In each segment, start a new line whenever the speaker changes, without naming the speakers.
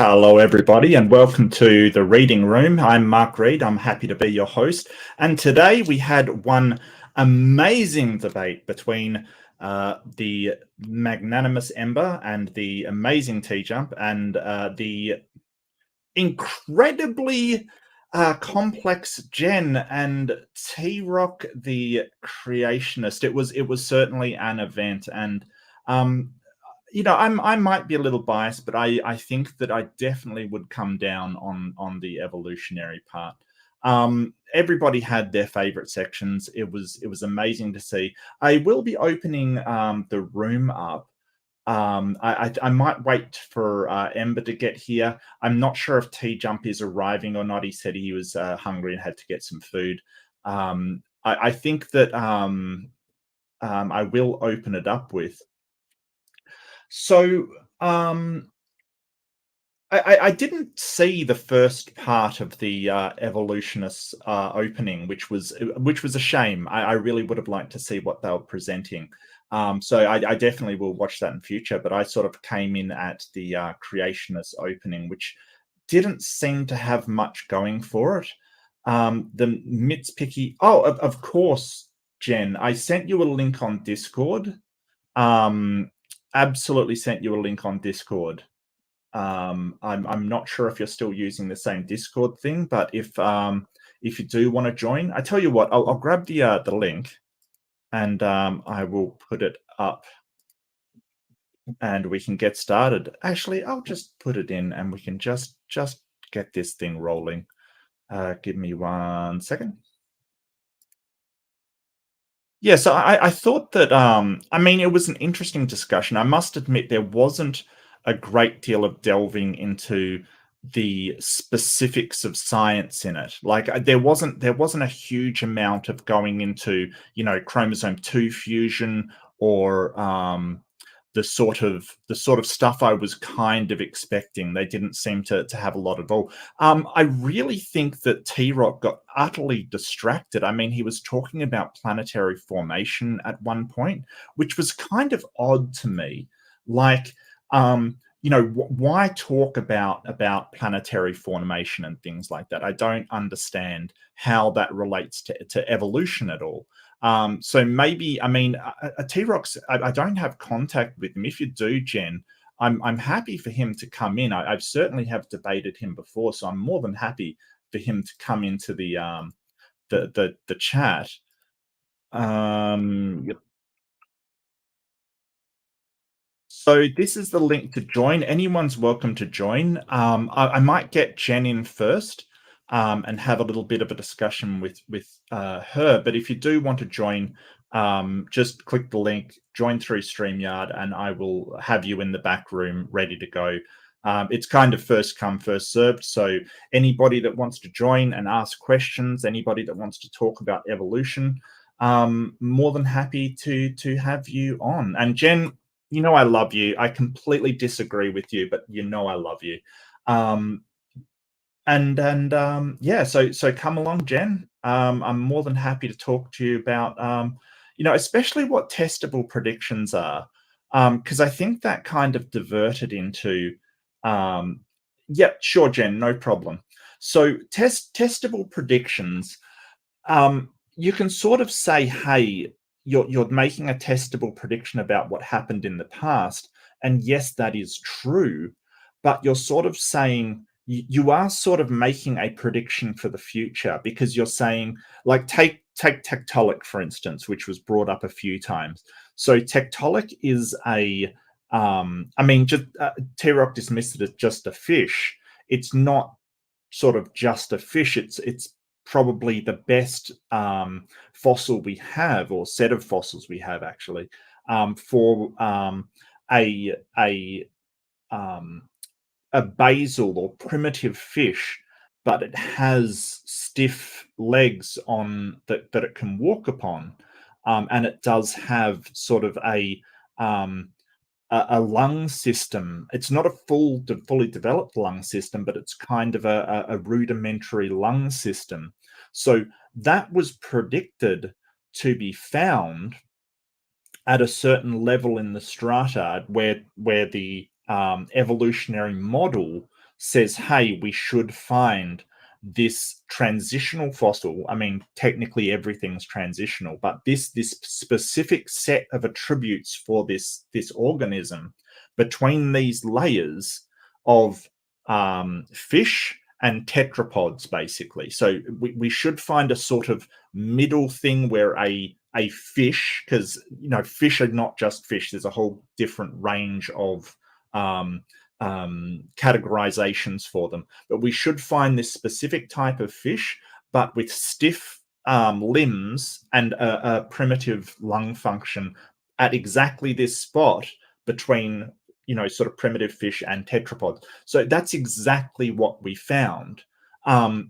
Hello, everybody, and welcome to the Reading Room. I'm Mark Reed. I'm happy to be your host. And today we had one amazing debate between the magnanimous Ember and the amazing TJump and the incredibly complex Jen and TRock, the creationist. It was certainly an event, and I might be a little biased, but I think that I definitely would come down on the evolutionary part. Everybody had their favorite sections. It was amazing to see. I will be opening the room up. I might wait for Ember to get here. I'm not sure if TJump is arriving or not. He said he was hungry and had to get some food. I think that I will open it up with. So I didn't see the first part of the evolutionist opening, which was a shame. I really would have liked to see what they were presenting. So I definitely will watch that in future. But I sort of came in at the creationist opening, which didn't seem to have much going for it. The Mitspicky. Oh, of course, Jen. I sent you a link on Discord. Absolutely sent you a link on Discord. I'm not sure if you're still using the same Discord thing, but if you do want to join, I tell you what, I'll grab the link and I will put it up and we can get started. Actually, I'll just put it in and we can just get this thing rolling. Give me 1 second. Yeah, so I thought that it was an interesting discussion. I must admit there wasn't a great deal of delving into the specifics of science in it. Like there wasn't a huge amount of going into, chromosome 2 fusion or the sort of stuff I was kind of expecting. They didn't seem to have a lot at all. I really think that TRock got utterly distracted. I mean, he was talking about planetary formation at one point, which was kind of odd to me. Like, why talk about planetary formation and things like that? I don't understand how that relates to evolution at all. So maybe, T-Rock's, I don't have contact with him. If you do, Jen, I'm happy for him to come in. I've certainly have debated him before, so I'm more than happy for him to come into the chat. Yep. So this is the link to join. Anyone's welcome to join. I might get Jen in first and have a little bit of a discussion with her. But if you do want to join, just click the link, join through StreamYard, and I will have you in the back room ready to go. It's kind of first come, first served. So anybody that wants to join and ask questions, anybody that wants to talk about evolution, more than happy to have you on. And Jen, I love you. I completely disagree with you, but I love you. Yeah, so come along, Jen. I'm more than happy to talk to you about especially what testable predictions are, because I think that kind of diverted into yeah, sure, Jen, no problem. So testable predictions, you can sort of say, hey, you're making a testable prediction about what happened in the past, and yes, that is true, but you're sort of saying you are sort of making a prediction for the future, because you're saying, like, take Tectolic, for instance, which was brought up a few times. So Tectolic is just T-Rock dismissed it as just a fish. It's not sort of just a fish. It's probably the best fossil we have, or set of fossils we have, actually, for a basal or primitive fish, but it has stiff legs on that it can walk upon, and it does have sort of a lung system. It's not a fully developed lung system, but it's kind of a rudimentary lung system. So that was predicted to be found at a certain level in the strata where the evolutionary model says, hey, we should find this transitional fossil. I mean, technically everything's transitional, but this specific set of attributes for this organism between these layers of fish and tetrapods, basically. So we should find a sort of middle thing where a fish, because fish are not just fish. There's a whole different range of categorizations for them. But we should find this specific type of fish, but with stiff limbs and a primitive lung function at exactly this spot between sort of primitive fish and tetrapods. So that's exactly what we found.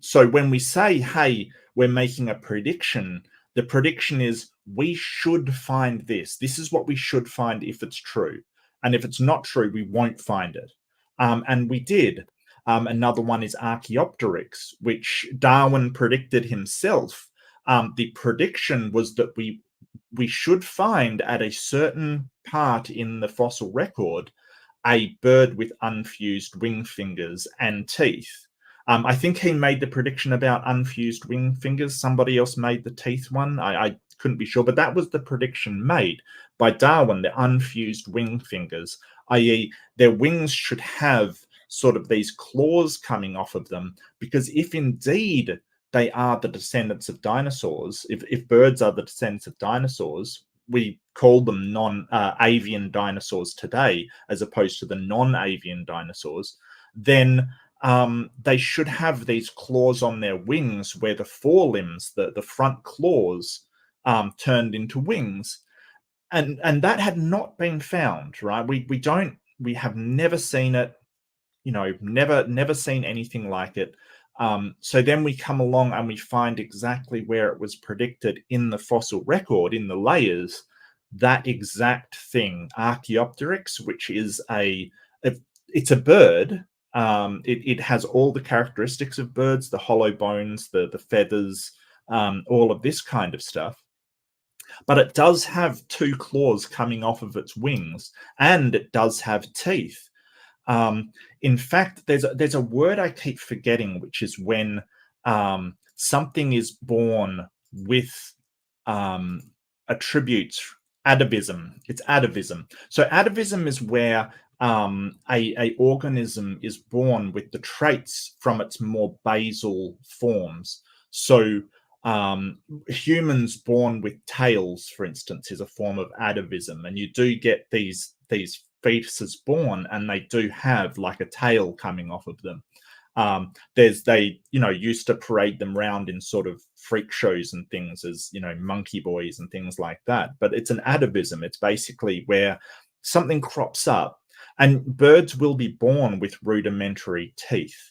So when we say, hey, we're making a prediction, the prediction is we should find this. This is what we should find if it's true. And if it's not true, we won't find it. And we did. Another one is Archaeopteryx, which Darwin predicted himself. The prediction was that we should find at a certain part in the fossil record a bird with unfused wing fingers and teeth. I think he made the prediction about unfused wing fingers. Somebody else made the teeth one. I couldn't be sure, but that was the prediction made by Darwin, the unfused wing fingers, i.e. their wings should have sort of these claws coming off of them, because if indeed they are the descendants of dinosaurs, if birds are the descendants of dinosaurs, we call them non-avian dinosaurs today, as opposed to the non-avian dinosaurs, then they should have these claws on their wings where the forelimbs, the front claws, turned into wings. And that had not been found, right? We have never seen it, never seen anything like it. So then we come along and we find exactly where it was predicted in the fossil record, in the layers, that exact thing, Archaeopteryx, which is it's a bird. It has all the characteristics of birds, the hollow bones, the feathers, all of this kind of stuff. But it does have two claws coming off of its wings, and it does have teeth. In fact, there's a word I keep forgetting, which is when something is born with attributes. Atavism. It's atavism. So atavism is where a organism is born with the traits from its more basal forms. So humans born with tails, for instance, is a form of atavism, and you do get these fetuses born, and they do have like a tail coming off of them. They used to parade them around in sort of freak shows and things as monkey boys and things like that. But it's an atavism. It's basically where something crops up, and birds will be born with rudimentary teeth.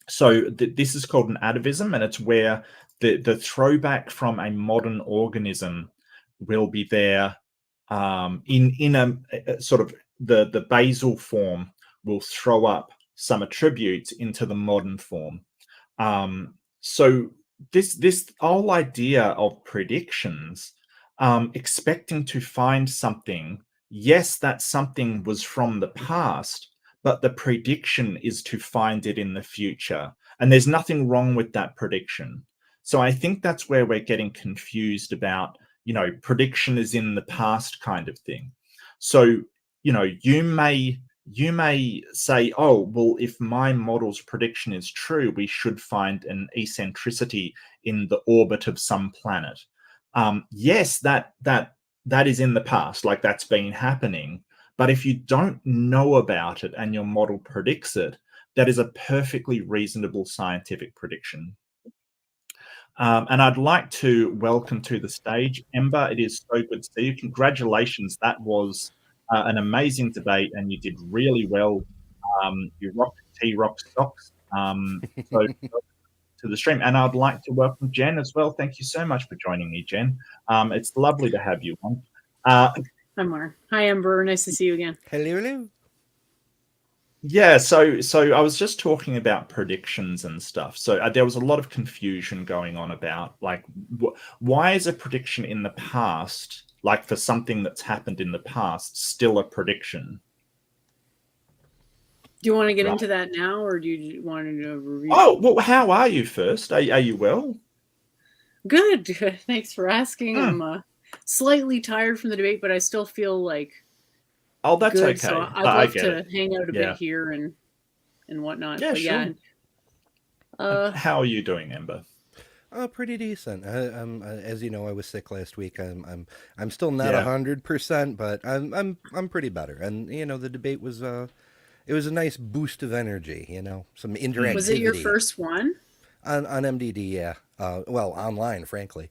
So this is called an atavism, and it's where the throwback from a modern organism will be there in a sort of the basal form will throw up some attributes into the modern form. So this whole idea of predictions, expecting to find something, yes, that something was from the past, but the prediction is to find it in the future. And there's nothing wrong with that prediction. So I think that's where we're getting confused about, prediction is in the past kind of thing. So, you may say, oh, well, if my model's prediction is true, we should find an eccentricity in the orbit of some planet. Yes, that is in the past, like that's been happening. But if you don't know about it and your model predicts it, that is a perfectly reasonable scientific prediction. And I'd like to welcome to the stage Ember. It is so good to see you. Congratulations. That was an amazing debate, and you did really well. You rocked TRock stocks. So to the stream. And I'd like to welcome Jen as well. Thank you so much for joining me, Jen. It's lovely to have you on.
Hi, Mar. Hi, Ember. Nice to see you again.
Hello.
Yeah, so I was just talking about predictions and stuff. So there was a lot of confusion going on about like why is a prediction in the past, like for something that's happened in the past, still a prediction?
Do you want to get
Right.
into that now, or do you want to do a review?
Oh, well, how are you first? Are you well?
Good. Thanks for asking.
Hmm.
I'm slightly tired from the debate, but I still feel like
Oh, that's
good. So
okay.
I'd
I
love
get it.
to hang out a bit
Yeah.
here and whatnot.
Yeah,
But yeah,
sure.
uh,
How are you doing, Ember?
Pretty decent. As you know, I was sick last week. I'm still not
Yeah.
100%, but I'm pretty better. And the debate was it was a nice boost of energy. Some
was it your
interactivity
first one?
on MDD. Yeah. Well, online, frankly.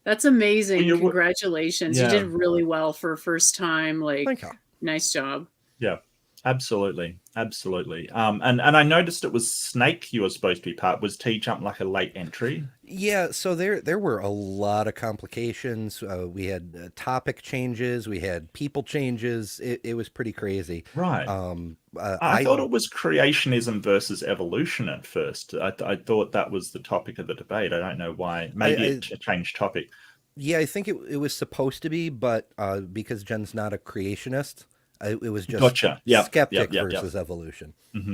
That's
Well,
amazing. Congratulations. You did
yeah.
really well for a first time. Like,
Thank you.
nice job.
Yeah. Absolutely. Absolutely. And I noticed it was Snake you were supposed to be part. Was TJump like a late entry?
Yeah, so there were a lot of complications. We had topic changes, we had people changes. It was pretty crazy.
Right. I
I
thought it was creationism versus evolution at first. I thought that was the topic of the debate. I don't know why. Maybe
I
it changed topic.
Yeah, I think it was supposed to be, but because Jen's not a creationist, it was just
Gotcha. Yep. Yep.
skeptic
Yep. Yep.
versus evolution.
Hmm.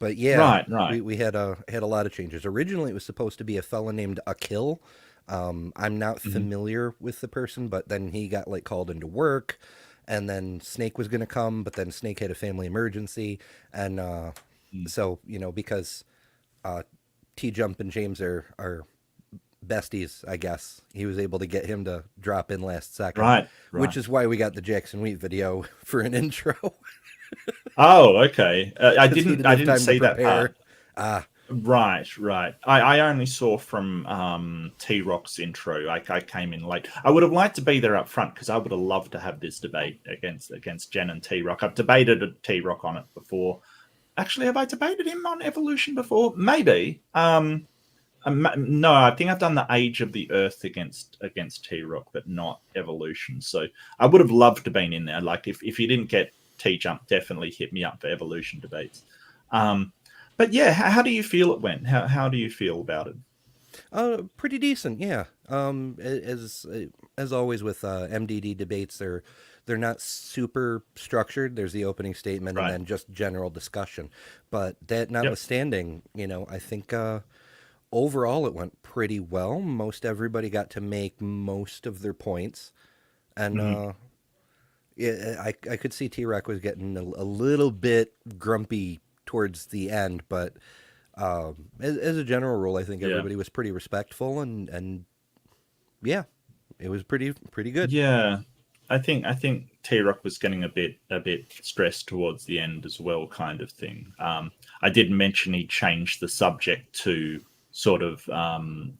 But yeah,
Right. Right.
we had a lot of changes. Originally, it was supposed to be a fella named Akil. I'm not
Hmm.
familiar with the person, but then he got called into work, and then Snake was going to come, but then Snake had a family emergency, and so because T Jump and James are besties, I guess. He was able to get him to drop in last second,
Right.
which
Right.
is why we got the Jackson Wheat video for an intro
Oh, okay. I
because he
didn't.
didn't
I
have
didn't
time to
see that part.
prepare. Ah,
Right, right. I only saw from TRock's intro. I came in late. I would have liked to be there up front because I would have loved to have this debate against Jen and TRock. I've debated TRock on it before. Actually, have I debated him on evolution before? Maybe. No, I think I've done the Age of the Earth against TRock, but not evolution. So I would have loved to have been in there. Like if you didn't get TJump, definitely hit me up for evolution debates. But yeah, how do you feel it went? How do you feel about it?
pretty decent, yeah. As always with MDD debates, they're not super structured. There's the opening statement and
Right.
then just general discussion. But that
Yep.
notwithstanding, I think overall it went pretty well. Most everybody got to make most of their points, and
Hmm.
yeah, I could see T-Rock was getting a little bit grumpy towards the end, but as a general rule, I think
Yeah.
everybody was pretty respectful, and yeah, it was pretty good.
Yeah. I think T-Rock was getting a bit stressed towards the end as well, kind of thing. I did mention he changed the subject to sort of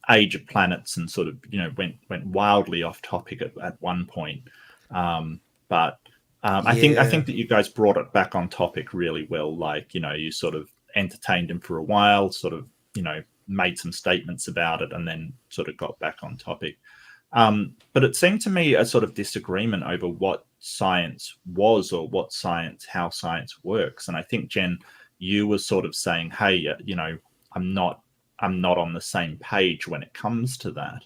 Age of Planets and sort of went wildly off topic at one point. But I think
Yeah,
that you guys brought it back on topic really well. Like you sort of entertained him for a while, sort of made some statements about it, and then sort of got back on topic. But it seemed to me a sort of disagreement over what science was or how science works. And I think Jen, you were sort of saying, "Hey, I'm not, I'm not on the same page when it comes to that."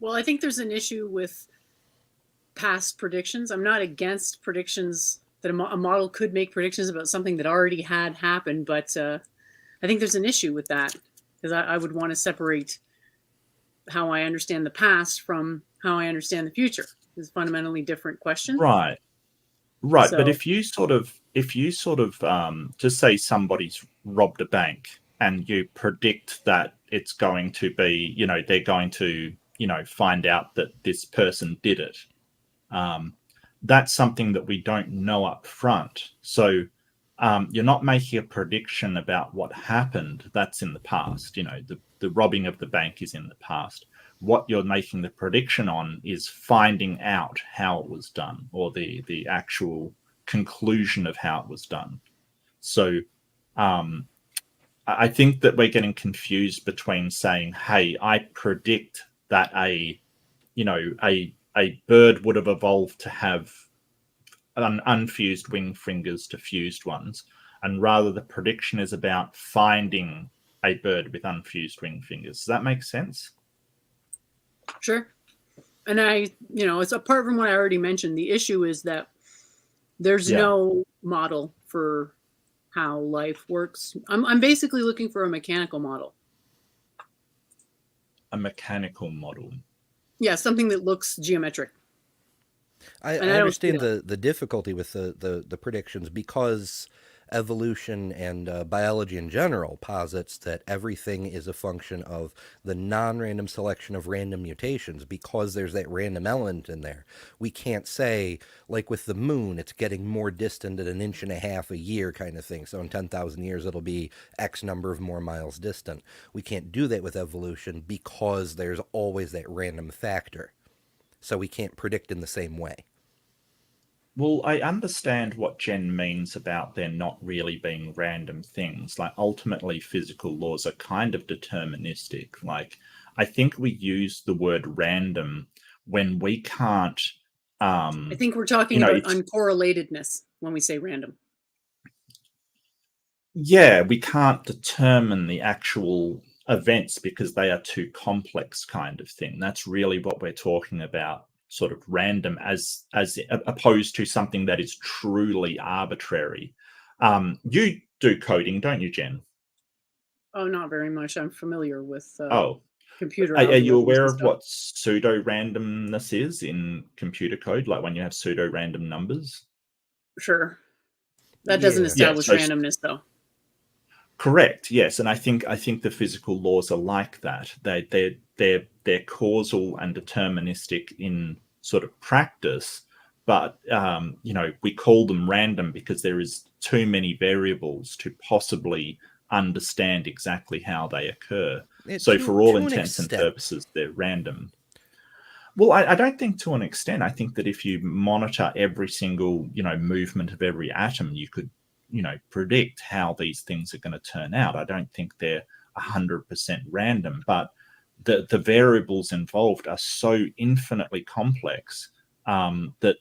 Well, I think there's an issue with past predictions. I'm not against predictions that a model could make predictions about something that already had happened, but I think there's an issue with that because I would want to separate how I understand the past from how I understand the future. It's a fundamentally different question.
Right, right. But
So,
if you sort of just say somebody's robbed a bank and you predict that it's going to be, they're going to, find out that this person did it. Um, that's something that we don't know up front. So you're not making a prediction about what happened. That's in the past. The robbing of the bank is in the past. What you're making the prediction on is finding out how it was done or the actual conclusion of how it was done. So um, I think that we're getting confused between saying, "Hey, I predict that a bird would have evolved to have unfused wing fingers to fused ones," and rather the prediction is about finding a bird with unfused wing fingers. Does that make sense?
sure. And it's apart from what I already mentioned. The issue is that There's
Yeah,
no model for how life works. I'm basically looking for a mechanical model.
a mechanical model.
Yeah, something that looks geometric.
I
And I don't see
understand
that.
the difficulty with the predictions because evolution and biology in general posits that everything is a function of the non-random selection of random mutations because there's that random element in there. We can't say, like with the moon, it's getting more distant at an inch and a half a year kind of thing. So in 10,000 years, it'll be X number of more miles distant. We can't do that with evolution because there's always that random factor. So we can't predict in the same way.
Well, I understand what Jen means about there not really being random things. Like, ultimately, physical laws are kind of deterministic. Like, I think we use the word random when we can't,
I think we're talking about
it's,
uncorrelatedness when we say random.
yeah, we can't determine the actual events because they are too complex, kind of thing. That's really what we're talking about, sort of random, as opposed to something that is truly arbitrary. You do coding, don't you, Jen?
Oh, not very much. I'm familiar with
Oh,
computer
are you
algorithms
aware
and
of
stuff.
what pseudo randomness is in computer code, like when you have pseudo random numbers?
Sure. That doesn't
Yeah.
Yeah,
establish
so
randomness, though.
correct, yes, and I think the physical laws are like that. They're causal and deterministic in sort of practice, but we call them random because there is too many variables to possibly understand exactly how they occur.
Yeah,
So for all
to an
intents and
extent.
purposes, they're random. Well, I don't think to an extent. I think that if you monitor every single, movement of every atom, you could, predict how these things are going to turn out. I don't think they're 100% random, but the variables involved are so infinitely complex that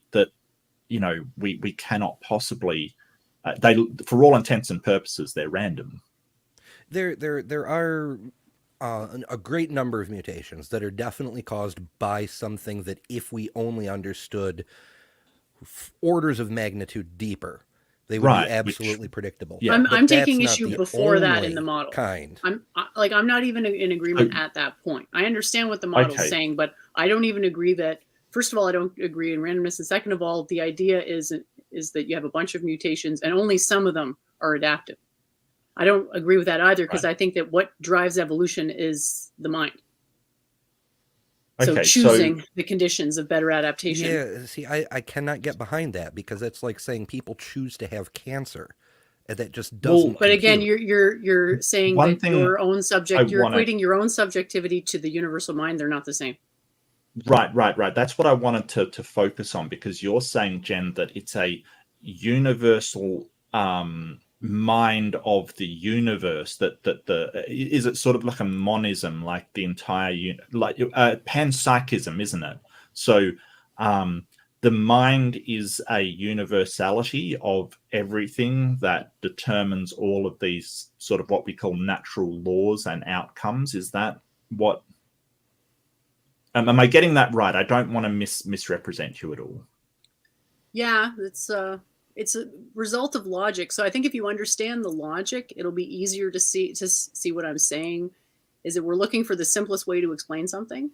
we cannot possibly they for all intents and purposes they're random.
There are a great number of mutations that are definitely caused by something that, if we only understood orders of magnitude deeper, they would be
Right, which,
absolutely predictable.
yeah.
I'm
But that's
taking
not
issue
the
before that in the
only
model.
kind.
I'm not even in
So,
agreement at that point. I understand what the model's
okay.
saying, but I don't even agree that. First of all, I don't agree in randomness, and second of all, the idea is that you have a bunch of mutations and only some of them are adaptive. I don't agree with that either because
Right.
I think that what drives evolution is the mind. So
Okay, so
choosing the conditions of better adaptation.
Yeah, see, I cannot get behind that because that's like saying people choose to have cancer. And that just
well,
doesn't
But again,
compute.
you're saying
one
that
thing I
you're
want to
equating your own subjectivity to the universal mind. They're not the same.
right. That's what I wanted to focus on, because you're saying, Jen, that it's a universal mind of the universe. That the is it sort of like a monism, like the entire like panpsychism, isn't it? So um, the mind is a universality of everything that determines all of these sort of what we call natural laws and outcomes. Is that what? Am I getting that right? I don't want to misrepresent you at all.
Yeah, it's a result of logic. So I think if you understand the logic, it'll be easier to see what I'm saying. Is that we're looking for the simplest way to explain something,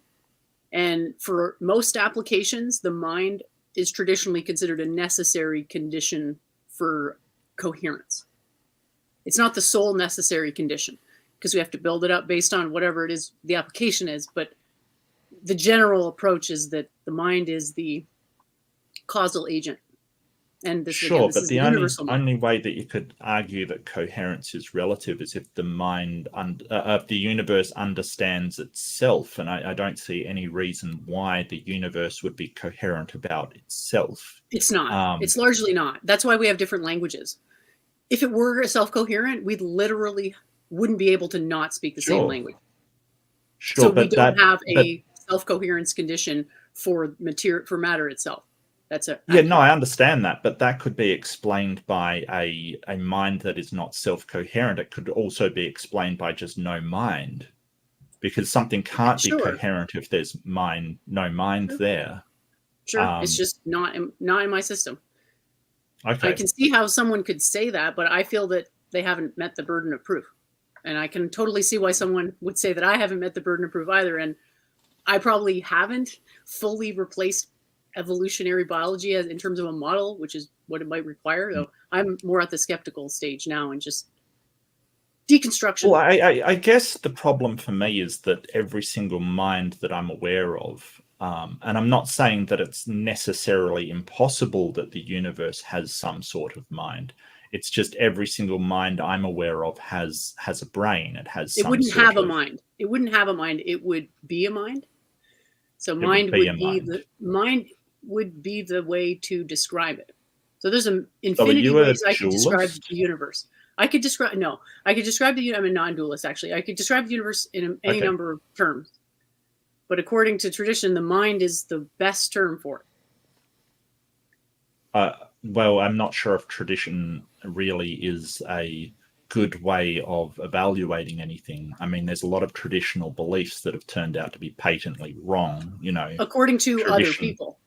and for most applications, the mind is traditionally considered a necessary condition for coherence. It's not the sole necessary condition because we have to build it up based on whatever it is the application is. But the general approach is that the mind is the causal agent. And
Sure,
this
but
is the
the only
universal mind.
only way that you could argue that coherence is relative is if the mind of the universe understands itself, and I don't see any reason why the universe would be coherent about itself.
It's not.
Um,
It's largely not. That's why we have different languages. If it were self-coherent, we literally wouldn't be able to not speak the same
sure,
language.
sure,
So we
but
don't
that
have
but
a self-coherence condition for matter itself. That's
yeah, no,
accurate.
I understand that, but that could be explained by a mind that is not self-coherent. It could also be explained by just no mind, because something can't be
Sure,
coherent if there's no mind
sure,
there.
sure. It's
Um,
just not in my system.
Okay.
I can see how someone could say that, but I feel that they haven't met the burden of proof. And I can totally see why someone would say that I haven't met the burden of proof either. And I probably haven't fully replaced evolutionary biology in terms of a model, which is what it might require. Though I'm more at the skeptical stage now and just deconstruction.
Well, I guess the problem for me is that every single mind that I'm aware of, and I'm not saying that it's necessarily impossible that the universe has some sort of mind. It's just every single mind I'm aware of has a brain. It has.
It wouldn't have a mind. It wouldn't have a mind. It would be a mind. So mind would be the way to describe it. So there's an infinity ways I can describe the universe. I could describe the I'm a non-dualist actually. I could describe the universe in any number of terms. But according to tradition, the mind is the best term for
it. Well, I'm not sure if tradition really is a good way of evaluating anything. I mean, there's a lot of traditional beliefs that have turned out to be patently wrong,
according to other people,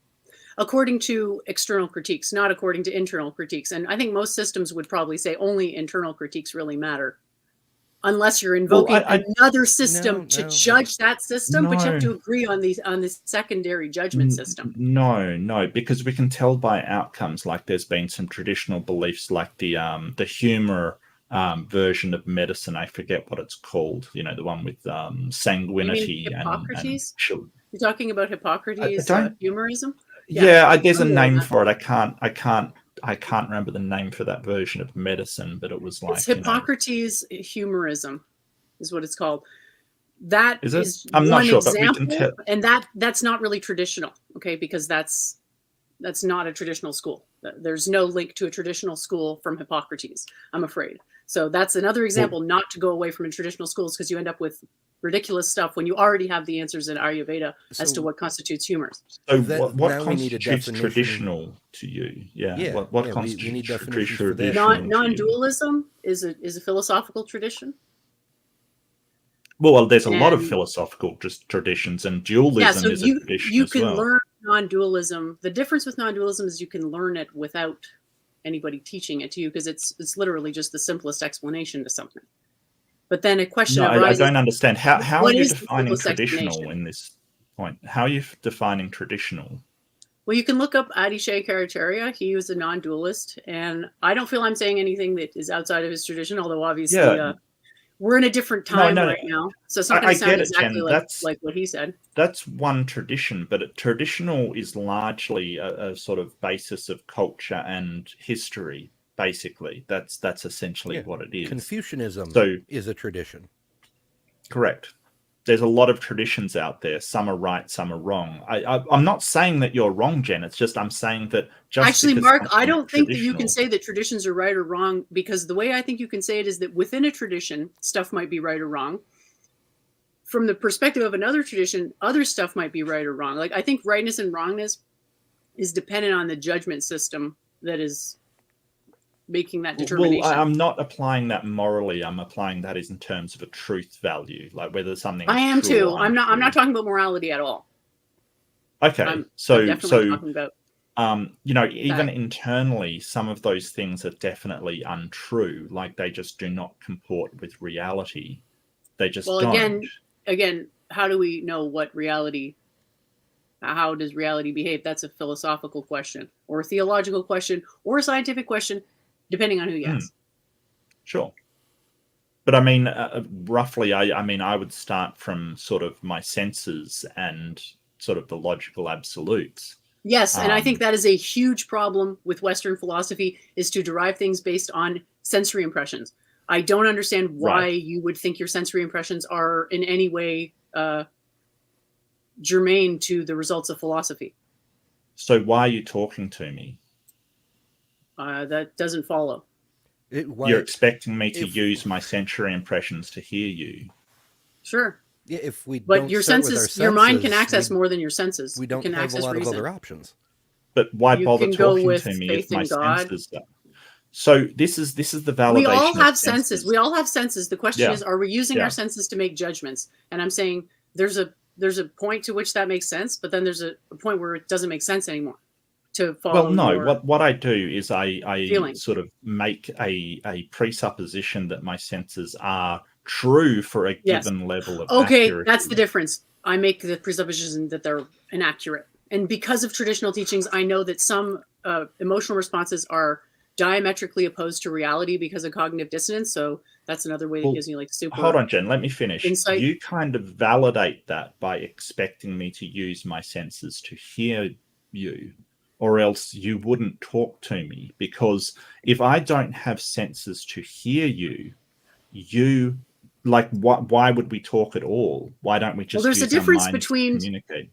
according to external critiques, not according to internal critiques. And I think most systems would probably say only internal critiques really matter, unless you're invoking another system to judge that system. But you have to agree on this secondary judgment system.
No, because we can tell by outcomes. Like there's been some traditional beliefs, like the humor version of medicine. I forget what it's called. The one with sanguinity and
you're talking about Hippocrates' humorism.
Yeah, there's a name for it. I can't remember the name for that version of medicine, but it was like
it's Hippocrates' humorism is what it's called. That is
I'm not sure,
example,
but we can
and that's not really traditional, okay? Because that's not a traditional school. There's no link to a traditional school from Hippocrates, I'm afraid. So that's another example not to go away from traditional schools, because you end up with ridiculous stuff when you already have the answers in Ayurveda as to what constitutes humor.
So what constitutes traditional to you? What constitutes traditional?
Non-dualism is a philosophical tradition.
Well, there's a lot of philosophical traditions, and dualism is a tradition
you
as
can
well.
learn non-dualism. The difference with non-dualism is you can learn it without anybody teaching it to you, because it's literally just the simplest explanation to something. But then a question arises.
I don't understand. How are you defining traditional in this point? How are you defining traditional?
Well, you can look up Adishay Karacharya. He was a non-dualist, and I don't feel I'm saying anything that is outside of his tradition, although obviously we're in a different time right now. So it's not going to sound exactly like what he said.
That's one tradition, but traditional is largely a sort of basis of culture and history. Basically, that's essentially what it is.
Confucianism is a tradition.
Correct. There's a lot of traditions out there. Some are right, some are wrong. I'm not saying that you're wrong, Jen. It's just I'm saying that
actually, Mark, I don't think that you can say that traditions are right or wrong, because the way I think you can say it is that within a tradition, stuff might be right or wrong. From the perspective of another tradition, other stuff might be right or wrong. Like, I think rightness and wrongness is dependent on the judgment system that is making that determination.
Well, I'm not applying that morally. I'm applying that in terms of a truth value, like whether something.
I am too. I'm not talking about morality at all.
Okay,
I'm definitely talking about.
Even internally, some of those things are definitely untrue. Like they just do not comport with reality. They just don't.
Again, how do we know what reality? How does reality behave? That's a philosophical question, or a theological question, or a scientific question, depending on who you ask.
Sure. But I mean, roughly, I would start from sort of my senses and sort of the logical absolutes.
Yes, and I think that is a huge problem with Western philosophy, is to derive things based on sensory impressions. I don't understand why you would think your sensory impressions are in any way germane to the results of philosophy.
So why are you talking to me?
That doesn't follow.
You're expecting me to use my sensory impressions to hear you.
Sure.
Yeah,
but your senses, your mind can access more than your senses.
We don't have a lot of other options.
But why bother talking to me if my senses? So this is the validation.
We all have senses. We all have senses. The question is, are we using our senses to make judgments? And I'm saying there's a point to which that makes sense, but then there's a point where it doesn't make sense anymore to
Well,
follow
no.
your
What I do is I
feeling.
sort of make a presupposition that my senses are true for a
Yes.
given level of
Okay, that's the
accuracy.
difference. I make the presupposition that they're inaccurate. And because of traditional teachings, I know that some emotional responses are diametrically opposed to reality because of cognitive dissonance. So that's another way that
Well,
gives you like
hold
super
on, Jen. Let me finish.
insight.
You kind of validate that by expecting me to use my senses to hear you, or else you wouldn't talk to me. Because if I don't have senses to hear you, you like what? Why would we talk at all? Why don't we
Well,
just
there's a
use our
difference
minds to
between
communicate?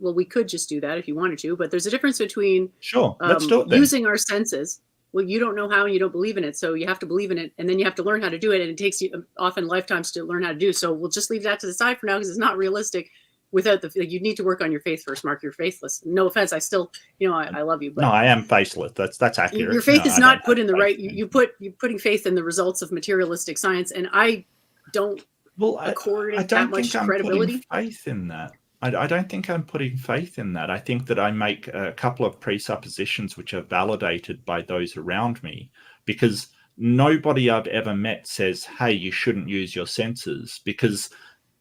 well, we could just do that if you wanted to, but there's a difference between
Sure, let's do it then.
using our senses. Well, you don't know how and you don't believe in it, so you have to believe in it, and then you have to learn how to do it, and it takes you often lifetimes to learn how to do. So we'll just leave that to the side for now because it's not realistic. Without you need to work on your faith first, Mark. You're faithless. No offense, I still, I love you, but
No, I am faceless. That's accurate.
your faith
No,
is
I
not
don't
put
have
in the
faith
right.
in
You're putting faith in the results of materialistic science, and I don't
Well,
accord
I
it that
don't
much
think I'm
credibility.
putting faith in that. I don't think I'm putting faith in that. I think that I make a couple of presuppositions which are validated by those around me, because nobody I've ever met says, "Hey, you shouldn't use your senses," because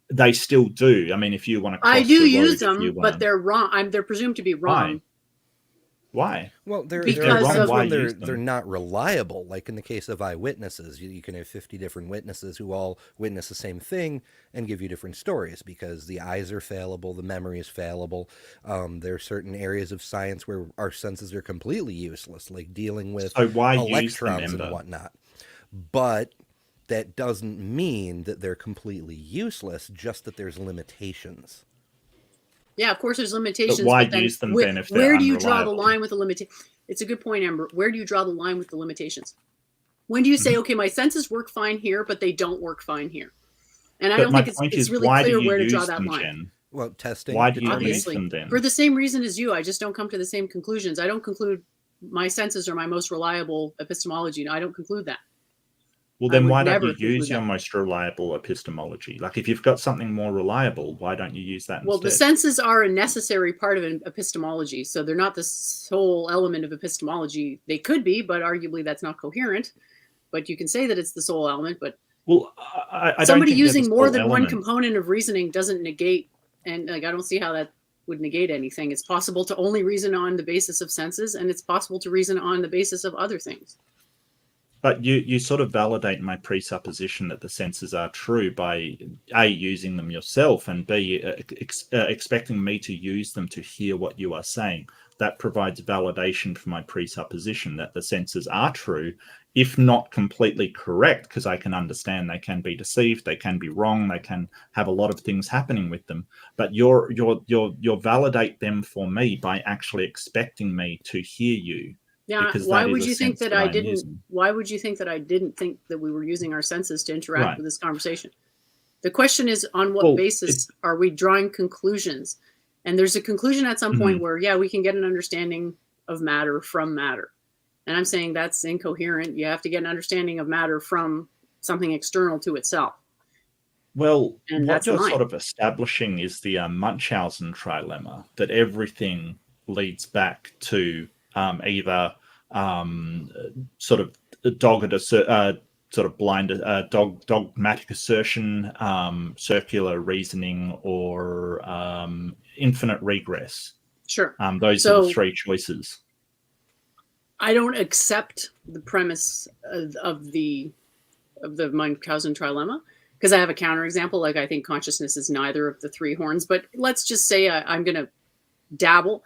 they still do. I mean, if you want to
I
cross
do
the road,
use
if you
them,
want
but
to,
they're wrong. They're presumed to be
why?
wrong
Why?
Well, there
they're
are
because
wrong,
times
of
why
when
use
they're
them?
not reliable. Like in the case of eyewitnesses, you can have 50 different witnesses who all witness the same thing and give you different stories because the eyes are fallible, the memory is fallible. There are certain areas of science where our senses are completely useless, like dealing with
So why use them,
electrons and
Ember?
whatnot. But that doesn't mean that they're completely useless, just that there's limitations.
Yeah, of course, there's
But
limitations,
why
but then
use them then if they're
where do you draw the
unreliable?
line with the limitation? It's a good point, Amber. Where do you draw the line with the limitations? When do you say,
Mhm.
okay, my senses work fine here, but they don't work fine here? And I
But
don't
my
think
point
it's
is,
really
why do
clear
you
where to draw
use
that
them,
line.
Well,
Why
testing,
do you use
Obviously,
them
for
then?
the same reason as you, I just don't come to the same conclusions. I don't conclude my senses are my most reliable epistemology. No, I don't conclude that.
Well,
I
then
would
why don't you
never conclude
use your
that.
most reliable epistemology? Like, if you've got something more reliable, why don't you use that
Well, the
instead?
senses are a necessary part of an epistemology, so they're not the sole element of epistemology. They could be, but arguably that's not coherent. But you can say that it's the sole element. But
Well, I don't
somebody
think they're the
using more
sole
than one
element.
component of reasoning doesn't negate, and like I don't see how that would negate anything. It's possible to only reason on the basis of senses, and it's possible to reason on the basis of other things.
But you sort of validate my presupposition that the senses are true by A, using them yourself, and B, expecting me to use them to hear what you are saying. That provides validation for my presupposition that the senses are true, if not completely correct, because I can understand they can be deceived, they can be wrong, they can have a lot of things happening with them. But you're validate them for me by actually expecting me to hear you,
Yeah.
because
Why
that is
would
a
you think
sense
that
that
I
I'm
didn't?
using.
Why would you think that I didn't think that we were using our senses to interact
Right.
with this conversation? The question is, on what
Well,
basis are we drawing conclusions? And there's a conclusion at some point
mhm.
where, yeah, we can get an understanding of matter from matter. And I'm saying that's incoherent. You have to get an understanding of matter from something external to itself.
Well,
And
what
that's
you're
mine.
sort of establishing is the Munchausen trilemma, that everything leads back to either um, sort of dogged, sort of blind, dogmatic assertion, circular reasoning, or infinite regress.
Sure.
Those are the
So
three choices.
I don't accept the premise of the Munchausen trilemma because I have a counterexample. Like I think consciousness is neither of the three horns. But let's just say I'm going to dabble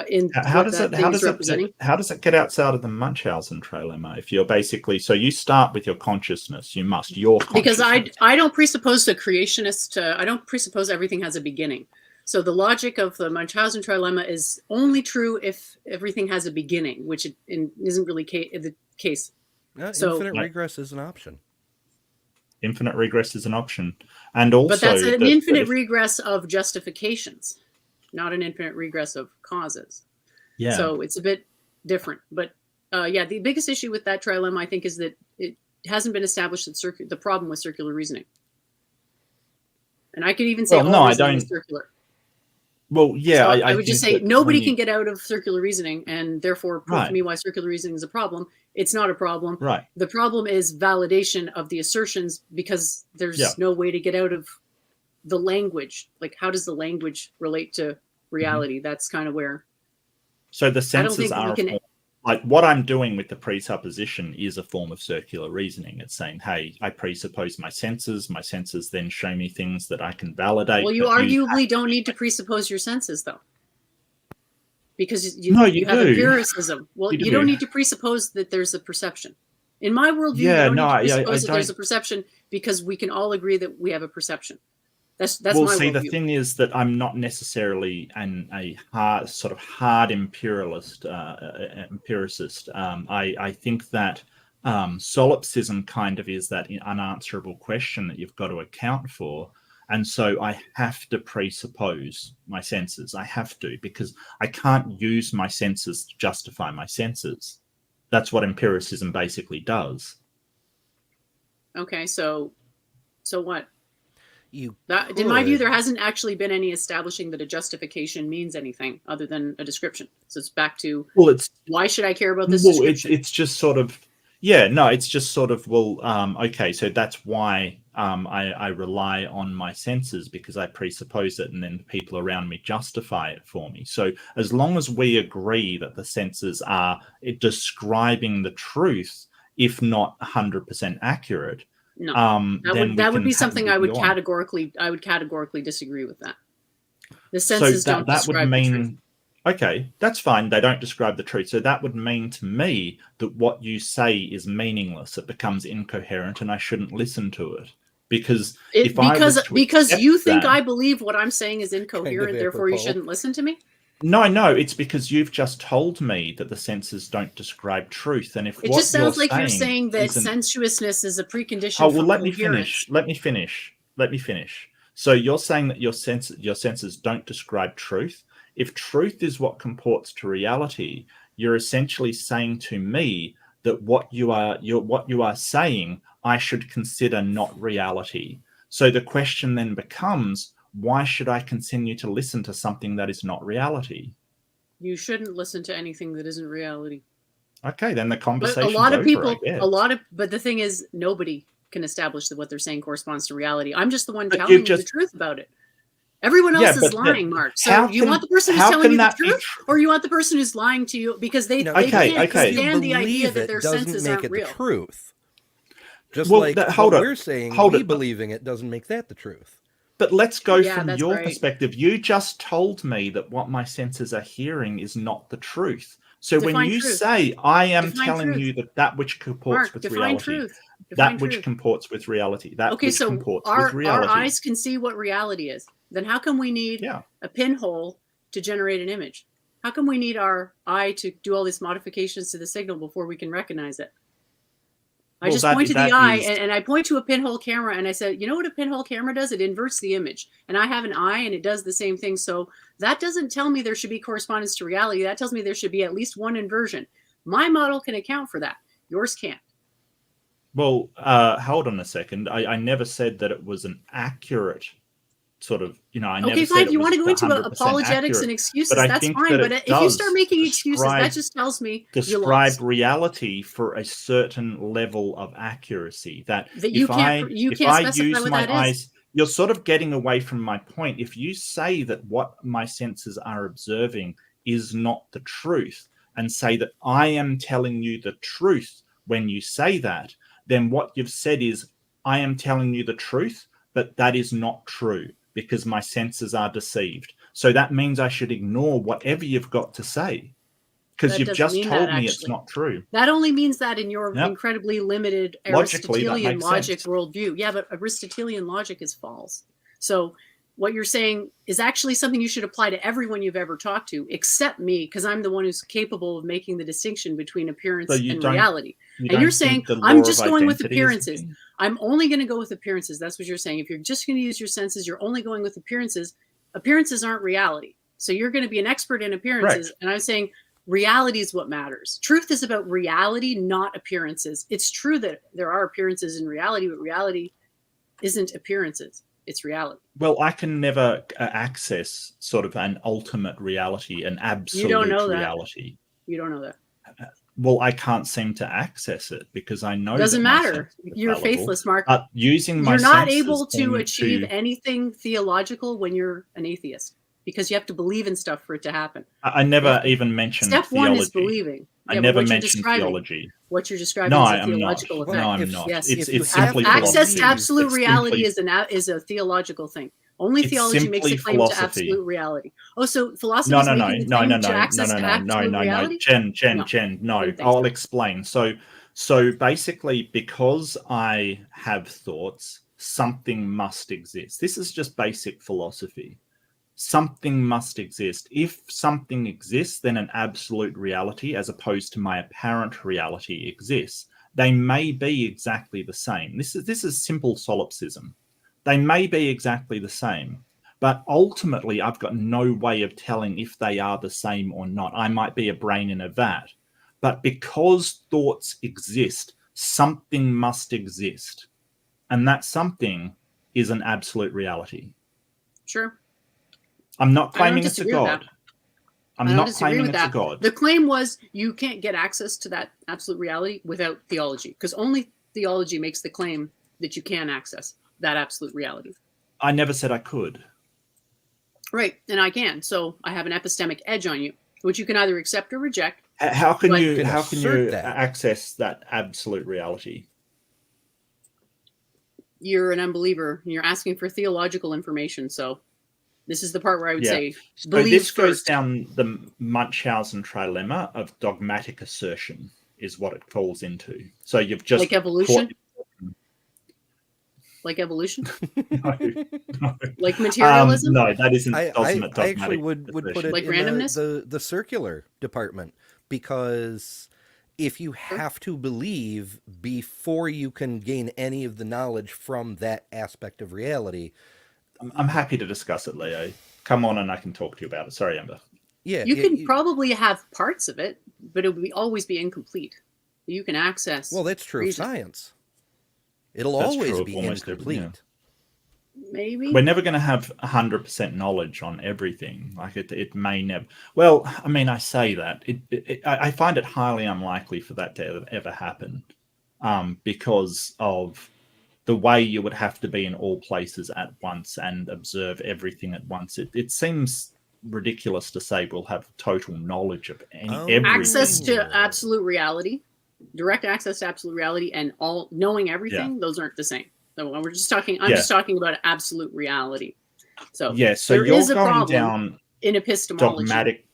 in
How
what
does it
that thing is representing.
how does it get outside of the Munchausen trilemma? If you're basically, so you start with your consciousness, your
Because
consciousness.
I don't presuppose the creationist. I don't presuppose everything has a beginning. So the logic of the Munchausen trilemma is only true if everything has a beginning, which it isn't really the case. So,
infinite regress is an option.
Infinite regress is an option, and
but that's
also
an
that
infinite
if,
regress of justifications, not an infinite regress of causes.
yeah.
So it's a bit different. But yeah, the biggest issue with that trilemma, I think, is that it hasn't been established that the problem with circular reasoning. And I could even say
Well, no,
all
I
reasoning
don't.
is circular.
Well, yeah,
So I
I
would just
think
say
that
nobody
when
can
you
get out of circular reasoning, and therefore prove to
right,
me why circular reasoning is a problem. It's not a problem.
right,
The problem is validation of the assertions, because
yeah,
there's no way to get out of the language. Like, how does the language relate to
mhm.
reality? That's kind of where
So the
I don't
senses
think that we
are a
can.
form, like what I'm doing with the presupposition is a form of circular reasoning. It's saying, hey, I presuppose my senses then show me things that I can
Well,
validate,
you
but you have
arguably
to
don't need to
explain.
presuppose your senses, though, because
No,
you
you
have
do.
empiricism. Well,
You
you don't
do.
need to presuppose that there's a perception. In my worldview, you
Yeah,
don't
no,
need to
I
presuppose that there's a
don't.
perception, because we can all agree that we have a perception. That's
Well,
my
see, the
worldview.
thing is that I'm not necessarily a hard, sort of hard imperialist, empiricist. I think that solipsism kind of is that unanswerable question that you've got to account for. And so I have to presuppose my senses. I have to, because I can't use my senses to justify my senses. That's what empiricism basically does.
Okay, so what?
You
That, in my view,
could.
there hasn't actually been any establishing that a justification means anything other than a description. So it's back to,
Well, it's
why should I care about this
Well,
description?
it's just sort of, yeah, no, it's just sort of, well, okay, so that's why I rely on my senses, because I presuppose it, and then people around me justify it for me. So as long as we agree that the senses are describing the truth, if not 100% accurate,
No,
then we
that would
can
be something
we
I
can
would
go on.
categorically disagree with that. The
So
senses don't
that would
describe the truth.
mean, okay, that's fine. They don't describe the truth. So that would mean to me that what you say is meaningless. It becomes incoherent, and I shouldn't listen to it. Because if I was to
Because
accept
you think
that,
I believe what I'm saying is
Kind of
incoherent, therefore you
apropos.
shouldn't listen to me.
no, it's because you've just told me that the senses don't describe truth. And if
It just
what you're
sounds like you're
saying
saying that
isn't,
sensuousness is a
oh
precondition
well,
for
let me finish.
coherence.
Let me finish. Let me finish. So you're saying that your senses don't describe truth. If truth is what comports to reality, you're essentially saying to me that what you are saying I should consider not reality. So the question then becomes, why should I continue to listen to something that is not reality?
You shouldn't listen to anything that isn't reality.
Okay, then the
But a
conversation's
lot of
over, I
people,
guess.
but the thing is, nobody can establish that what they're saying corresponds to reality. I'm just the one
But you've
telling you the
just,
truth about it. Everyone
yeah,
else is
but
lying, Mark. So you want the person who's
how
telling
can
you the
that be
truth, or you want the person who's lying to you because
No,
they
because
Okay,
can't
because
okay.
you
stand the idea
believe
that
it
their
doesn't
senses
make
aren't
it the
real.
truth. Just
Well,
like
hold
what
it,
we're saying,
hold
we
it.
believing it doesn't make that the truth.
But let's go
Yeah,
from
that's
your
right.
perspective. You just told me that what my senses are hearing is not the truth. So when
Define
you
truth.
say, I am
Define
telling
truth.
you that that which comports
Mark,
with
define
reality,
truth. Define
that which
truth.
comports with reality, that
Okay,
which
so
comports with
our
reality.
eyes can see what reality is. Then how come we need
Yeah.
a pinhole to generate an image? How come we need our eye to do all these modifications to the signal before we can recognize it? I
Well,
just point to the
that
eye,
is,
and I point to a pinhole camera, and I said, you know what a pinhole camera does? It inverts the image. And I have an eye, and it does the same thing. So that doesn't tell me there should be correspondence to reality. That tells me there should be at least one inversion. My model can account for that. Yours can't.
well, hold on a second. I never said that it was an accurate sort of, I never
Okay,
said
fine. If
it
you want
was
to go into
100%
apologetics and
accurate. But
excuses,
I
that's
think
fine.
that
But
it
if you start
does
making excuses, that just tells me you
describe
lost.
reality for a certain level of accuracy. That
That you can't specify
use
what
my
that is.
eyes, you're sort of getting away from my point. If you say that what my senses are observing is not the truth, and say that I am telling you the truth when you say that, then what you've said is I am telling you the truth, but that is not true because my senses are deceived. So that means I should ignore whatever you've got to say because
That
you've
doesn't
just
mean that,
told me it's
actually.
not true.
That only means that in your
Yep.
incredibly limited
Logically, that
Aristotelian
makes
logic
sense.
worldview. Yeah, but Aristotelian logic is false. So what you're saying is actually something you should apply to everyone you've ever talked to, except me, because I'm the one who's capable of making the distinction between
So
appearance and reality.
you
And you're
don't
saying,
think the
I'm
law of
just going with
identity is
appearances.
again?
I'm only going to go with appearances. That's what you're saying. If you're just going to use your senses, you're only going with appearances. Appearances aren't reality. So you're going to be an expert in appearances.
Correct.
And I'm saying reality is what matters. Truth is about reality, not appearances. It's true that there are appearances in reality, but reality isn't appearances. it's reality.
Well, I can never access sort of an ultimate reality, an absolute
You don't know
reality.
You don't know that.
Well, I can't seem to access it because I know
Doesn't
that my
matter.
senses are
You're
fallible.
faithless, Mark.
Using my
You're not
senses
able to
tend
achieve
to-
anything theological when you're an atheist, because you have to believe in stuff for it to happen.
I never even mentioned
Step
theology.
one is believing.
I
Yeah, but
never
what you're
mentioned
describing-
theology.
What you're describing
No,
is a
I'm not.
theological
Well,
effect.
No, I'm
if-
not.
Yes.
It's
if you
simply
have
Access
philosophy.
to absolute
It's
reality
simply-
is a theological thing. Only
It's
theology makes a
simply
claim
philosophy.
to absolute reality. Oh, so philosophy
No,
is
no, no,
making a
no,
claim
no,
to
no, no,
access
no,
to
no,
absolute
no,
reality?
Jen,
No.
no.
Didn't think
I'll
so.
explain. So basically, because I have thoughts, something must exist. This is just basic philosophy. Something must exist. If something exists, then an absolute reality, as opposed to my apparent reality, exists. They may be exactly the same. This is simple solipsism. They may be exactly the same, but ultimately I've got no way of telling if they are the same or not. I might be a brain in a vat, but because thoughts exist, something must exist, and that something is an absolute reality.
Sure.
I'm not
I don't
claiming it's a
disagree with
god.
that.
I'm
I don't
not
disagree
claiming
with
it's a
that.
god.
The claim was you can't get access to that absolute reality without theology, because only theology makes the claim that you can access that absolute reality.
I never said I could.
Right, and I can. So I have an epistemic edge on you, which you can either accept or reject.
How can
But-
you
Can
how can
assert
you
that.
access that absolute reality?
You're an unbeliever. And you're asking for theological information. So this is the part where I would
Yeah.
say
So
believe
this goes
first.
down the Munchausen trilemma of dogmatic assertion, is what it falls into. So you've just
Like evolution? Like evolution?
No, no.
Like materialism?
No, that isn't
I
ultimate dogmatic
actually would put it
assertion.
Like
in
randomness?
the circular department, because if you have to believe before you can gain any of the knowledge from that aspect of reality,
I'm happy to discuss it, Leo. Come on and I can talk to you about it. Sorry, Amber.
yeah,
You can probably have parts of it, but it would always be incomplete. You can access.
well, that's true of
reason.
science. It'll
That's
always
true of
be
almost
incomplete.
everything,
Maybe.
We're never going to have 100% knowledge on everything. Like it may never. Well, I mean, I say that I find it highly unlikely for that to ever happen, because of the way you would have to be in all places at once and observe everything at once. It seems ridiculous to say we'll have total knowledge of everything.
Access to absolute reality, direct access to absolute reality, and all knowing everything. Those aren't the same. So we're just talking. I'm just talking about absolute reality. So
yeah, so
there
you're
is a
going
problem
down
in epistemology.
dogmatic.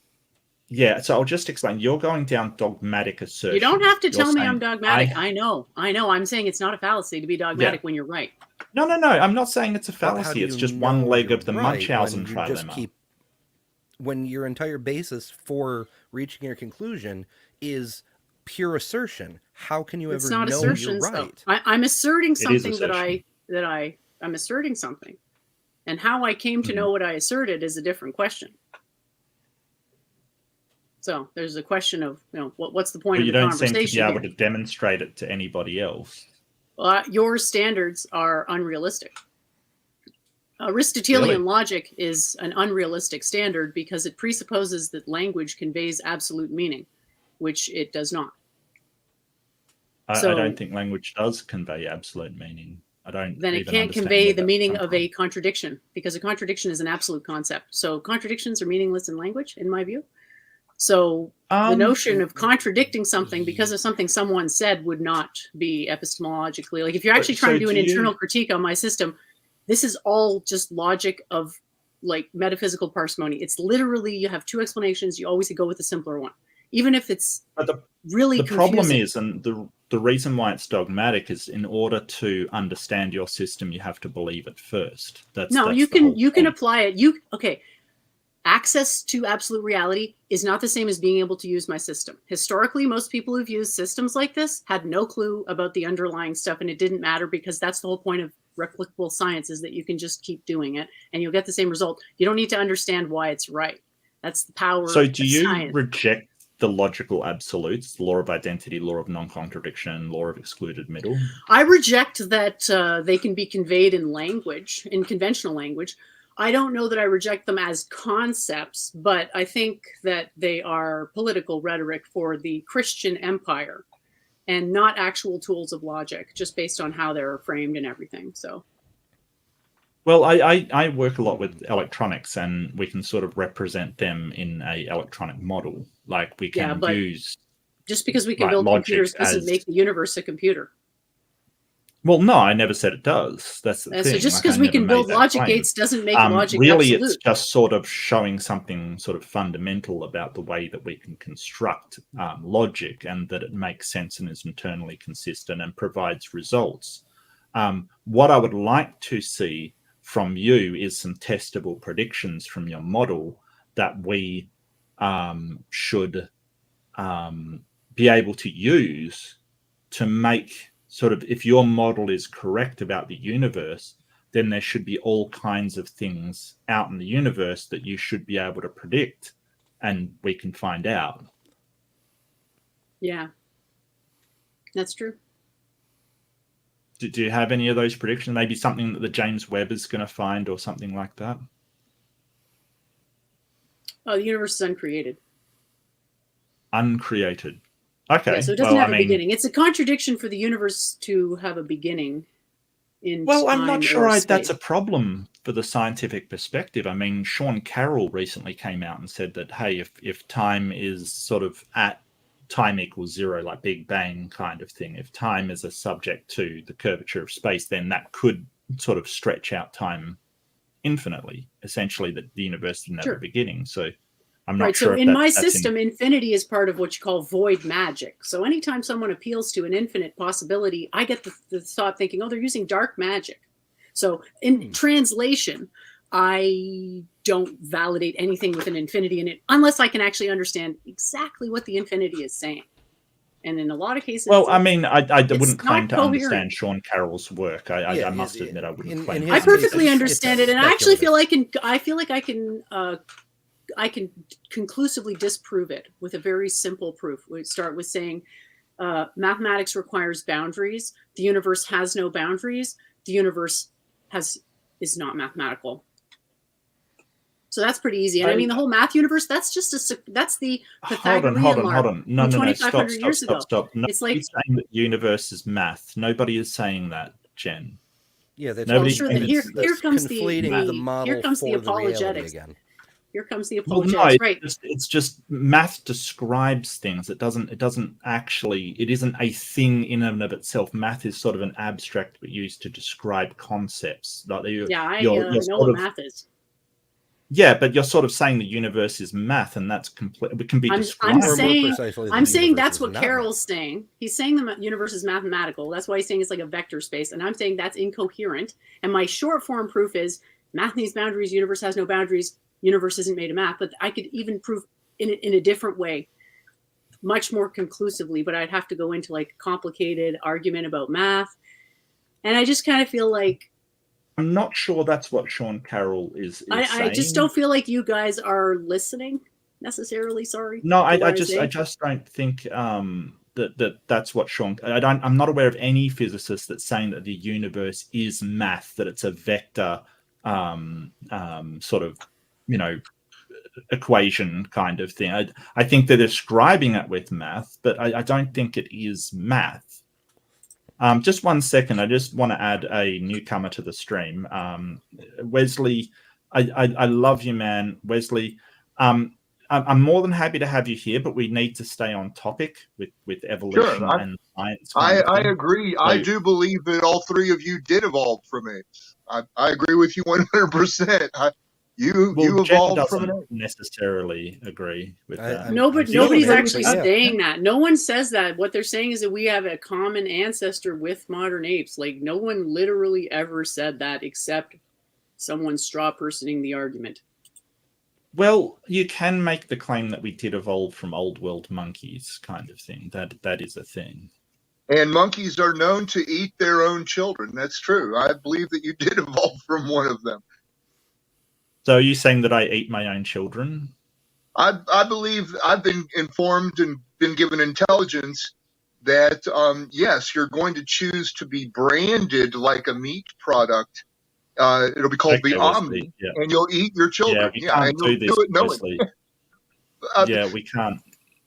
Yeah, so I'll just explain. You're going down dogmatic assertion.
You don't have to
You're
tell me
saying,
I'm dogmatic. I know. I'm saying it's not a fallacy to be dogmatic when you're right.
No. I'm not saying it's a
But how do
fallacy. It's
you
just one
know
leg
you're
of the
right
Munchausen
when you just
trilemma.
when your entire basis for reaching your conclusion is pure assertion? How can you
It's
ever
not
know
assertions,
you're
though.
right?
I'm asserting
is
something
assertion.
I'm asserting something, and how I came to know what I asserted is a different question. So there's a question of what's the point
But
of
you
the
don't seem
conversation
to be able
here?
to demonstrate it to anybody else.
Your standards are unrealistic. Aristotelian logic is an unrealistic standard because it presupposes that language conveys absolute meaning, which it does not.
I
So-
don't think language does convey absolute meaning. I don't.
Then it
even
can't
understand
convey
where
the
that's
meaning
come
of
from.
a contradiction, because a contradiction is an absolute concept. So contradictions are meaningless in language, in my view. So the notion of contradicting something because of something someone said would not be epistemologically. Like if you're actually trying to do an internal critique on my system, this is all just logic of like metaphysical parsimony. It's literally you have two explanations. You always go with the simpler one, even if it's really
the problem
confusing.
is, and the reason why it's dogmatic is in order to understand your system, you have to believe it first. That's
you
the whole
can
point.
apply it. Access to absolute reality is not the same as being able to use my system. Historically, most people who've used systems like this had no clue about the underlying stuff, and it didn't matter because that's the whole point of replicable science, is that you can just keep doing it and you'll get the same result. You don't need to understand why it's right. That's the power
So
of
do you
science.
reject the logical absolutes, the law of identity, law of non-contradiction, law of excluded middle?
I reject that they can be conveyed in language, in conventional language. I don't know that I reject them as concepts, but I think that they are political rhetoric for the Christian empire and not actual tools of logic, just based on how they're framed and everything. So,
well, I work a lot with electronics, and we can sort of represent them in a electronic model. Like we can use
just because we can
like,
build
logic
computers doesn't make the universe a computer.
Well, no, I never said it does. That's the thing.
So just because we can build logic gates doesn't make logic
really
absolute.
It's just sort of showing something sort of fundamental about the way that we can construct logic, and that it makes sense and is internally consistent and provides results. What I would like to see from you is some testable predictions from your model that we should be able to use to make sort of, if your model is correct about the universe, then there should be all kinds of things out in the universe that you should be able to predict, and we can find out.
Yeah, that's true.
Do you have any of those predictions? Maybe something that the James Webb is going to find, or something like that?
Oh, the universe is uncreated.
Uncreated. Okay.
Yeah, so it doesn't have a beginning. It's a contradiction for the universe to have a beginning in time.
I'm not sure that's a problem for the scientific perspective. I mean, Sean Carroll recently came out and said that, hey, if time is sort of at time equals zero, like Big Bang kind of thing, if time is a subject to the curvature of space, then that could sort of stretch out time infinitely, essentially, that the universe didn't have a beginning. So I'm not sure.
So in my system, infinity is part of what you call void magic. So anytime someone appeals to an infinite possibility, I get the thought thinking, oh, they're using dark magic. So in translation, I don't validate anything with an infinity in it unless I can actually understand exactly what the infinity is saying. And in a lot of cases,
well, I mean, I wouldn't claim to understand Sean Carroll's work. I must admit, I wouldn't claim.
I perfectly understand it, and I actually feel I feel like I can conclusively disprove it with a very simple proof. We start with saying mathematics requires boundaries. The universe has no boundaries. The universe is not mathematical. So that's pretty easy. And I mean, the whole math universe, that's the Pythagorean
hold on. No, stop.
It's like
saying that the universe is math. Nobody is saying that, Jen.
Yeah, that's
here comes the apologetics again. Here comes the apologetics, right?
It's just math describes things. It doesn't actually. It isn't a thing in and of itself. Math is sort of an abstract but used to describe concepts.
I know what math is.
Yeah, but you're sort of saying the universe is math, and that's complete. It can be described.
I'm saying that's what Carroll's saying. He's saying the universe is mathematical. That's why he's saying it's like a vector space, and I'm saying that's incoherent. And my short form proof is math needs boundaries. Universe has no boundaries. Universe isn't made of math. But I could even prove in a different way, much more conclusively. But I'd have to go into like a complicated argument about math, and I just kind of feel like.
I'm not sure that's what Sean Carroll is saying.
I just don't feel like you guys are listening necessarily. Sorry.
No, I just don't think that's what Sean. I'm not aware of any physicist that's saying that the universe is math, that it's a vector, sort of, equation kind of thing. I think they're describing it with math, but I don't think it is math. Just 1 second. I just want to add a newcomer to the stream. Wesley, I love you, man. Wesley, I'm more than happy to have you here, but we need to stay on topic with evolution and science.
I agree. So, I do believe that all three of you did evolve from apes. I agree with you 100%. You evolved from an ape.
Necessarily agree with that.
Nobody's actually saying that. No one says that. What they're saying is that we have a common ancestor with modern apes. Like, no one literally ever said that except someone straw personing the argument.
Well, you can make the claim that we did evolve from old world monkeys, kind of thing. That is a thing.
And monkeys are known to eat their own children. That's true. I believe that you did evolve from one of them.
So are you saying that I eat my own children?
I believe I've been informed and been given intelligence that yes, you're going to choose to be branded like a meat product. It'll be called the Omni,
Yeah.
and you'll eat your children.
We
Yeah,
can't
and you'll
do this,
do it knowing.
Wesley. Yeah,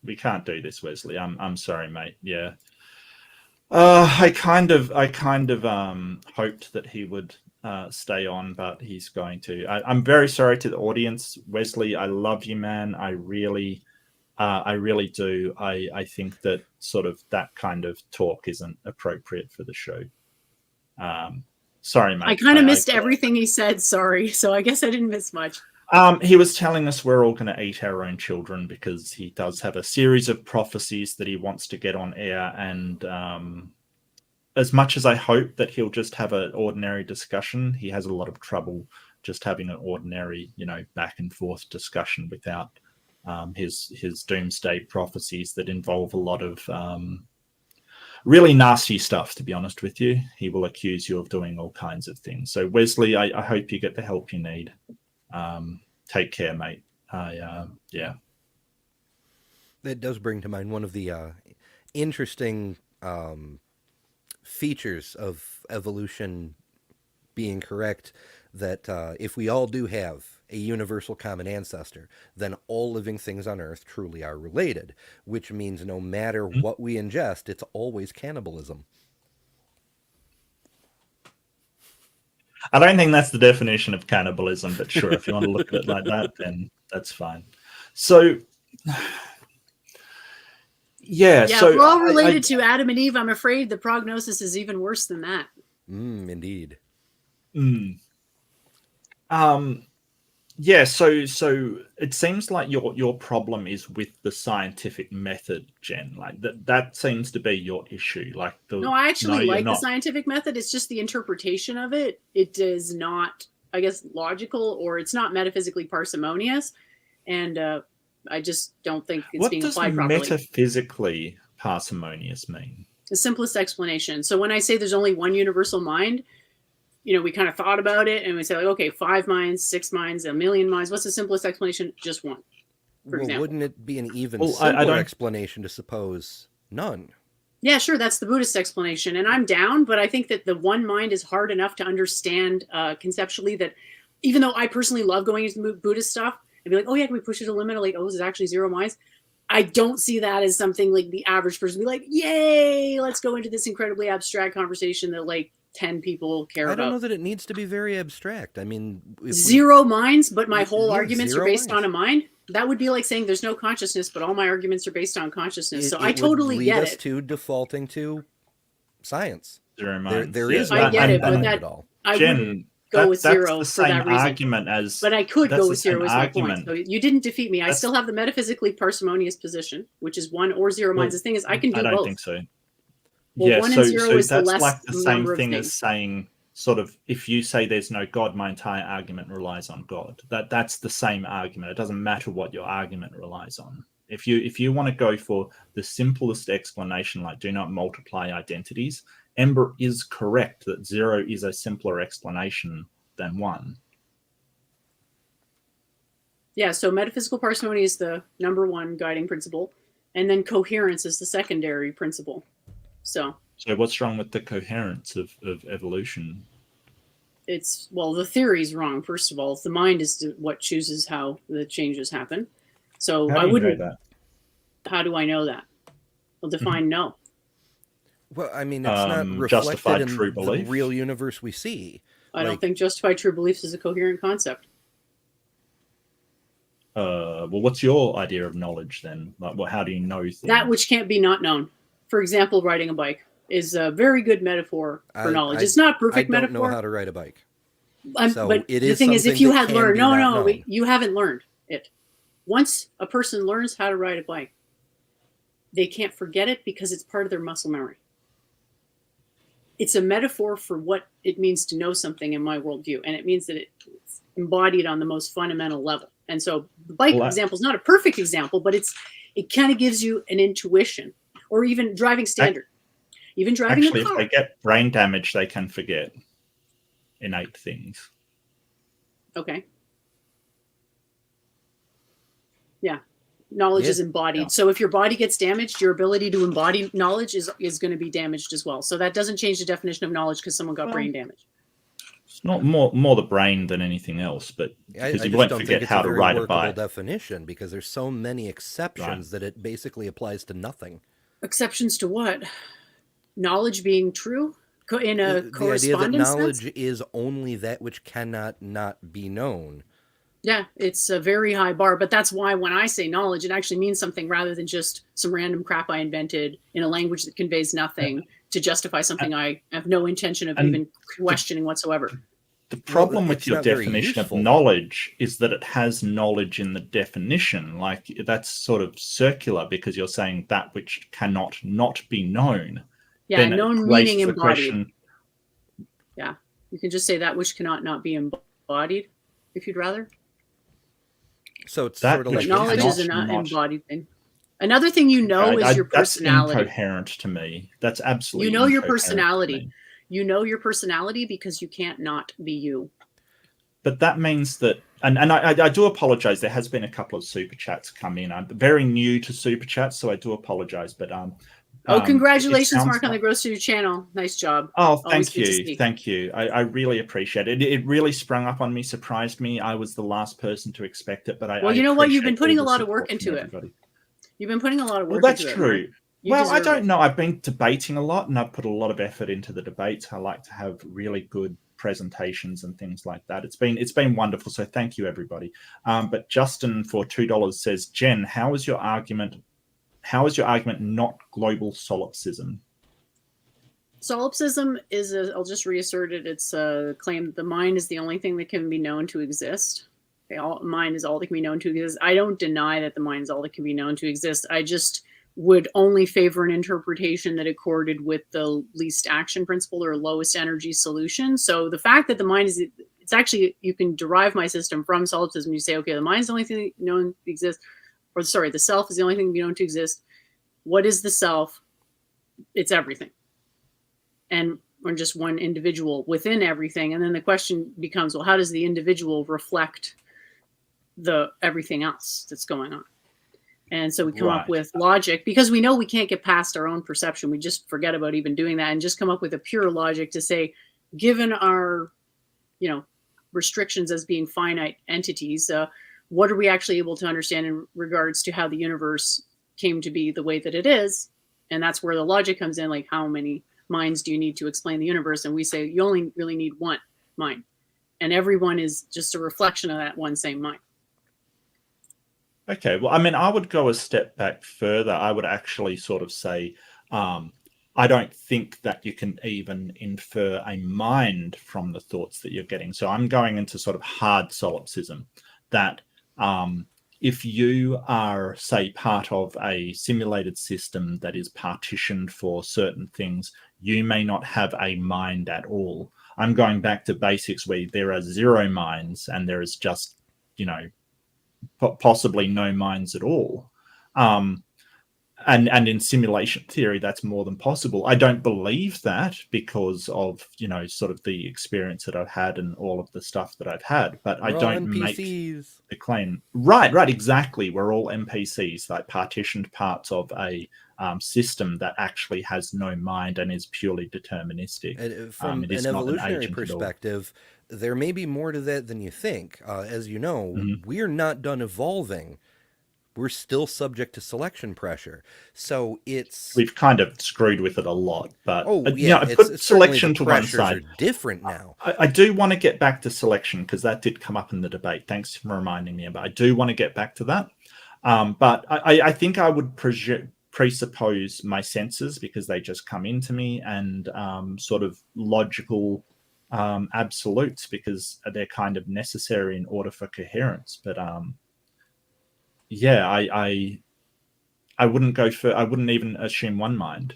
we can't do this, Wesley. I'm sorry, mate. Yeah. I kind of hoped that he would stay on, but he's going to. I'm very sorry to the audience, Wesley. I love you, man. I really do. I think that sort of that kind of talk isn't appropriate for the show. Sorry, mate.
I kind of missed everything he said. Sorry, so I guess I didn't miss much.
He was telling us we're all going to eat our own children because he does have a series of prophecies that he wants to get on air. And as much as I hope that he'll just have an ordinary discussion, he has a lot of trouble just having an ordinary, back and forth discussion without his doomsday prophecies that involve a lot of really nasty stuff, to be honest with you. He will accuse you of doing all kinds of things. So, Wesley, I hope you get the help you need. Take care, mate. Yeah.
That does bring to mind one of the interesting features of evolution being correct, that if we all do have a universal common ancestor, then all living things on Earth truly are related, which means no matter what we ingest, it's always cannibalism.
I don't think that's the definition of cannibalism, but sure, if you want to look at it like that, then that's fine. So, yeah. So
we're all related to Adam and Eve. I'm afraid the prognosis is even worse than that.
Indeed.
Yeah. So it seems like your problem is with the scientific method, Jen. Like that seems to be your issue. Like
no, I actually like the scientific method. It's just the interpretation of it. It is not, I guess, logical, or it's not metaphysically parsimonious, and I just don't think it's being applied properly.
What does metaphysically parsimonious mean?
The simplest explanation. So when I say there's only one universal mind, we kind of thought about it and we say, like, okay, 5 minds, 6 minds, 1,000,000 minds. What's the simplest explanation? Just one, for example.
Wouldn't it be an even simpler explanation to suppose none?
Yeah, sure. That's the Buddhist explanation. And I'm down, but I think that the one mind is hard enough to understand conceptually, that even though I personally love going into Buddhist stuff and be like, oh yeah, can we push it to limit? Like, oh, this is actually 0 minds. I don't see that as something like the average person be like, yay, let's go into this incredibly abstract conversation that like 10 people care about.
I don't know that it needs to be very abstract. I mean,
0 minds, but my whole arguments are based on a mind. That would be like saying there's no consciousness, but all my arguments are based on consciousness. So I totally
would
get
lead us
it.
to defaulting to science.
There
is
I get it, but
at all.
I wouldn't go with 0 for that reason.
Argument
but I could go with 0 is my point. So you didn't defeat me. I still have the metaphysically parsimonious position, which is 1 or 0 minds. The thing is, I can do both.
I don't think so.
Well, 1 and 0 is
that's
the less
like the same
number
thing
of
as saying, sort of, if you say there's no God, my entire argument relies on God. That's the same argument. It doesn't matter what your argument relies on. If you want to go for the simplest explanation, like do not multiply identities, Ember is correct that 0 is a simpler explanation than 1.
Yeah, so metaphysical parsimony is the number 1 guiding principle, and then coherence is the secondary principle. So
what's wrong with the coherence of evolution?
The theory's wrong, first of all. The mind is what chooses how the changes happen. So
I wouldn't know that.
How do I know that? Well, define no.
Well, I mean, it's not reflected in
true belief.
The real universe we see.
I don't think justified true beliefs is a coherent concept.
Well, what's your idea of knowledge then? Like, how do you know things?
That which can't be not known. For example, riding a bike is a very good metaphor for knowledge. It's not perfect metaphor.
I don't know how to ride a bike.
But the thing is, if you had learned, you haven't learned it. Once a person learns how to ride a bike, they can't forget it because it's part of their muscle memory. It's a metaphor for what it means to know something in my worldview. And it means that it's embodied on the most fundamental level. And so the bike example is not a perfect example, but it kind of gives you an intuition, or even driving standard. Even driving a car.
If they get brain damage, they can forget innate things.
Okay. Yeah. Knowledge
Yeah.
is embodied.
Yeah.
So if your body gets damaged, your ability to embody knowledge is going to be damaged as well. So that doesn't change the definition of knowledge because someone got brain damage.
It's not more the brain than anything else, but because
I
you
just
won't
don't think
forget
it's
how
a
to
very
ride a
workable
bike.
definition because there's so many exceptions that it basically applies to nothing.
Exceptions to what? Knowledge being true in a
The idea that
correspondence
knowledge
sense?
is only that which cannot not be known.
Yeah, it's a very high bar, but that's why when I say knowledge, it actually means something rather than just some random crap I invented in a language that conveys nothing to justify something I have no intention of even questioning whatsoever.
The problem with
it's
your
not very
definition of
useful.
knowledge is that it has knowledge in the definition. Like, that's sort of circular because you're saying that which cannot not be known.
Yeah,
Then it
known
raises
meaning
the
embodied.
question.
Yeah, you can just say that which cannot not be embodied if you'd rather.
So it's
That
sort of
which
like
Knowledge is an
not-
embodied thing. Another thing you know is your personality.
That's incoherent to me. That's absolutely
You know your
incoherent to
personality.
me.
You know your personality because you can't not be you.
But that means that, and I do apologize. There has been a couple of super chats come in. I'm very new to super chats, so I do apologize. But
Congratulations, Mark, on the
like,
growth to your channel. Nice job.
Oh,
Always
thank
good to
you,
see.
thank you. I really appreciate it. It really sprung up on me, surprised me. I was the last person to expect it, but
Well, you know what? You've been
appreciate
putting
all
a
the
lot of work
support from
into it.
everybody.
You've been putting a lot of work
Well, that's
into it.
true.
You
Well, I
deserve
don't
it.
know. I've been debating a lot, and I've put a lot of effort into the debates. I like to have really good presentations and things like that. It's been wonderful. So thank you, everybody. But Justin for $2 says, Jen, how is your argument not global solipsism?
Solipsism is, I'll just reassert it, it's a claim that the mind is the only thing that can be known to exist. Okay, mind is all that can be known to exist. I don't deny that the mind is all that can be known to exist. I just would only favor an interpretation that accorded with the least action principle or lowest energy solution. So the fact that the mind is, it's actually, you can derive my system from solipsism. You say, okay, the mind is the only thing known to exist, or sorry, the self is the only thing known to exist. What is the self? It's everything. And or just one individual within everything. And then the question becomes, well, how does the individual reflect the everything else that's going on? And so we come up with logic because we know we can't get past our own perception. We just forget about even doing that and just come up with a pure logic to say, given our, restrictions as being finite entities, what are we actually able to understand in regards to how the universe came to be the way that it is? And that's where the logic comes in, like how many minds do you need to explain the universe? And we say you only really need one mind. And everyone is just a reflection of that one same mind.
Okay, well, I mean, I would go a step back further. I would actually sort of say, I don't think that you can even infer a mind from the thoughts that you're getting. So I'm going into sort of hard solipsism, that if you are, say, part of a simulated system that is partitioned for certain things, you may not have a mind at all. I'm going back to basics where there are zero minds and there is just, possibly no minds at all. And in simulation theory, that's more than possible. I don't believe that because of, sort of the experience that I've had and all of the stuff that I've had, but I don't make the claim. Right, exactly. We're all NPCs, like partitioned parts of a system that actually has no mind and is purely deterministic.
And from an evolutionary perspective, there may be more to that than you think. As you know, we're not done evolving. We're still subject to selection pressure. So we've
kind of screwed with it a lot, but
put
selection to one side.
Are different now.
I do want to get back to selection because that did come up in the debate. Thanks for reminding me about it. I do want to get back to that. But I think I would presuppose my senses because they just come into me, and sort of logical absolutes because they're kind of necessary in order for coherence. But I wouldn't go for. I wouldn't even assume one mind.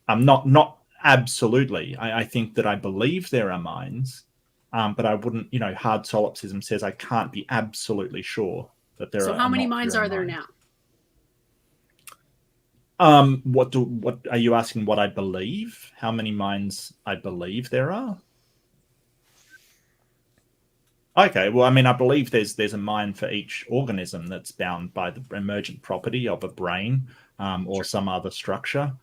Not absolutely. I think that I believe there are minds, but I wouldn't. Hard solipsism says I can't be absolutely sure that there are.
So how many minds are there now?
What are you asking? What I believe? How many minds I believe there are? Okay, well, I mean, I believe there's a mind for each organism that's bound by the emergent property of a brain, or
Sure.
some other structure.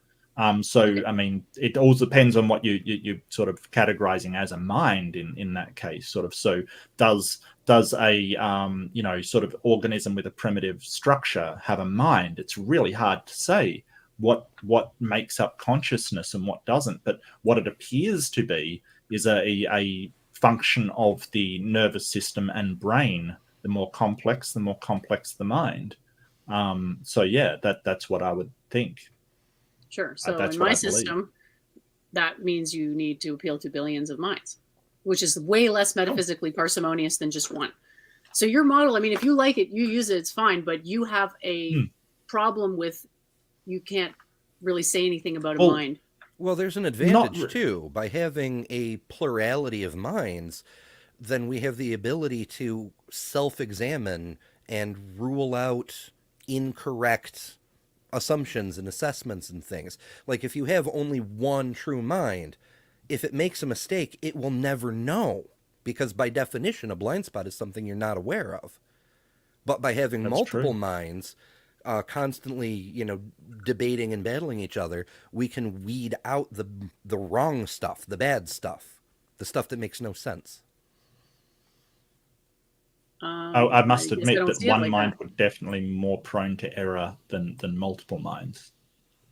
So,
Okay.
I mean, it all depends on what you sort of categorizing as a mind in that case. Sort of. So, does a sort of organism with a primitive structure have a mind? It's really hard to say what makes up consciousness and what doesn't. But what it appears to be is a function of the nervous system and brain. The more complex the mind. So yeah, that's what I would think.
Sure. So
That's
in
what
my
I believe.
system, that means you need to appeal to billions of minds, which is way less metaphysically parsimonious than just one. So your model, I mean, if you like it, you use it, it's fine, but you have a problem with, you can't really say anything about a
Well,
mind.
Well, there's an
Not
advantage
re-
too. By having a plurality of minds, then we have the ability to self-examine and rule out incorrect assumptions and assessments and things. Like if you have only one true mind, if it makes a mistake, it will never know, because by definition a blind spot is something you're not aware of. But by having
that's
multiple
true.
minds, constantly, debating and battling each other, we can weed out the wrong stuff, the bad stuff, the stuff that makes no sense.
I
I
must
guess I
admit
don't
that
see it
one
like
mind
that.
would definitely be more prone to error than multiple minds.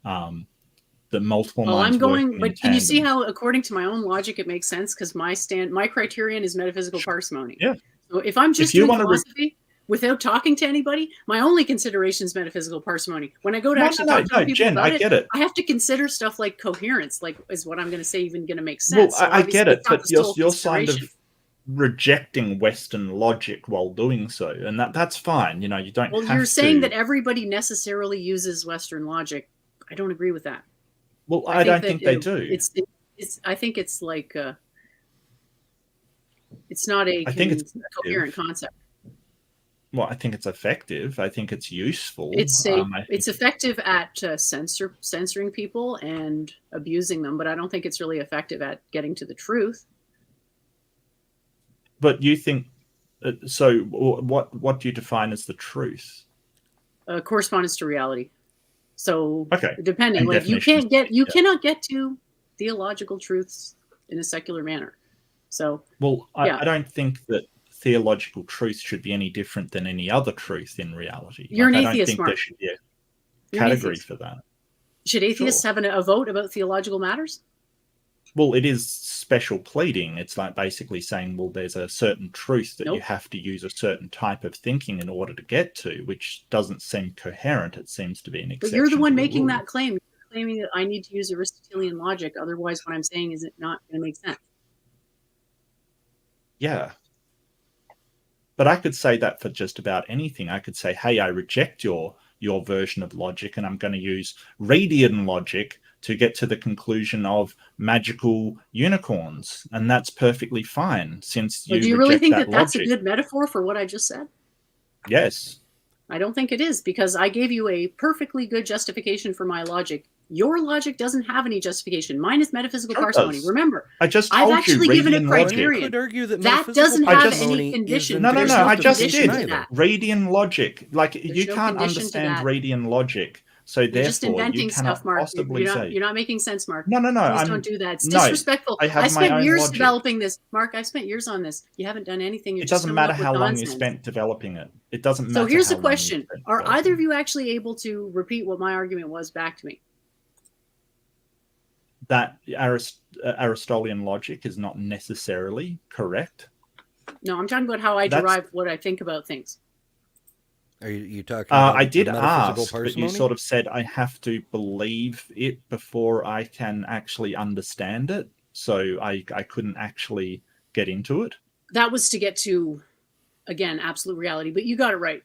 The multiple
Well, I'm
minds
going,
working in
but can you see
tandem.
how, according to my own logic, it makes sense? Because my criterion is metaphysical parsimony.
Yeah.
So if I'm
If
just
you
doing
want to,
philosophy without talking to anybody, my only consideration is metaphysical parsimony. When I go to
no,
actually
no, no,
talk to
no,
other people
Jen, I
about it,
get it.
I have to consider stuff like coherence, like is what I'm going to say even going to make
Well,
sense? So
I get
obviously,
it,
it's not
but
the
you're
sole
you're kind of
consideration.
rejecting Western logic while doing so, and that's fine. You don't
Well, you're
have
saying
to.
that everybody necessarily uses Western logic. I don't agree with that.
Well,
I
I
think
don't
that
think they do.
it's I think it's like it's not a
I think it's
coherent
effective.
concept.
Well, I think it's effective. I think it's useful. I think
It's effective at censoring people and abusing them, but I don't think it's really effective at getting to the truth.
But you think so? What do you define as the truth?
Correspondence to reality. So
Okay,
depending,
and
like
definitions.
you
Yeah.
cannot get to theological truths in a secular manner. So
Well,
yeah,
I don't think that theological truth should be any different than any other truth in reality.
you're
Like,
an
I don't
atheist,
think there
Mark.
should be a
You're an
category
atheist.
for that.
Should atheists
Sure.
have a vote about theological matters?
Well, it is special pleading. It's like basically saying, well, there's a certain truth that you
Nope.
have to use a certain type of thinking in order to get to, which doesn't seem coherent. It seems to be an
But you're the
exception
one
to the
making
rule.
that claim. You're claiming that I need to use Aristotelian logic. Otherwise, what I'm saying is it not going to make sense.
Yeah. But I could say that for just about anything. I could say, hey, I reject your version of logic, and I'm going to use Radian logic to get to the conclusion of magical unicorns. And that's perfectly fine since
But do
you
you really
reject
think
that
that that's a
logic.
good metaphor for what I just said?
Yes.
I don't think it is, because I gave you a perfectly good justification for my logic. Your logic doesn't have any justification. Mine is metaphysical
Sure it
parsimony.
does.
Remember,
I just
I've
told you
actually given a
Radian
One
logic.
criterion.
could argue that
That
metaphysical
doesn't have any
parsimony
condition.
isn't
No, no,
There's
no.
a
no
I just
condition
justification
did.
to
either.
that.
Radian logic. Like,
There's
you
no
can't
condition to
understand
that.
Radian logic, so
You're just
therefore you
inventing stuff,
cannot
Mark.
possibly say,
You're not making sense, Mark.
no, no, no.
Please don't do that. It's
No.
disrespectful.
I
I
have my
spent
own
years
logic.
developing this. Mark, I spent years on this. You haven't done anything. You're
It
just
doesn't
coming
matter
up with
how long you
nonsense.
spent developing it. It doesn't
So
matter
here's
how
the
long you
question.
spent
Are
developing
either of
it.
you actually able to repeat what my argument was back to me?
That Aristotelian logic is not necessarily correct.
No, I'm talking about how I
That's
derive what I think about things.
Are you talking about
I
the
did
metaphysical
ask, but you
parsimony?
sort of said I have to believe it before I can actually understand it. So I couldn't actually get into it.
That was to get to, again, absolute reality. But you got it right,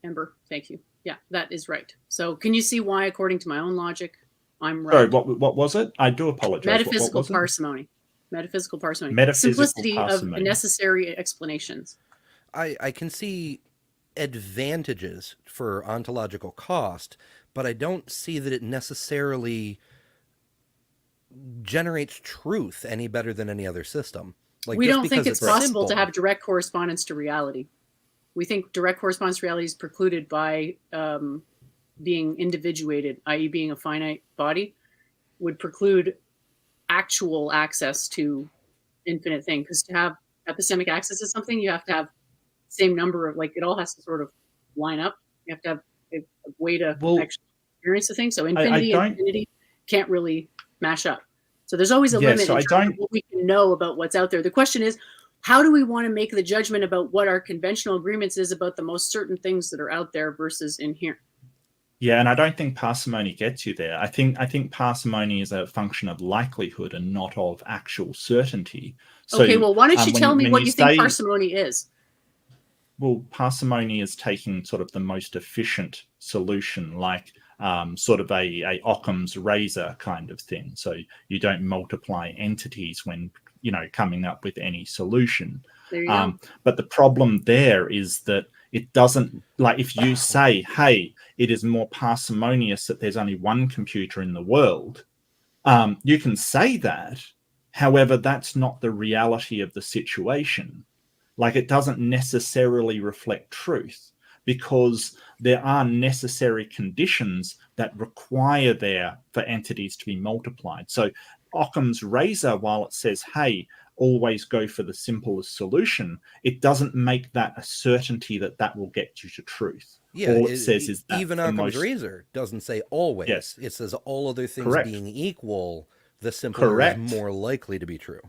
Ember. Thank you. Yeah, that is right. So can you see why, according to my own logic, I'm right?
Sorry, what was it? I do apologize.
Metaphysical
what was it?
parsimony. Metaphysical parsimony.
Metaphysical
Simplicity
parsimony.
of necessary explanations.
I can see advantages for ontological cost, but I don't see that it necessarily generates truth any better than any other system. Like,
we
just
don't think
because
it's possible to
simple-
have direct correspondence to reality. We think direct correspondence to reality is precluded by being individuated, i.e. being a finite body, would preclude actual access to infinite thing. Because to have epistemic access to something, you have to have the same number of, like, it all has to sort of line up. You have to have a way to
Well,
actually experience the thing. So
I
infinity and
don't.
infinity can't really mash up. So there's always a
Yeah,
limit
so
in
I
terms of
don't.
what we can know about what's out there. The question is, how do we want to make the judgment about what our conventional agreements is about the most certain things that are out there versus in here?
Yeah, and I don't think parsimony gets you there. I think parsimony is a function of likelihood and not of actual certainty. So,
Okay, well, why don't you tell me
when
what you think
say,
parsimony is?
well, parsimony is taking sort of the most efficient solution, like sort of a Occam's razor kind of thing. So you don't multiply entities when coming up with any solution.
There you go.
But the problem there is that it doesn't, like, if you say, hey, it is more parsimonious that there's only one computer in the world, you can say that. However, that's not the reality of the situation. Like, it doesn't necessarily reflect truth, because there are necessary conditions that require there for entities to be multiplied. So Occam's razor, while it says, hey, always go for the simplest solution, it doesn't make that a certainty that that will get you to truth.
Yeah,
all it says is that
even Occam's razor doesn't say always.
Yes.
It says all other things
Correct.
being equal, the simpler
Correct.
is more likely to be true.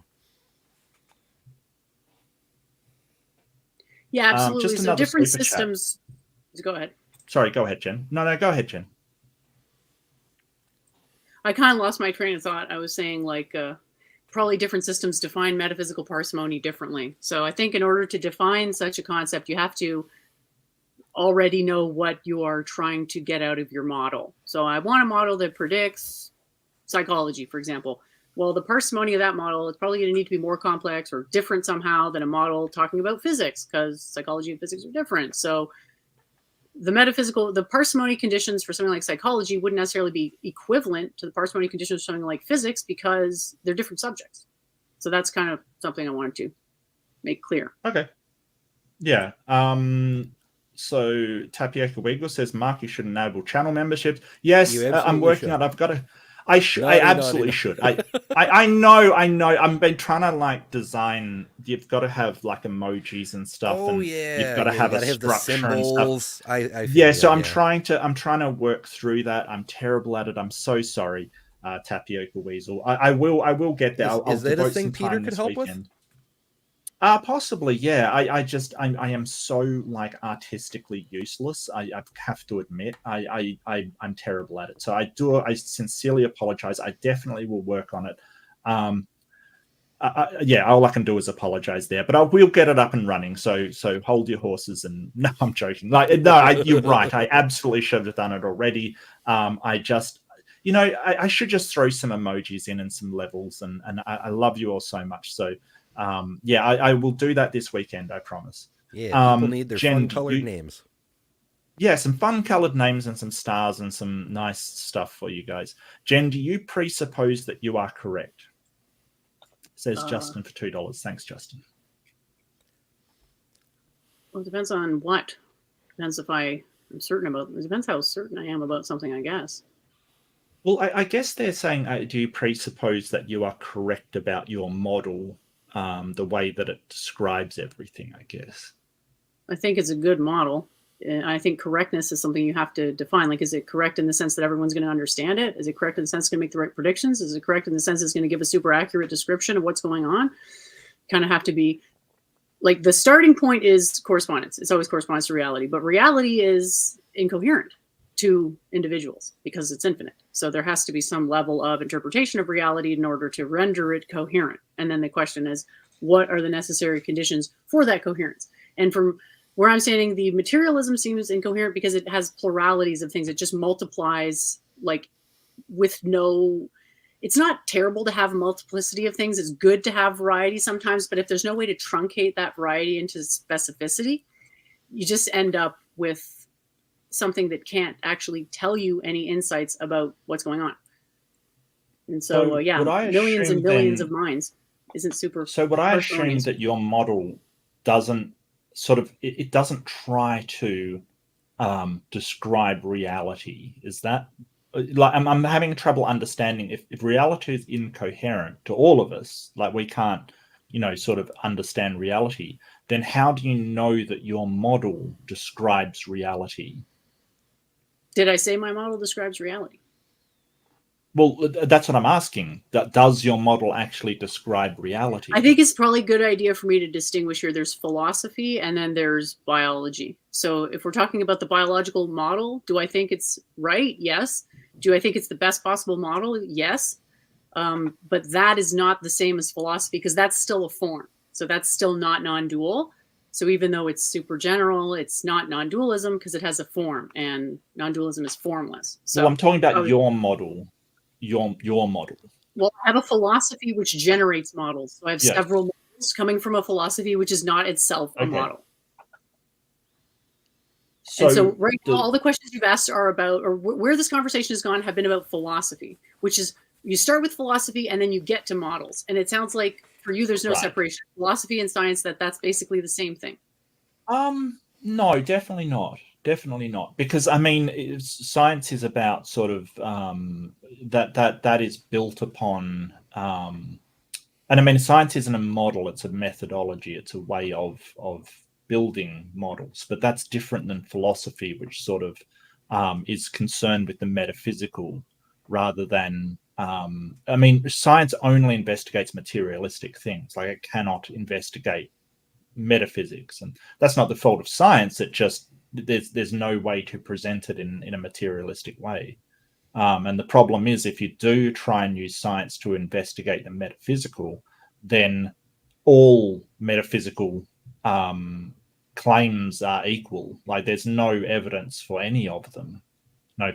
Yeah, absolutely.
Just
So
another
different
super chat.
systems. Go ahead.
Sorry, go ahead, Jen. No, go ahead, Jen.
I kind of lost my train of thought. I was saying, like, probably different systems define metaphysical parsimony differently. So I think in order to define such a concept, you have to already know what you are trying to get out of your model. So I want a model that predicts psychology, for example. Well, the parsimony of that model is probably going to need to be more complex or different somehow than a model talking about physics, because psychology and physics are different. So the parsimony conditions for something like psychology wouldn't necessarily be equivalent to the parsimony conditions for something like physics, because they're different subjects. So that's kind of something I wanted to make clear.
Okay. Yeah. So Tapioca Wiggle says, Mark, you should enable channel memberships. Yes, I'm working on it. I've got to. I absolutely should. I know. I've been trying to, like, design. You've got to have, like, emojis and stuff.
Oh,
and
yeah.
You've got to have a structure and stuff.
So
I'm trying to work through that. I'm terrible at it. I'm so sorry, Tapioca Weasel. I will get there.
Is that a thing Peter could help with?
Possibly, yeah. I am so, like, artistically useless. I have to admit, I'm terrible at it. So I sincerely apologize. I definitely will work on it. Yeah, all I can do is apologize there, but we'll get it up and running. So hold your horses. And no, I'm joking. Like, no, you're right. I absolutely should have done it already. I should just throw some emojis in and some levels, and I love you all so much. So. I will do that this weekend, I promise.
Yeah, people need their fun-colored names.
Yeah, some fun-colored names and some stars and some nice stuff for you guys. Jen, do you presuppose that you are correct? Says Justin for $2. Thanks, Justin.
Well, it depends on what. Depends if I'm certain about. It depends how certain I am about something, I guess.
Well, I guess they're saying, do you presuppose that you are correct about your model? The way that it describes everything, I guess.
I think it's a good model. I think correctness is something you have to define. Like, is it correct in the sense that everyone's going to understand it? Is it correct in the sense it's going to make the right predictions? Is it correct in the sense it's going to give a super accurate description of what's going on? Kind of have to be, like, the starting point is correspondence. It's always correspondence to reality, but reality is incoherent to individuals because it's infinite. So there has to be some level of interpretation of reality in order to render it coherent. And then the question is, what are the necessary conditions for that coherence? And from where I'm standing, the materialism seems incoherent because it has pluralities of things. It just multiplies, like, with no, it's not terrible to have a multiplicity of things. It's good to have variety sometimes, but if there's no way to truncate that variety into specificity, you just end up with something that can't actually tell you any insights about what's going on. And so, millions and millions of minds. isn't super.
So would I assume
harmonious.
that your model doesn't it doesn't try to describe reality? Is that like I'm having trouble understanding if reality is incoherent to all of us, like we can't, sort of understand reality, then how do you know that your model describes reality?
Did I say my model describes reality?
Well, that's what I'm asking. Does your model actually describe reality?
I think it's probably a good idea for me to distinguish here. There's philosophy and then there's biology. So if we're talking about the biological model, do I think it's right? Yes. Do I think it's the best possible model? Yes. But that is not the same as philosophy because that's still a form. So that's still not non-dual. So even though it's super general, it's not non-dualism because it has a form, and non-dualism is formless. So
I'm talking about your model. Your model.
Well, I have a philosophy which generates models. So I have several models coming from a philosophy which is not itself a model. So right now, all the questions you've asked are about, or where this conversation has gone, have been about philosophy, which is you start with philosophy and then you get to models. And it sounds like for you, there's no separation. Philosophy and science, that's basically the same thing.
No, definitely not. Definitely not, because I mean, science is about sort of that is built upon, and I mean, science isn't a model; it's a methodology. It's a way of building models, but that's different than philosophy, which sort of is concerned with the metaphysical rather than. I mean, science only investigates materialistic things; like it cannot investigate metaphysics, and that's not the fault of science. It just there's no way to present it in a materialistic way, and the problem is if you do try and use science to investigate the metaphysical, then all metaphysical claims are equal. Like there's no evidence for any of them, no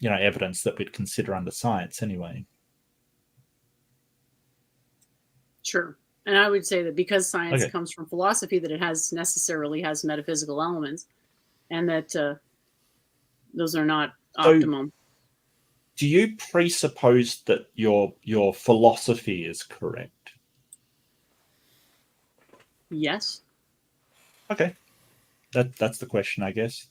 evidence that we'd consider under science anyway.
Sure. And I would say that because science comes from philosophy, that it necessarily has metaphysical elements, and that those are not optimum.
Do you presuppose that your philosophy is correct?
Yes.
Okay, that's the question, I guess.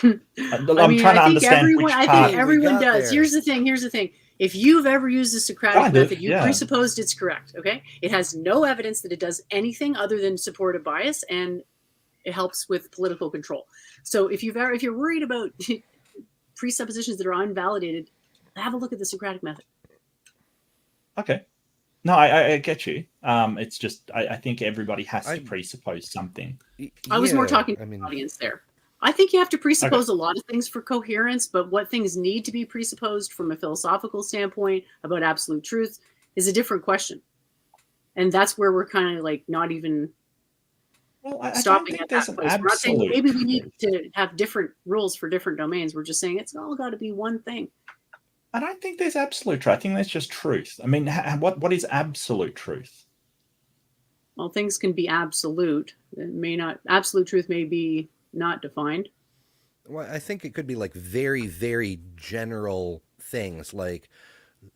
I'm trying to understand which part.
I think everyone does. There. Here's the thing. If you've ever used the Socratic method, you presupposed it's correct. Okay, it has no evidence that it does anything other than support a bias, and it helps with political control. So if you're worried about presuppositions that are unvalidated, have a look at the Socratic method.
Okay. No, I get you. It's just I think everybody has to presuppose something.
I was more talking to the audience there. I think you have to presuppose a lot of things for coherence, but what things need to be presupposed from a philosophical standpoint about absolute truth is a different question. And that's where we're kind of like not even stopping at that place. We're not saying maybe we need to have different rules for different domains. We're just saying it's all got to be one thing.
I don't think there's absolute truth. I think there's just truth. I mean, what is absolute truth?
Well, things can be absolute. It may not. Absolute truth may be not defined.
Well, I think it could be like very, very general things, like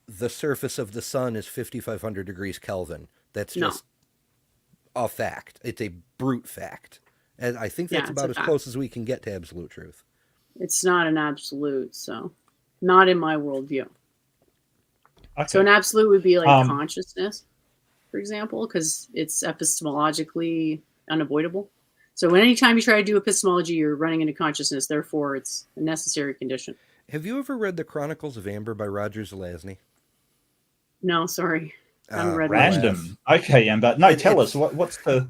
the surface of the sun is 5,500 degrees Kelvin. That's just a fact. It's a brute fact. And I think that's about as close as we can get to absolute truth.
It's not an absolute, so not in my worldview. Okay. So an absolute would be like consciousness, for example, because it's epistemologically unavoidable. So anytime you try to do epistemology, you're running into consciousness. Therefore, it's a necessary condition.
Have you ever read The Chronicles of Amber by Roger Zelazny?
No, sorry. I haven't read
random. Okay, Amber. No, tell us. What's the...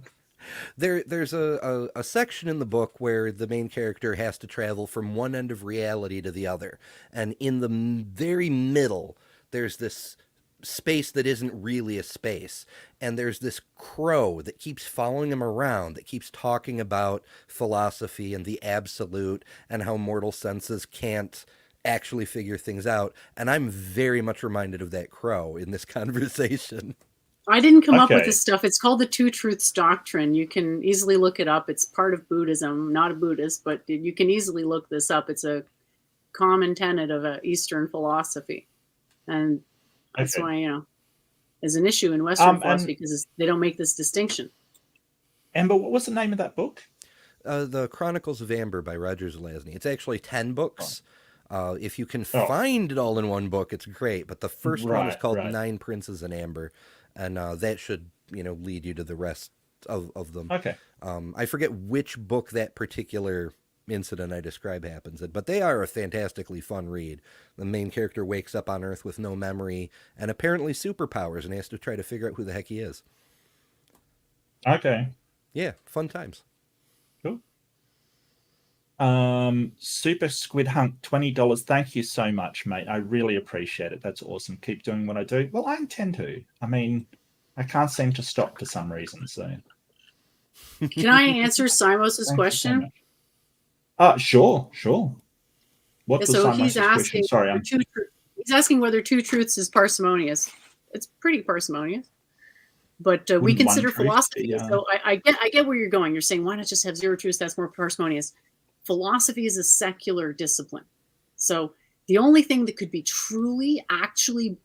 There's a section in the book where the main character has to travel from one end of reality to the other. And in the very middle, there's this space that isn't really a space, and there's this crow that keeps following him around, that keeps talking about philosophy and the absolute and how mortal senses can't actually figure things out. And I'm very much reminded of that crow in this conversation.
I didn't come up with this stuff. It's called the Two Truths Doctrine. You can easily look it up. It's part of Buddhism. I'm not a Buddhist, but you can easily look this up. It's a common tenet of Eastern philosophy, and that's why, is an issue in Western philosophy
And
because they don't make this distinction.
Amber, what was the name of that book?
The Chronicles of Amber by Roger Zelazny. It's actually 10 books. If you can
Oh,
find it all in one book, it's great. But the first one is called
right.
Nine Princes in Amber, and that should lead you to the rest of them.
Okay.
I forget which book that particular incident I describe happens in, but they are a fantastically fun read. The main character wakes up on Earth with no memory and apparently superpowers, and has to try to figure out who the heck he is.
Okay.
Yeah, fun times.
Cool. Super Squid Hunk, $20. Thank you so much, mate. I really appreciate it. That's awesome. Keep doing what I do. Well, I intend to. I mean, I can't seem to stop for some reason. So,
Can I answer Simos's question?
Sure. What was
So
Simos's question? Sorry,
he's asking whether two truths is parsimonious. It's pretty parsimonious, but we
Wouldn't
consider
one truth
philosophy.
be,
So I get where you're going. You're saying why not just have zero truths? That's more parsimonious. Philosophy is a secular discipline, so the only thing that could be truly, actually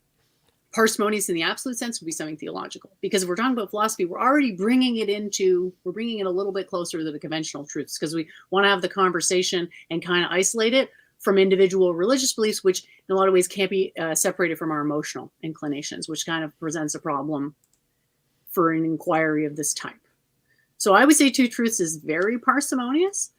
parsimonious in the absolute sense would be something theological. Because if we're talking about philosophy, we're already bringing it a little bit closer to the conventional truths, because we want to have the conversation and kind of isolate it from individual religious beliefs, which in a lot of ways can't be separated from our emotional inclinations, which kind of presents a problem for an inquiry of this type. So I would say two truths is very parsimonious,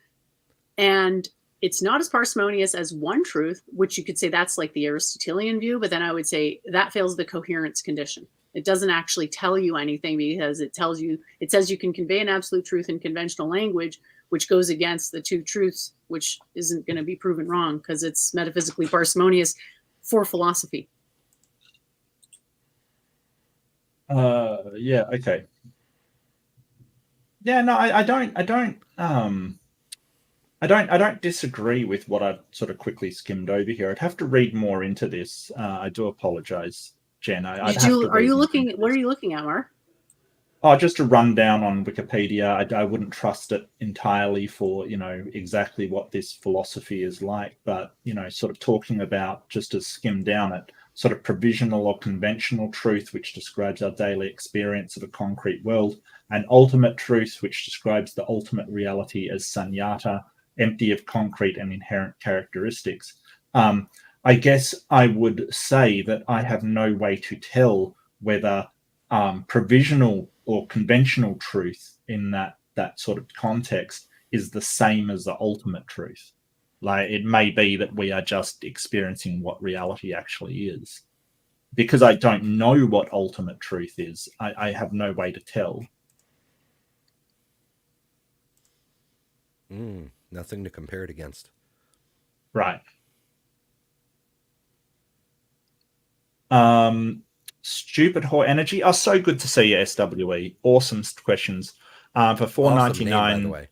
and it's not as parsimonious as one truth, which you could say that's like the Aristotelian view, but then I would say that fails the coherence condition. It doesn't actually tell you anything, because it says you can convey an absolute truth in conventional language, which goes against the two truths, which isn't going to be proven wrong because it's metaphysically parsimonious for philosophy.
Yeah. Okay. Yeah. No, I don't disagree with what I've sort of quickly skimmed over here. I'd have to read more into this. I do apologize, Jen. What are you
looking at, Mark?
Oh, just a rundown on Wikipedia. I wouldn't trust it entirely for, exactly what this philosophy is like, but, sort of talking about, just to skim down it, sort of provisional or conventional truth, which describes our daily experience of a concrete world, and ultimate truth, which describes the ultimate reality as sunyata, empty of concrete and inherent characteristics. I guess I would say that I have no way to tell whether provisional or conventional truth in that sort of context is the same as the ultimate truth. Like, it may be that we are just experiencing what reality actually is. Because I don't know what ultimate truth is, I have no way to tell.
Nothing to compare it against.
Right. Stupid Whore Energy. Oh, so good to see you, SWE. Awesome questions. For $4.99.
Awesome name, by the way.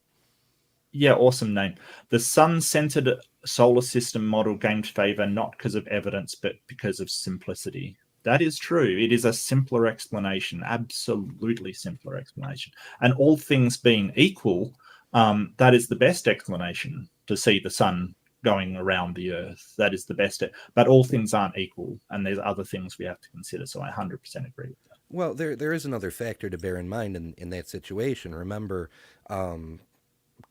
Yeah, awesome name. The sun-centered solar system model gained favor not because of evidence, but because of simplicity. That is true. It is a simpler explanation, absolutely simpler explanation. And all things being equal, that is the best explanation, to see the sun going around the earth. That is the best. But all things aren't equal, and there's other things we have to consider. So I 100% agree with that.
Well, there is another factor to bear in mind in that situation. Remember,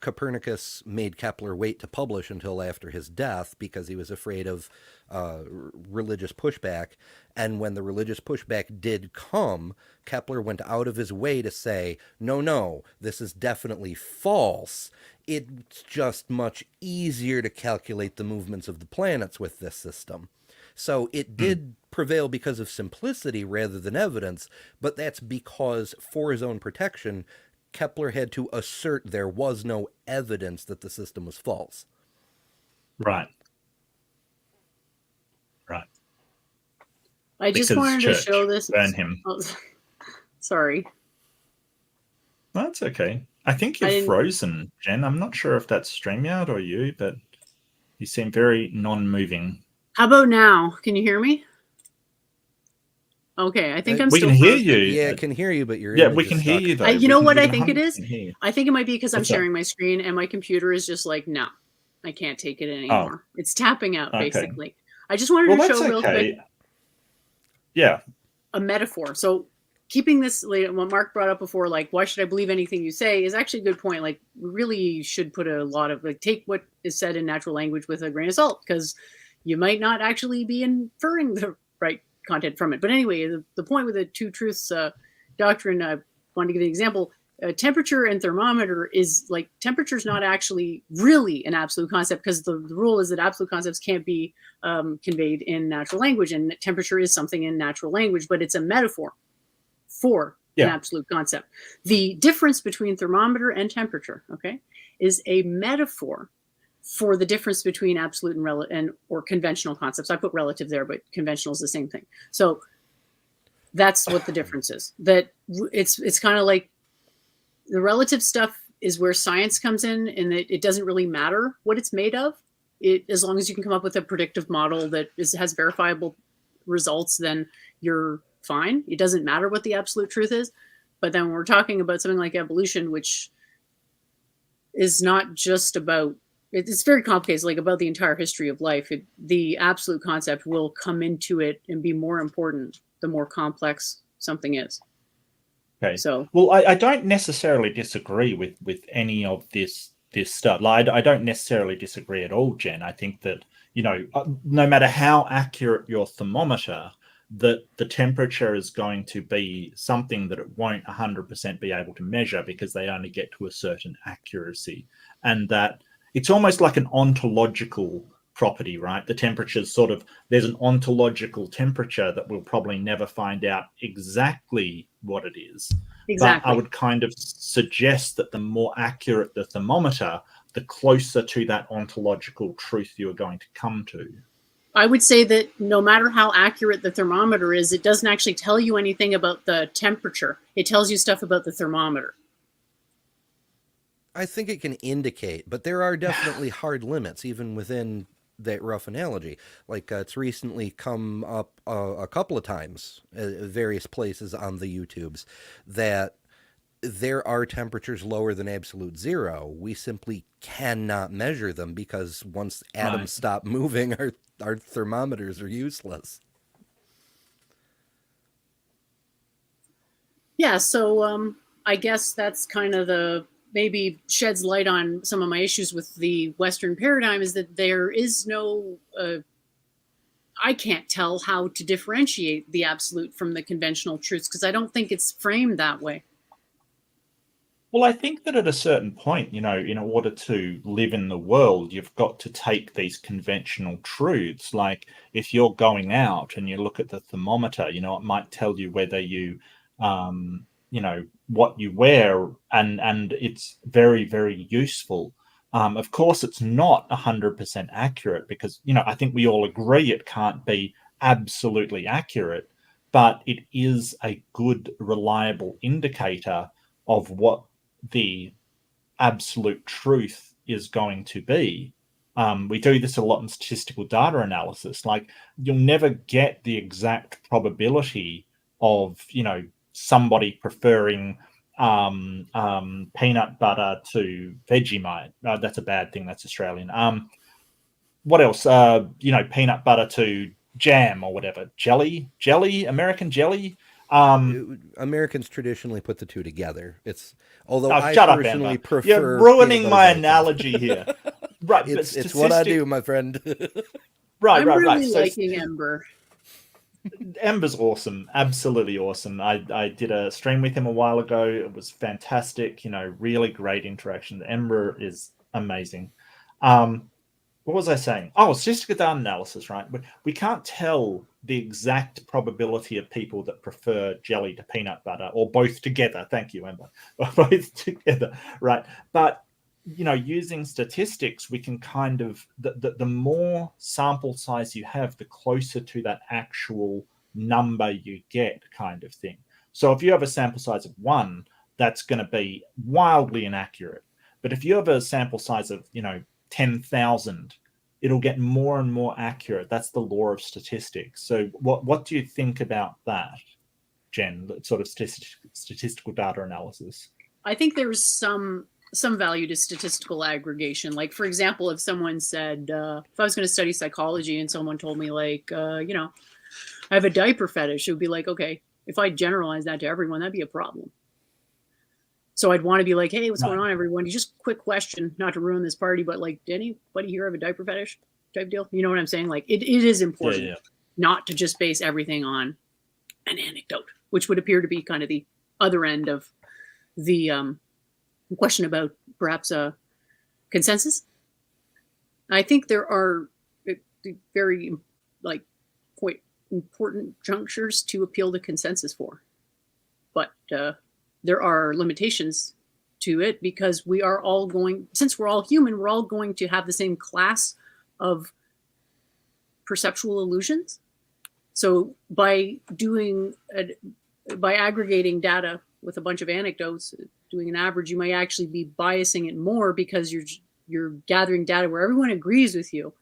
Copernicus made Kepler wait to publish until after his death because he was afraid of religious pushback. And when the religious pushback did come, Kepler went out of his way to say, no, this is definitely false. It's just much easier to calculate the movements of the planets with this system. So it did prevail because of simplicity rather than evidence, but that's because, for his own protection, Kepler had to assert there was no evidence that the system was false.
Right.
I just wanted to show this.
Burn him.
Oh, sorry.
That's okay. I think you're frozen, Jen. I'm not sure if that's StreamYard or you, but you seem very non-moving.
How about now? Can you hear me? Okay, I think I'm
we
still
can hear
frozen.
you.
Yeah, I can hear you, but you're
we can hear you though.
You know what I think it is?
Hear.
I think it might be because I'm sharing my screen and my computer is just like, no, I can't take it anymore. It's tapping out basically. I just wanted to show real quick.
Yeah.
a metaphor. So keeping this, what Mark brought up before, like, why should I believe anything you say, is actually a good point. Like, we really should put a lot of, like, take what is said in natural language with a grain of salt, because you might not actually be inferring the right content from it. But anyway, the point with the two truths doctrine, I wanted to give an example. Temperature and thermometer is like, temperature is not actually really an absolute concept, because the rule is that absolute concepts can't be conveyed in natural language, and temperature is something in natural language, but it's a metaphor for an absolute concept. The difference between thermometer and temperature, okay, is a metaphor for the difference between absolute and or conventional concepts. I put relative there, but conventional is the same thing. So that's what the difference is. That it's kind of like, the relative stuff is where science comes in, and it doesn't really matter what it's made of. As long as you can come up with a predictive model that has verifiable results, then you're fine. It doesn't matter what the absolute truth is. But then when we're talking about something like evolution, which is not just about, it's very complicated, it's like about the entire history of life. The absolute concept will come into it and be more important the more complex something is.
Okay.
So,
well, I don't necessarily disagree with any of this stuff. Like, I don't necessarily disagree at all, Jen. I think that, no matter how accurate your thermometer, that the temperature is going to be something that it won't 100% be able to measure, because they only get to a certain accuracy, and that it's almost like an ontological property, right? The temperature is sort of, there's an ontological temperature that we'll probably never find out exactly what it is.
exactly.
But I would kind of suggest that the more accurate the thermometer, the closer to that ontological truth you are going to come to.
I would say that no matter how accurate the thermometer is, it doesn't actually tell you anything about the temperature. It tells you stuff about the thermometer.
I think it can indicate, but there are definitely hard limits, even within that rough analogy. Like, it's recently come up a couple of times at various places on the YouTubes that there are temperatures lower than absolute zero. We simply cannot measure them, because once atoms stop moving, our thermometers are useless.
Yeah, so I guess that's kind of maybe sheds light on some of my issues with the Western paradigm, is that there is no, I can't tell how to differentiate the absolute from the conventional truths, because I don't think it's framed that way.
Well, I think that at a certain point, in order to live in the world, you've got to take these conventional truths. Like, if you're going out and you look at the thermometer, it might tell you whether you, what you wear, and it's very, very useful. Of course, it's not 100% accurate, because, I think we all agree it can't be absolutely accurate, but it is a good, reliable indicator of what the absolute truth is going to be. We do this a lot in statistical data analysis. Like, you'll never get the exact probability of, somebody preferring peanut butter to Vegemite. That's a bad thing. That's Australian. What else? Peanut butter to jam or whatever. Jelly, American jelly.
Americans traditionally put the two together. Although I
shut up,
personally
Amber.
prefer.
You're ruining my
bacon.
analogy here. Right,
it's what I do, my friend.
right.
I'm really liking Ember.
Ember's awesome, absolutely awesome. I did a stream with him a while ago. It was fantastic. Really great interaction. Ember is amazing. What was I saying? Oh, statistical data analysis, right? But we can't tell the exact probability of people that prefer jelly to peanut butter, or both together. Thank you, Ember. Both together, right? But, using statistics, we can kind of, the more sample size you have, the closer to that actual number you get, kind of thing. So if you have a sample size of 1, that's going to be wildly inaccurate. But if you have a sample size of, 10,000, it'll get more and more accurate. That's the law of statistics. So what do you think about that, Jen, sort of statistical data analysis?
I think there's some value to statistical aggregation. Like, for example, if someone said, if I was going to study psychology and someone told me, like, I have a diaper fetish, it would be like, okay, if I generalize that to everyone, that'd be a problem. So I'd want to be like, hey, what's going on, everyone? You just quick question, not to ruin this party, but like, did anybody here have a diaper fetish type deal? You know what I'm saying? Like, it is important not to just base everything on an anecdote, which would appear to be kind of the other end of the question about perhaps a consensus. I think there are very like quite important junctures to appeal to consensus for, but there are limitations to it because we are all going, since we're all human, we're all going to have the same class of perceptual illusions. So by aggregating data with a bunch of anecdotes, doing an average, you might actually be biasing it more because you're gathering data where everyone agrees with you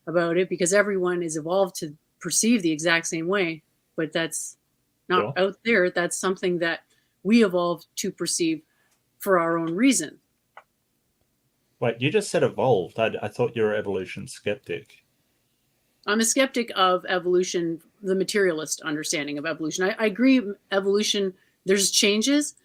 about it because everyone is evolved to perceive the exact same way, but that's not out there. That's something that we evolved to perceive for our own reason.
Wait, you just said evolved. I thought you were an evolution skeptic.
I'm a skeptic of evolution, the materialist understanding of evolution. I agree, evolution, there's changes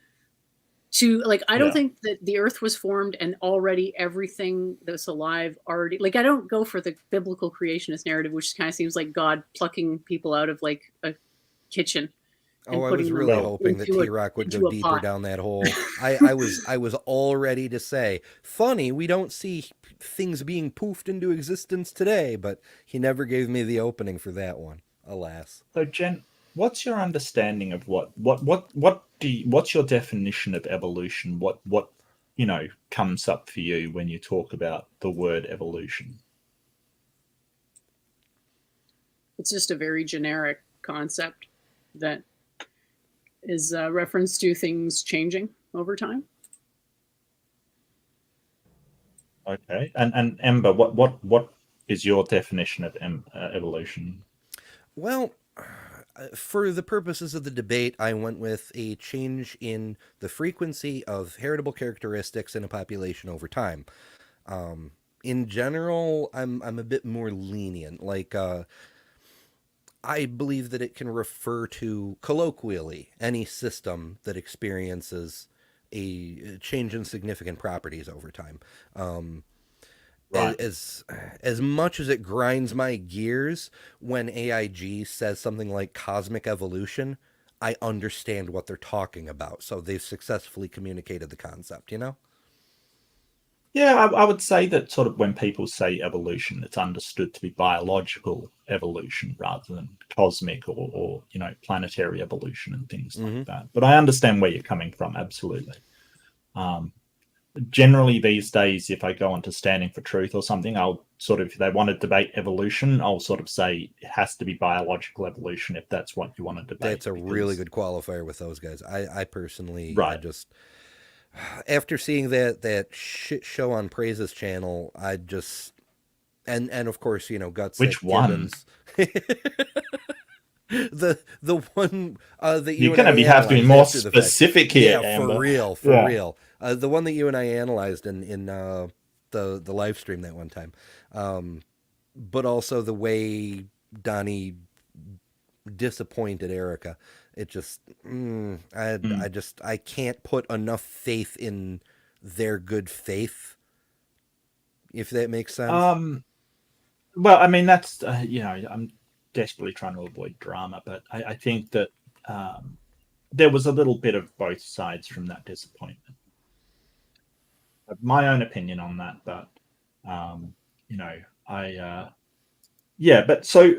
to, like, I don't think that the earth was formed and already everything that's alive already, like, I don't go for the biblical creationist narrative, which kind of seems like God plucking people out of like a kitchen.
Oh, I was really hoping that TRock would go deeper down that hole. I was all ready to say, funny, we don't see things being poofed into existence today, but he never gave me the opening for that one, alas.
So, Jen, what's your understanding of what's your definition of evolution? What comes up for you when you talk about the word evolution?
It's just a very generic concept that is a reference to things changing over time.
Okay, and Ember, what is your definition of evolution?
Well, for the purposes of the debate, I went with a change in the frequency of heritable characteristics in a population over time. In general, I'm a bit more lenient. Like, I believe that it can refer to, colloquially, any system that experiences a change in significant properties over time.
Right.
As much as it grinds my gears when AIG says something like cosmic evolution, I understand what they're talking about. So they've successfully communicated the concept, you know?
Yeah, I would say that sort of when people say evolution, it's understood to be biological evolution rather than cosmic or planetary evolution and things like that. But I understand where you're coming from, absolutely. Generally these days, if I go onto Standing for Truth or something, I'll sort of, if they want to debate evolution, I'll sort of say it has to be biological evolution if that's what you want to debate.
That's a really good qualifier with those guys. I personally,
right.
I just... After seeing that shit show on Praise's channel, I just and of course, Guts.
Which one?
the one that
you're going to have to be more specific here.
Yeah, Amber. For real. The one that you and I analyzed in the live stream that one time, but also the way Donnie disappointed Erica. It just, I can't put enough faith in their good faith, if that makes sense.
Well, I mean, that's, I'm desperately trying to avoid drama, but I think that there was a little bit of both sides from that disappointment. My own opinion on that, but, but so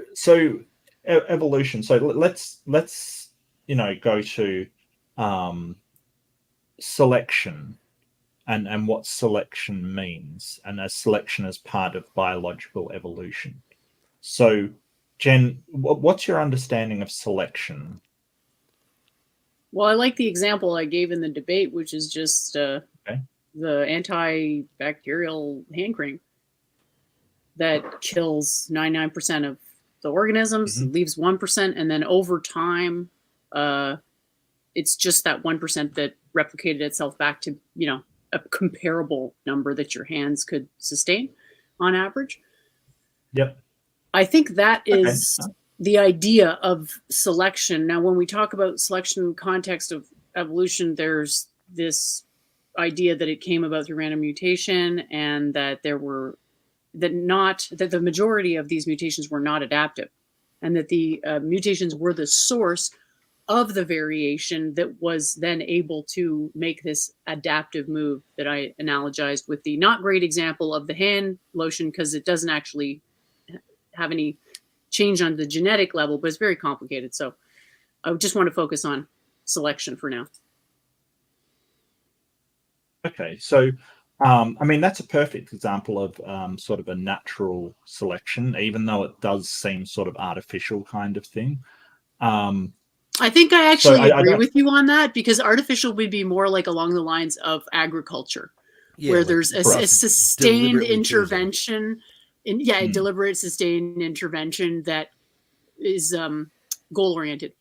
evolution. So let's go to selection and what selection means, and as selection as part of biological evolution. So, Jen, what's your understanding of selection?
Well, I like the example I gave in the debate, which is just the antibacterial hand cream that kills 99% of the organisms, leaves 1%, and then over time, it's just that 1% that replicated itself back to, a comparable number that your hands could sustain on average.
Yep.
I think that is the idea of selection. Now, when we talk about selection in the context of evolution, there's this idea that it came about through random mutation, and that that the majority of these mutations were not adaptive, and that the mutations were the source of the variation that was then able to make this adaptive move that I analogized with the not great example of the hand lotion, because it doesn't actually have any change on the genetic level, but it's very complicated. So I just want to focus on selection for now.
Okay, so I mean, that's a perfect example of sort of a natural selection, even though it does seem sort of artificial kind of thing.
I think I actually
I
agree
don't.
with you on that, because artificial would be more like along the lines of agriculture, where
like
there's a
Right.
sustained
deliberately choosing.
intervention,
Hmm.
deliberate sustained intervention that is goal oriented.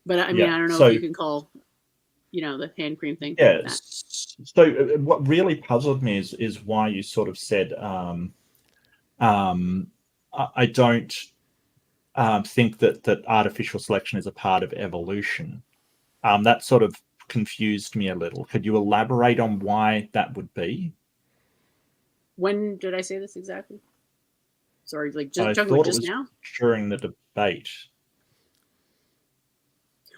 But I mean,
Yeah.
I don't know
So
if you can call, the hand cream thing
yeah.
that.
So what really puzzled me is why you sort of said I don't think that artificial selection is a part of evolution. That sort of confused me a little. Could you elaborate on why that would be?
When did I say this exactly? Sorry, like
I
just talking about
thought it
just
was
now.
during the debate.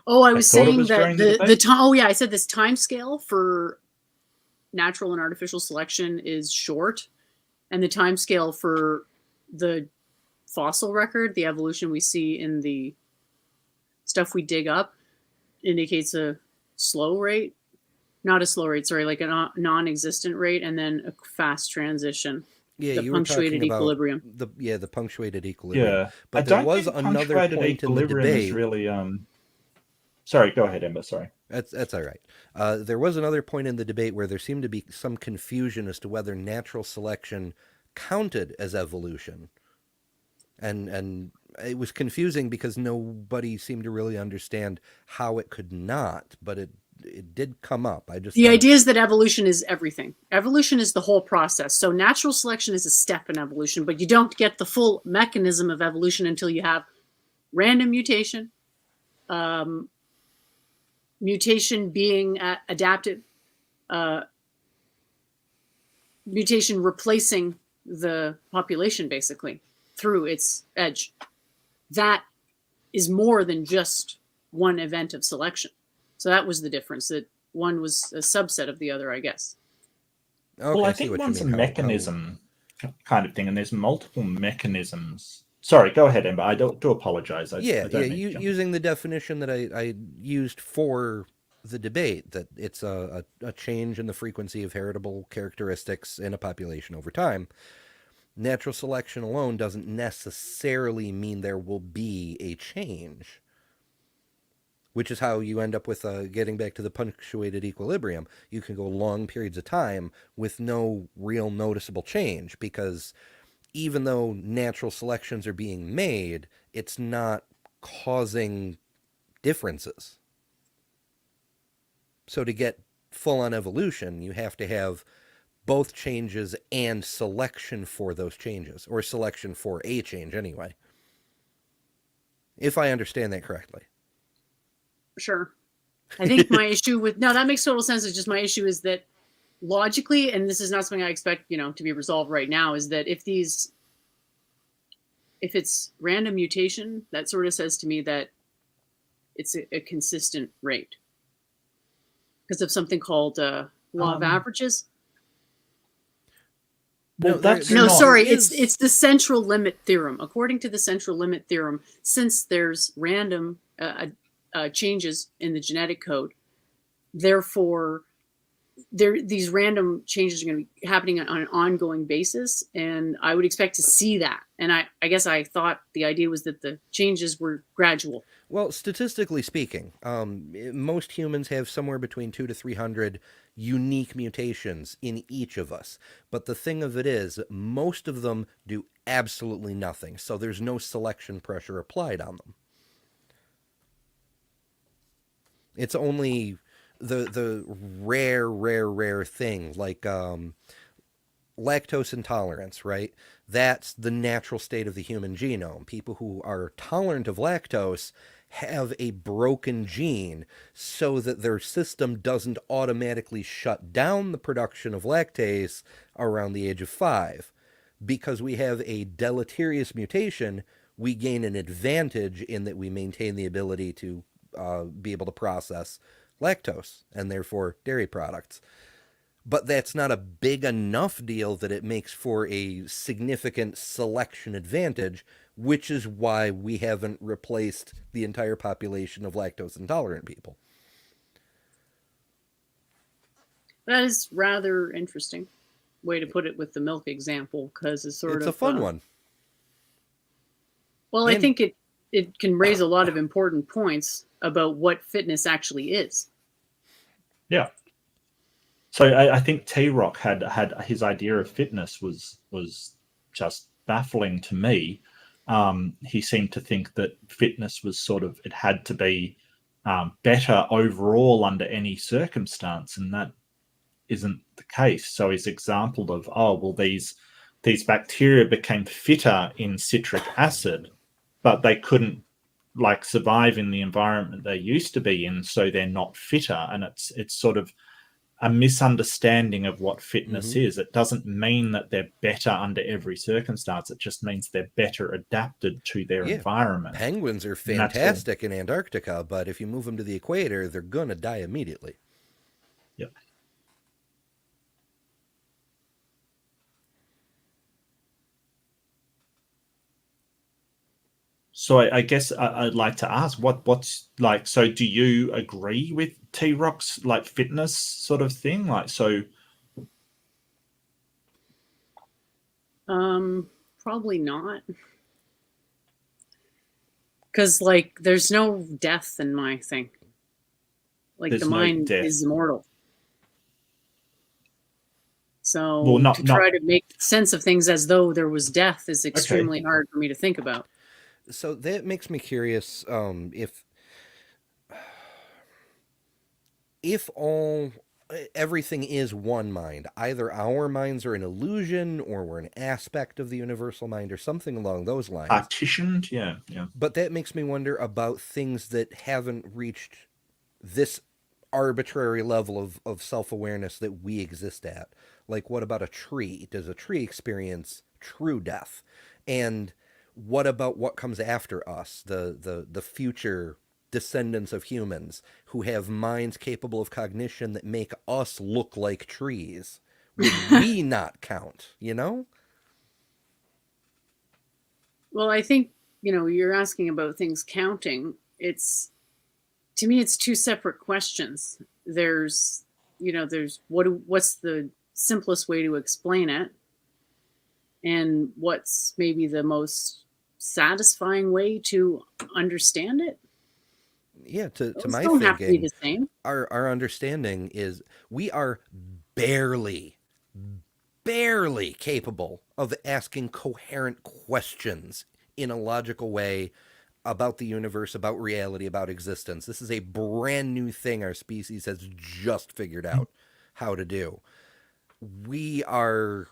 Oh, I
I
was
thought it
saying
was
that
during the
the
debate.
time. Oh yeah, I said this time scale for natural and artificial selection is short, and the time scale for the fossil record, the evolution we see in the stuff we dig up, indicates a slow rate, not a slow rate, sorry, like a non-existent rate, and then a fast transition,
Yeah,
the
you were talking
punctuated
about
equilibrium.
the punctuated equilibrium.
Yeah, I
But there
don't
was
think
another
punctuated
point in the
equilibrium is
debate.
really. Sorry, go ahead, Ember. Sorry.
That's all right. There was another point in the debate where there seemed to be some confusion as to whether natural selection counted as evolution, and it was confusing because nobody seemed to really understand how it could not. But it did come up. I just
The
thought,
idea is that evolution is everything. Evolution is the whole process. So natural selection is a step in evolution, but you don't get the full mechanism of evolution until you have random mutation, mutation being adaptive, mutation replacing the population basically through its edge. That is more than just one event of selection. So that was the difference, that one was a subset of the other, I guess.
okay,
Well,
I
I
see
think
what you
one's a
mean. How
mechanism kind of thing, and there's multiple mechanisms. Sorry, go ahead, Ember. I do apologize. I
yeah,
don't mean to jump in.
using the definition that I used for the debate, that it's a change in the frequency of heritable characteristics in a population over time. Natural selection alone doesn't necessarily mean there will be a change, which is how you end up with getting back to the punctuated equilibrium. You can go long periods of time with no real noticeable change, because even though natural selections are being made, it's not causing differences. So to get full-on evolution, you have to have both changes and selection for those changes, or selection for a change anyway, if I understand that correctly.
Sure. I think my issue with, no, that makes total sense. It's just my issue is that logically, and this is not something I expect, to be resolved right now, is that if it's random mutation, that sort of says to me that it's a consistent rate because of something called law of averages.
Well, that's
No,
not.
sorry, it's the central limit theorem. According to the central limit theorem, since there's random changes in the genetic code, therefore these random changes are going to be happening on an ongoing basis, and I would expect to see that. And I guess I thought the idea was that the changes were gradual.
Well, statistically speaking, most humans have somewhere between 200 to 300 unique mutations in each of us. But the thing of it is, most of them do absolutely nothing, so there's no selection pressure applied on them. It's only the rare thing, like lactose intolerance, right? That's the natural state of the human genome. People who are tolerant of lactose have a broken gene so that their system doesn't automatically shut down the production of lactase around the age of 5. Because we have a deleterious mutation, we gain an advantage in that we maintain the ability to be able to process lactose and therefore dairy products. But that's not a big enough deal that it makes for a significant selection advantage, which is why we haven't replaced the entire population of lactose intolerant people.
That is rather interesting way to put it with the milk example, because it's
a fun one.
Well, I think it can raise a lot of important points about what fitness actually is.
Yeah. So I think TRock had his idea of fitness was just baffling to me. He seemed to think that fitness was sort of, it had to be better overall under any circumstance, and that isn't the case. So his example of, oh well, these bacteria became fitter in citric acid, but they couldn't like survive in the environment they used to be in, so they're not fitter, and it's sort of a misunderstanding of what fitness is. It doesn't mean that they're better under every circumstance. It just means they're better adapted to their environment.
Penguins are fantastic in Antarctica, but if you move them to the equator, they're going to die immediately.
Yep. So I guess I'd like to ask, what's like, so do you agree with TRock's like fitness sort of thing? Like, so
probably not. Because like there's no death in my thing. Like the mind is immortal. So to try to make sense of things as though there was death is extremely hard for me to think about.
So that makes me curious if everything is one mind, either our minds are an illusion or we're an aspect of the universal mind or something along those lines.
Partitioned, yeah.
But that makes me wonder about things that haven't reached this arbitrary level of self-awareness that we exist at. Like, what about a tree? Does a tree experience true death? And what about what comes after us, the future descendants of humans who have minds capable of cognition that make us look like trees? Would we not count, you know?
Well, I think, you're asking about things counting. To me, it's two separate questions. There's what's the simplest way to explain it, and what's maybe the most satisfying way to understand it.
Yeah, to
Those
my
don't
thinking,
have to be the same.
Our understanding is we are barely capable of asking coherent questions in a logical way about the universe, about reality, about existence. This is a brand new thing our species has just figured out how to do. We are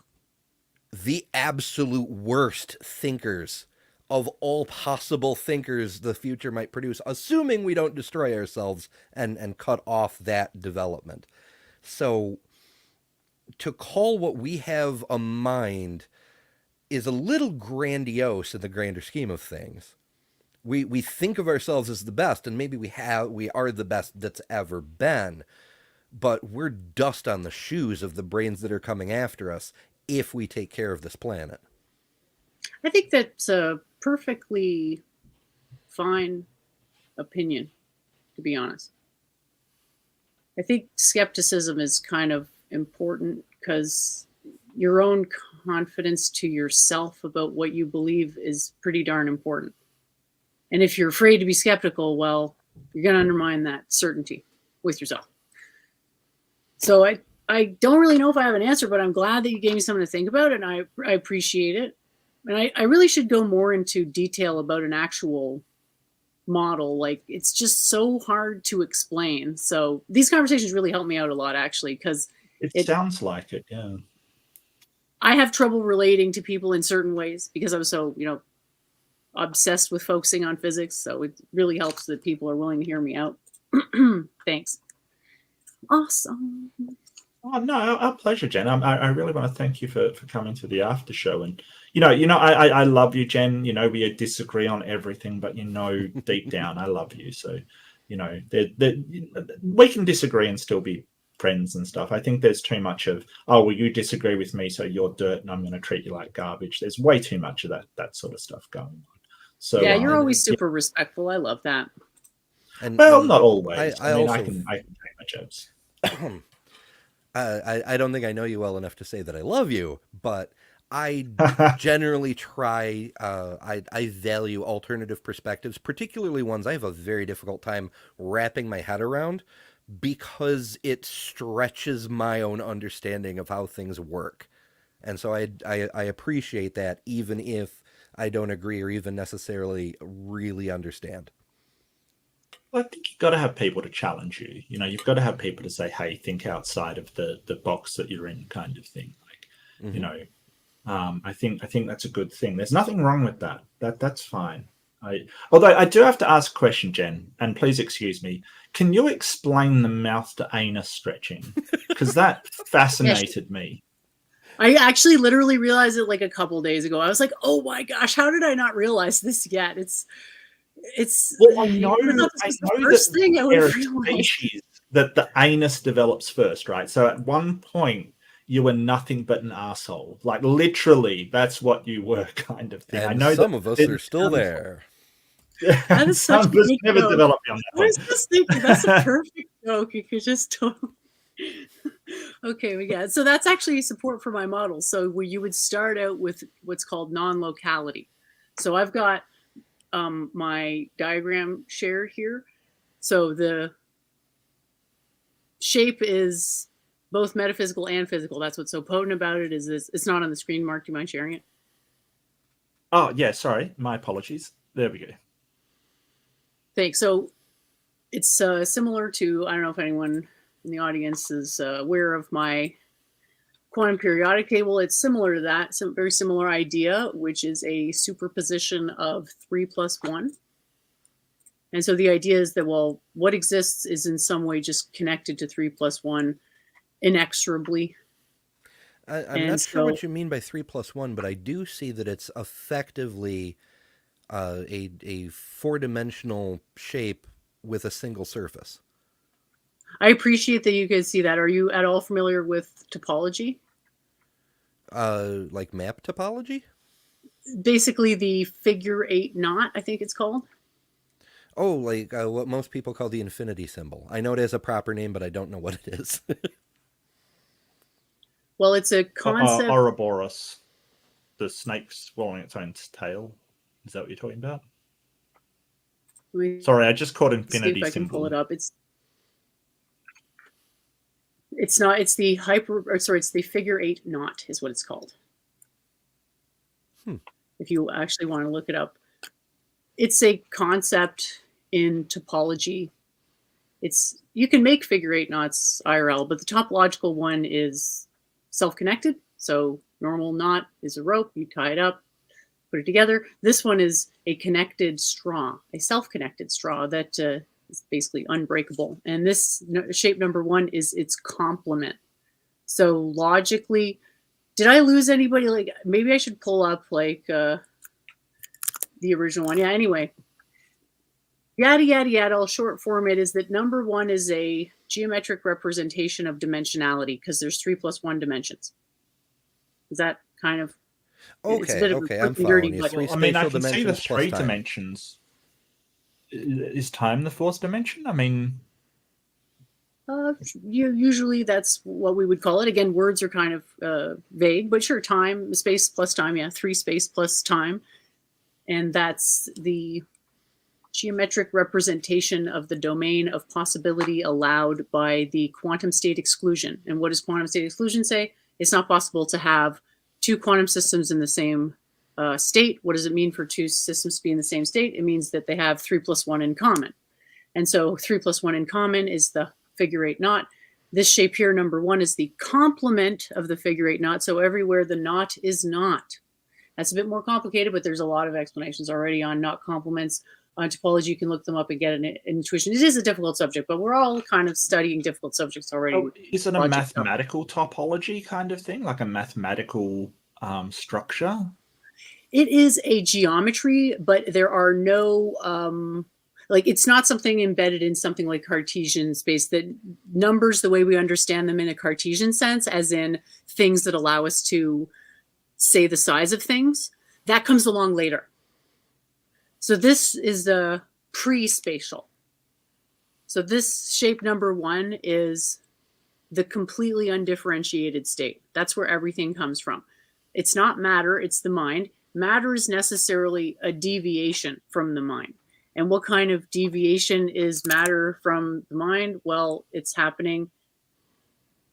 the absolute worst thinkers of all possible thinkers the future might produce, assuming we don't destroy ourselves and cut off that development. So to call what we have a mind is a little grandiose in the grander scheme of things. We think of ourselves as the best, and maybe we are the best that's ever been, but we're dust on the shoes of the brains that are coming after us if we take care of this planet.
I think that's a perfectly fine opinion, to be honest. I think skepticism is kind of important because your own confidence to yourself about what you believe is pretty darn important. And if you're afraid to be skeptical, well, you're going to undermine that certainty with yourself. So I don't really know if I have an answer, but I'm glad that you gave me something to think about, and I appreciate it. And I really should go more into detail about an actual model. Like, it's just so hard to explain. So these conversations really help me out a lot, actually, because
it sounds like it, yeah.
I have trouble relating to people in certain ways because I'm so, obsessed with focusing on physics. So it really helps that people are willing to hear me out. Thanks. Awesome.
Oh no, our pleasure, Jen. I really want to thank you for coming to the after show. And I love you, Jen. We disagree on everything, but deep down I love you. So we can disagree and still be friends and stuff. I think there's too much of, oh well, you disagree with me, so you're dirt and I'm going to treat you like garbage. There's way too much of that sort of stuff going on. So
yeah, you're always super respectful. I love that.
And not always. I
also,
I can take my jokes.
I don't think I know you well enough to say that I love you, but I generally try, I value alternative perspectives, particularly ones I have a very difficult time wrapping my head around because it stretches my own understanding of how things work. And so I appreciate that even if I don't agree or even necessarily really understand.
Well, I think you've got to have people to challenge you. You've got to have people to say, "Hey, think outside of the box that you're in," kind of thing. I think that's a good thing. There's nothing wrong with that. That's fine. Although I do have to ask a question, Jen, and please excuse me. Can you explain the mouth to anus stretching? Because that fascinated me.
I actually literally realized it like a couple days ago. I was like, "Oh my gosh, how did I not realize this yet?"
Well, I know the first thing I would species that the anus develops first, right? So at one point you were nothing but an asshole. Like literally, that's what you were, kind of thing.
And
I know
some of us are still there.
That is such a good
never
joke.
developed on that.
I was just thinking that's a perfect joke. You could just totally. Okay, we got it. So that's actually support for my model. So where you would start out with what's called non-locality. So I've got my diagram shared here. So the shape is both metaphysical and physical. That's what's so potent about it. Is this? It's not on the screen, Mark. Do you mind sharing it?
Oh yeah, sorry, my apologies. There we go.
Thanks. So it's similar to, I don't know if anyone in the audience is aware of my quantum periodic table. It's similar to that, some very similar idea, which is a superposition of 3 plus 1. And so the idea is that, well, what exists is in some way just connected to 3 plus 1 inexorably.
I'm not sure what you mean by 3 plus 1, but I do see that it's effectively a four-dimensional shape with a single surface.
I appreciate that you can see that. Are you at all familiar with topology?
Like map topology?
Basically the figure 8 knot, I think it's called.
Oh, like what most people call the infinity symbol. I know it has a proper name, but I don't know what it is.
Well, it's a concept.
Ouroboros, the snake swallowing its own tail. Is that what you're talking about? Sorry, I just caught infinity
see if I can
symbol.
pull it up. It's not. It's the it's the figure 8 knot is what it's called. If you actually want to look it up, it's a concept in topology. You can make figure 8 knots IRL, but the topological one is self-connected. So normal knot is a rope. You tie it up, put it together. This one is a connected straw, a self-connected straw that is basically unbreakable. And this shape number 1 is its complement. So logically, did I lose anybody? Like maybe I should pull up like the original one. Yeah, anyway. Yada, yada, yada. All short form it is that number 1 is a geometric representation of dimensionality because there's 3 plus 1 dimensions. Is that kind of...
Okay, I'm following you.
I mean, I can see the 3 dimensions. Is time the 4th dimension? I mean...
usually that's what we would call it. Again, words are kind of vague, but sure, time, space plus time, yeah, 3 space plus time. And that's the geometric representation of the domain of possibility allowed by the quantum state exclusion. And what does quantum state exclusion say? It's not possible to have 2 quantum systems in the same state. What does it mean for 2 systems to be in the same state? It means that they have 3 plus 1 in common. And so 3 plus 1 in common is the figure 8 knot. This shape here, number 1, is the complement of the figure 8 knot. So everywhere the knot is not. That's a bit more complicated, but there's a lot of explanations already on knot complements. On topology, you can look them up and get an intuition. It is a difficult subject, but we're all kind of studying difficult subjects already.
Oh, is it a mathematical topology kind of thing, like a mathematical structure?
It is a geometry, but there are no like, it's not something embedded in something like Cartesian space. That numbers, the way we understand them in a Cartesian sense, as in things that allow us to say the size of things, that comes along later. So this is the pre-spatial. So this shape number 1 is the completely undifferentiated state. That's where everything comes from. It's not matter, it's the mind. Matter is necessarily a deviation from the mind. And what kind of deviation is matter from the mind? Well, it's happening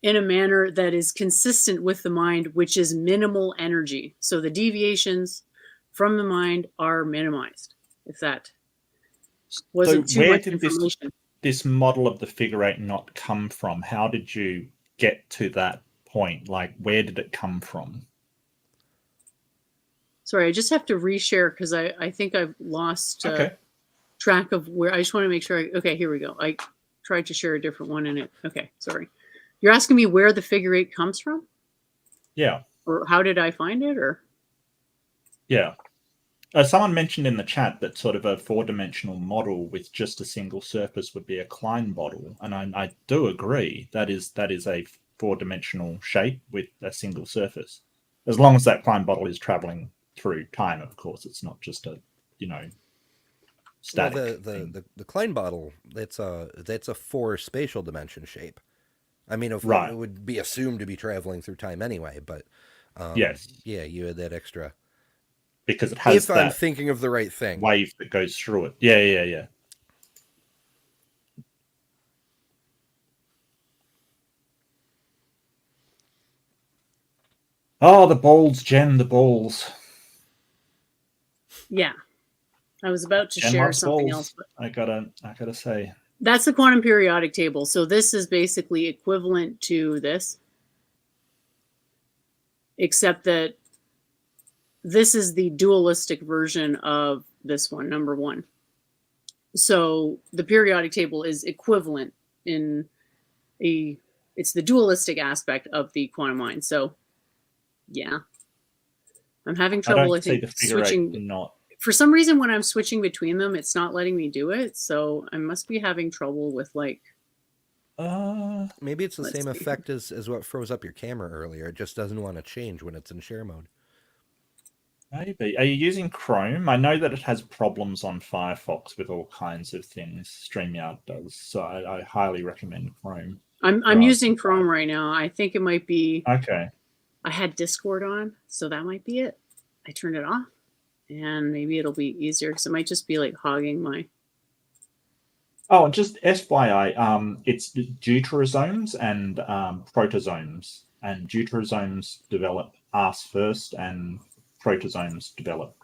in a manner that is consistent with the mind, which is minimal energy. So the deviations from the mind are minimized, if that wasn't too much information.
This model of the figure 8 knot come from? How did you get to that point? Like, where did it come from?
Sorry, I just have to reshare because I think I've lost track of where. I just want to make sure. Okay, here we go. I tried to share a different one in it. Okay, sorry. You're asking me where the figure 8 comes from?
Yeah.
Or how did I find it? Or
yeah. Someone mentioned in the chat that sort of a 4-dimensional model with just a single surface would be a Klein model, and I do agree. That is a 4-dimensional shape with a single surface, as long as that Klein model is traveling through time. Of course, it's not just a static.
Well, the Klein model, that's a 4 spatial dimension shape. I mean, it would be assumed to be traveling through time anyway, but
yes,
yeah, you had that extra.
Because it has
if I'm thinking of the right thing,
wave that goes through it. Yeah. Oh, the balls, Jen, the balls.
Yeah. I was about to share something else. But
I gotta say.
That's the quantum periodic table. So this is basically equivalent to this, except that this is the dualistic version of this one, number 1. So the periodic table is equivalent it's the dualistic aspect of the quantum mind. So yeah, I'm having trouble, I think, switching. For some reason, when I'm switching between them, it's not letting me do it. So I must be having trouble with like.
Maybe it's the same effect as what froze up your camera earlier. It just doesn't want to change when it's in share mode.
Maybe. Are you using Chrome? I know that it has problems on Firefox with all kinds of things. StreamYard does, so I highly recommend Chrome.
I'm using Chrome right now. I think it might be.
Okay.
I had Discord on, so that might be it. I turned it off, and maybe it'll be easier because it might just be like hogging my.
Oh, and just FYI, it's deuterosomes and protosomes, and deuterosomes develop arse first, and protosomes develop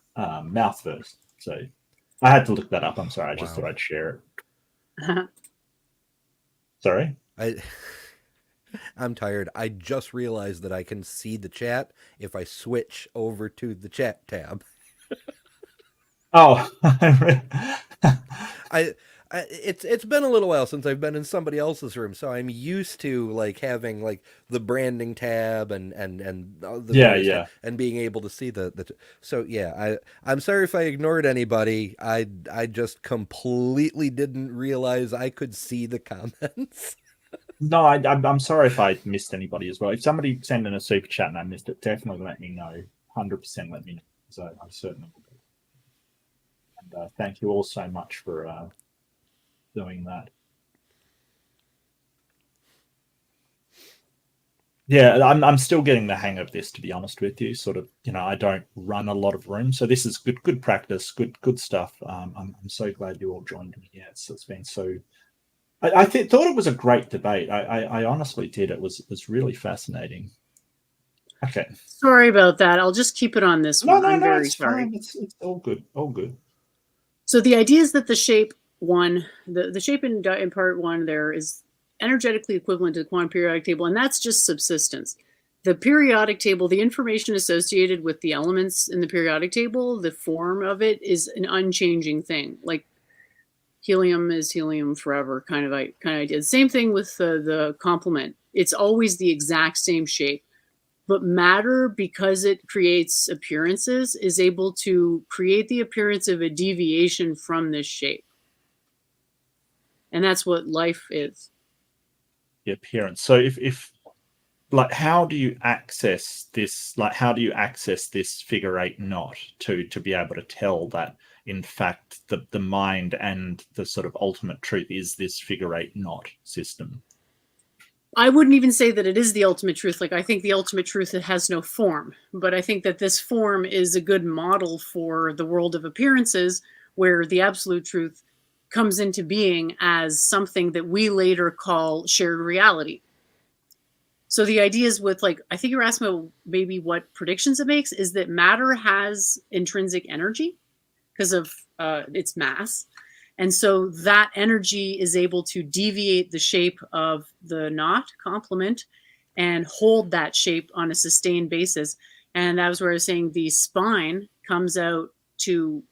mouth first. So I had to look that up. I'm sorry. I just thought I'd share it. Sorry?
I'm tired. I just realized that I can see the chat if I switch over to the chat tab.
Oh.
It's been a little while since I've been in somebody else's room, so I'm used to like having like the branding tab and the and being able to see the so yeah, I'm sorry if I ignored anybody. I just completely didn't realize I could see the comments.
No, I'm sorry if I missed anybody as well. If somebody sent in a super chat and I missed it, definitely let me know. 100% let me know. So I certainly will do. And thank you all so much for doing that. Yeah, I'm still getting the hang of this, to be honest with you. Sort of, I don't run a lot of rooms, so this is good practice, good stuff. I'm so glad you all joined me. Yeah, it's been so. I thought it was a great debate. I honestly did. It was really fascinating. Okay.
Sorry about that. I'll just keep it on this one. I'm very sorry.
Fine. It's all good. All good.
So the idea is that the shape one, the shape in part 1 there is energetically equivalent to the quantum periodic table, and that's just subsistence. The periodic table, the information associated with the elements in the periodic table, the form of it is an unchanging thing. Like helium is helium forever kind of idea. The same thing with the complement. It's always the exact same shape. But matter, because it creates appearances, is able to create the appearance of a deviation from this shape. And that's what life is.
The appearance. So if like, how do you access this? Like, how do you access this figure 8 knot to be able to tell that, in fact, the mind and the sort of ultimate truth is this figure 8 knot system?
I wouldn't even say that it is the ultimate truth. Like, I think the ultimate truth, it has no form. But I think that this form is a good model for the world of appearances, where the absolute truth comes into being as something that we later call shared reality. So the idea is with, like, I think you're asking about maybe what predictions it makes, is that matter has intrinsic energy because of its mass. And so that energy is able to deviate the shape of the knot complement and hold that shape on a sustained basis. And that was where I was saying the spine comes out to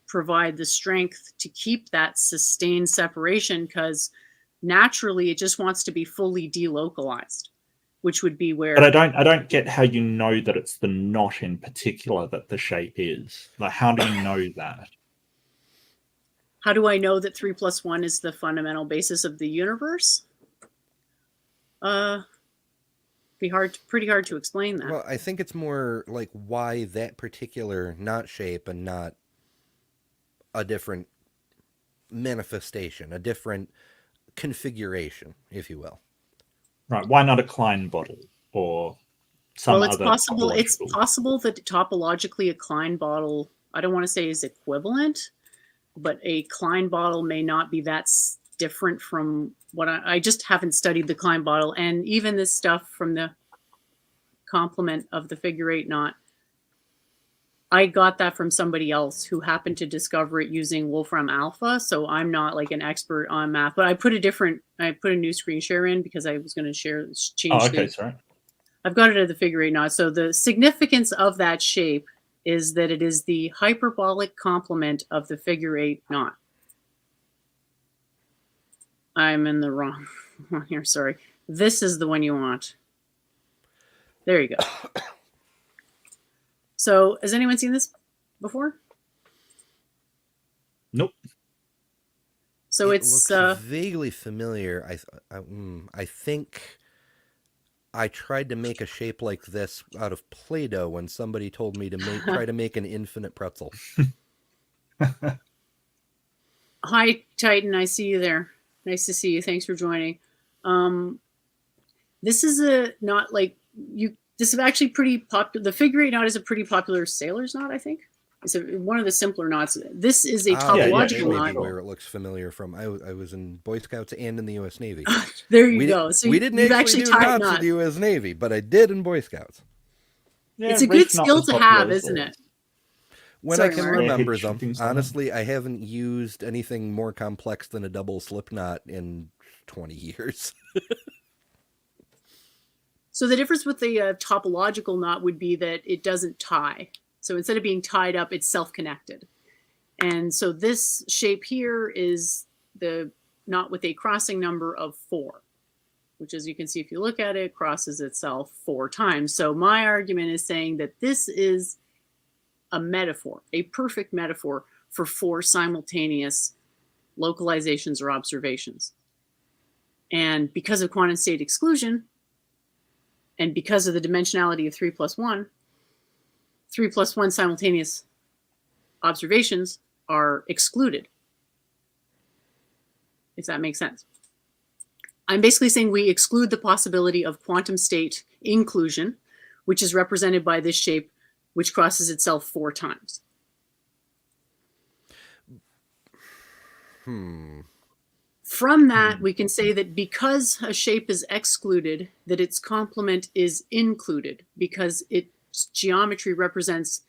provide the strength to keep that sustained separation, because naturally it just wants to be fully delocalized, which would be where...
But I don't get how you know that it's the knot in particular that the shape is. Like, how do you know that?
How do I know that 3 + 1 is the fundamental basis of the universe? Pretty hard to explain that.
Well, I think it's more like why that particular knot shape and not a different manifestation, a different configuration, if you will.
Right. Why not a Klein bottle or some
well, it's
other
possible. It's
topological?
possible that topologically a Klein bottle, I don't want to say is equivalent, but a Klein bottle may not be that different from what I just haven't studied the Klein bottle. And even this stuff from the complement of the figure 8 knot, I got that from somebody else who happened to discover it using Wolfram Alpha. So I'm not like an expert on math, but I put a new screen share in because I was going to change.
Oh, okay, sorry.
I've got it at the figure 8 knot. So the significance of that shape is that it is the hyperbolic complement of the figure 8 knot. I'm in the wrong one here, sorry. This is the one you want. There you go. So has anyone seen this before?
Nope.
So
it
it's
looks vaguely familiar. I think I tried to make a shape like this out of Play-Doh when somebody told me to try to make an infinite pretzel.
Hi, Titan. I see you there. Nice to see you. Thanks for joining. This is not like you. This is actually pretty popular. The figure 8 knot is a pretty popular sailor's knot, I think. It's one of the simpler knots. This is a topological knot.
Where it looks familiar from. I was in Boy Scouts and in the U.S. Navy.
There you go. So
we didn't actually do knots in the U.S. Navy, but I did in Boy Scouts.
Yeah, it's a good skill to have, isn't it?
When I can remember them. Honestly, I haven't used anything more complex than a double slip knot in 20 years.
So the difference with the topological knot would be that it doesn't tie. So instead of being tied up, it's self-connected. And so this shape here is the knot with a crossing number of 4, which, as you can see, if you look at it, crosses itself 4 times. So my argument is saying that this is a metaphor, a perfect metaphor for 4 simultaneous localizations or observations. And because of quantum state exclusion, and because of the dimensionality of 3 + 1, 3 + 1 simultaneous observations are excluded, if that makes sense. I'm basically saying we exclude the possibility of quantum state inclusion, which is represented by this shape, which crosses itself 4 times. From that, we can say that because a shape is excluded, that its complement is included, because its geometry represents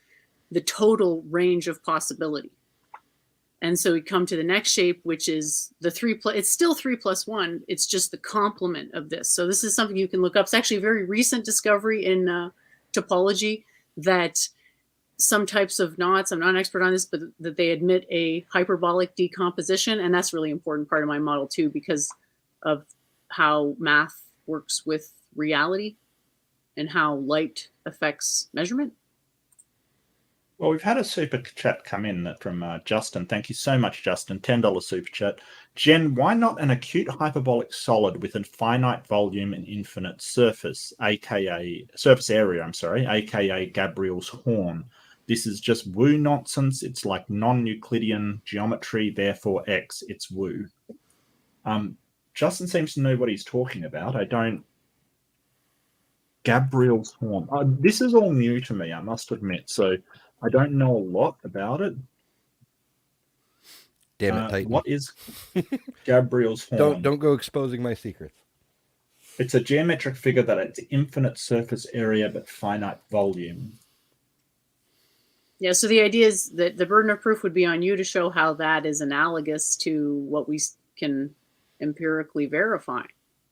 the total range of possibility. And so we come to the next shape, which is the 3 plus, it's still 3 plus 1. It's just the complement of this. So this is something you can look up. It's actually a very recent discovery in topology that some types of knots, I'm not an expert on this, but that they admit a hyperbolic decomposition. And that's a really important part of my model too, because of how math works with reality and how light affects measurement.
Well, we've had a super chat come in from Justin. Thank you so much, Justin. $10 super chat. Jen, why not an acute hyperbolic solid with a finite volume and infinite surface, aka surface area, aka Gabriel's horn? This is just woo nonsense. It's like non-Euclidean geometry, therefore X, it's woo. Justin seems to know what he's talking about. I don't. Gabriel's horn. This is all new to me, I must admit. So I don't know a lot about it.
Damn it, Titan.
What is Gabriel's horn?
Don't go exposing my secrets.
It's a geometric figure that it's infinite surface area but finite volume.
Yeah, so the idea is that the burden of proof would be on you to show how that is analogous to what we can empirically verify.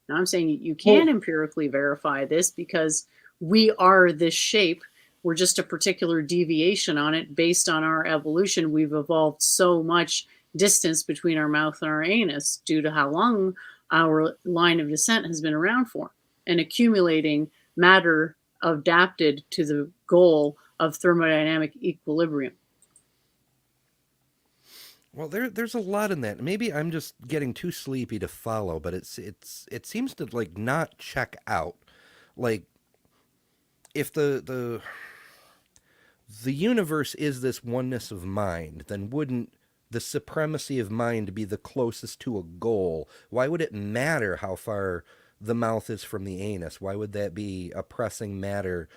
Now I'm saying you can empirically verify this because we are this shape. We're just a particular deviation on it based on our evolution. We've evolved so much distance between our mouth and our anus due to how long our line of descent has been around for, and accumulating matter adapted to the goal of thermodynamic equilibrium.
Well, there's a lot in that. Maybe I'm just getting too sleepy to follow, but it seems to like not check out. Like if the universe is this oneness of mind, then wouldn't the supremacy of mind be the closest to a goal? Why would it matter how far the mouth is from the anus? Why would that be a pressing matter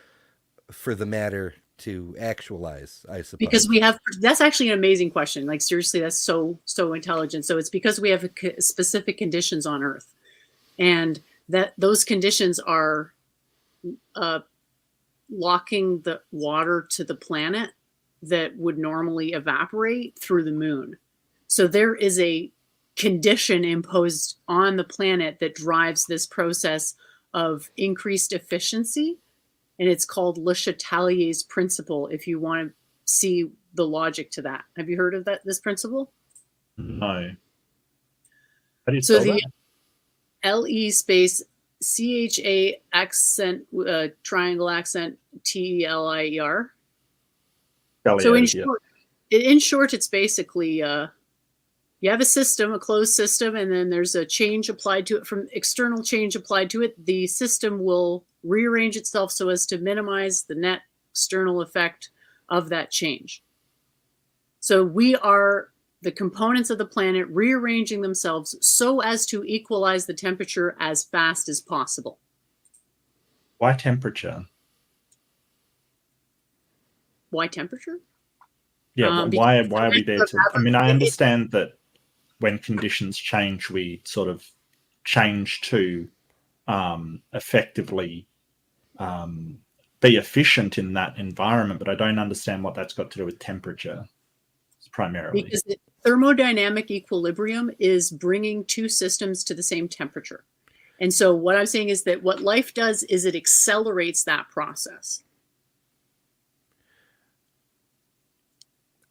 for the matter to actualize, I suppose?
Because we have, that's actually an amazing question. Like seriously, that's so intelligent. So it's because we have specific conditions on Earth, and that those conditions are locking the water to the planet that would normally evaporate through the moon. So there is a condition imposed on the planet that drives this process of increased efficiency. And it's called Le Chatelier's principle, if you want to see the logic to that. Have you heard of this principle?
No. How do you
So
spell
the
that?
LE space CHA accent, triangle accent, TELIER. So in short, it's basically you have a system, a closed system, and then there's a change applied to it, from external change applied to it. The system will rearrange itself so as to minimize the net external effect of that change. So we are the components of the planet rearranging themselves so as to equalize the temperature as fast as possible.
Why temperature?
Why temperature?
Yeah, why are we there to... I mean, I understand that when conditions change, we sort of change to effectively be efficient in that environment, but I don't understand what that's got to do with temperature primarily.
Because the thermodynamic equilibrium is bringing two systems to the same temperature. And so what I'm saying is that what life does is it accelerates that process.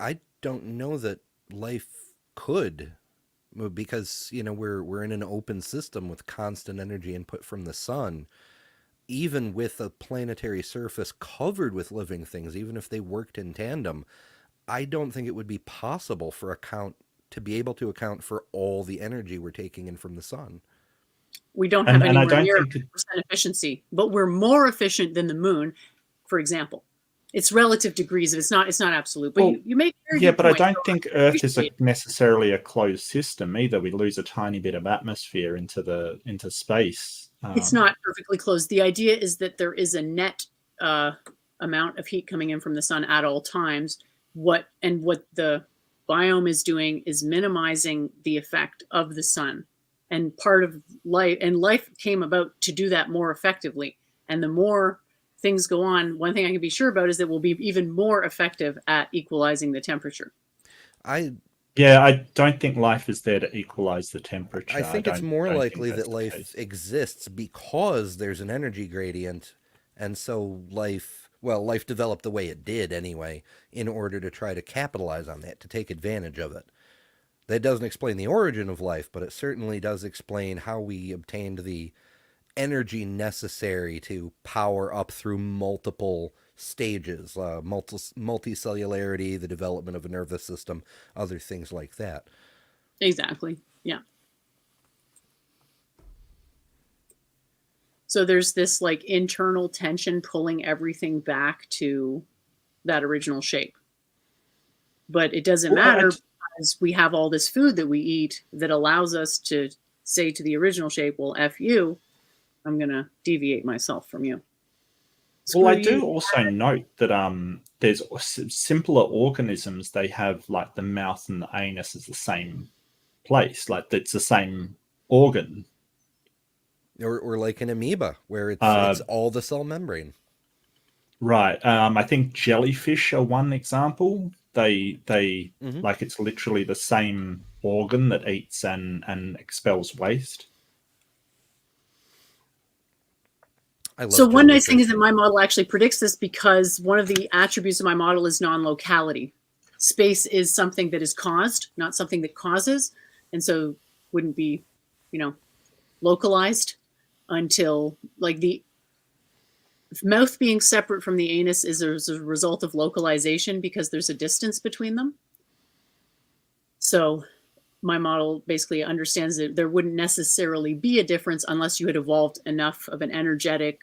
I don't know that life could, because we're in an open system with constant energy input from the sun. Even with a planetary surface covered with living things, even if they worked in tandem, I don't think it would be possible to be able to account for all the energy we're taking in from the sun.
We don't have anywhere near 100% efficiency, but we're more efficient than the moon, for example. It's relative degrees. It's not absolute. But you make a very good
but
point.
I don't think Earth is necessarily a closed system either. We lose a tiny bit of atmosphere into space.
It's not perfectly closed. The idea is that there is a net amount of heat coming in from the sun at all times. What the biome is doing is minimizing the effect of the sun. And part of life came about to do that more effectively. And the more things go on, one thing I can be sure about is that we'll be even more effective at equalizing the temperature.
I
Yeah, I don't think life is there to equalize the temperature.
I think it's more
don't
likely
think that's
that
the
life
case.
exists because there's an energy gradient, and so life developed the way it did anyway, in order to try to capitalize on that, to take advantage of it. That doesn't explain the origin of life, but it certainly does explain how we obtained the energy necessary to power up through multiple stages, multicellularity, the development of a nervous system, other things like that.
Exactly. Yeah. So there's this like internal tension pulling everything back to that original shape. But it doesn't
Well,
matter because we have all this food that we eat that allows us to say to the original shape, well, F you, I'm going to deviate myself from you.
well, I
Screw
do
you.
also note that there's simpler organisms. They have like the mouth and the anus is the same place, like it's the same organ.
Or like an amoeba, where it's
Uh,
all the cell membrane.
right. I think jellyfish are one example. They
Mm-hmm.
like it's literally the same organ that eats and expels waste.
I love
So one nice thing
jellyfish.
is that my model actually predicts this because one of the attributes of my model is non-locality. Space is something that is caused, not something that causes, and so wouldn't be, localized until like the mouth being separate from the anus is a result of localization because there's a distance between them. So my model basically understands that there wouldn't necessarily be a difference unless you had evolved enough of an energetic,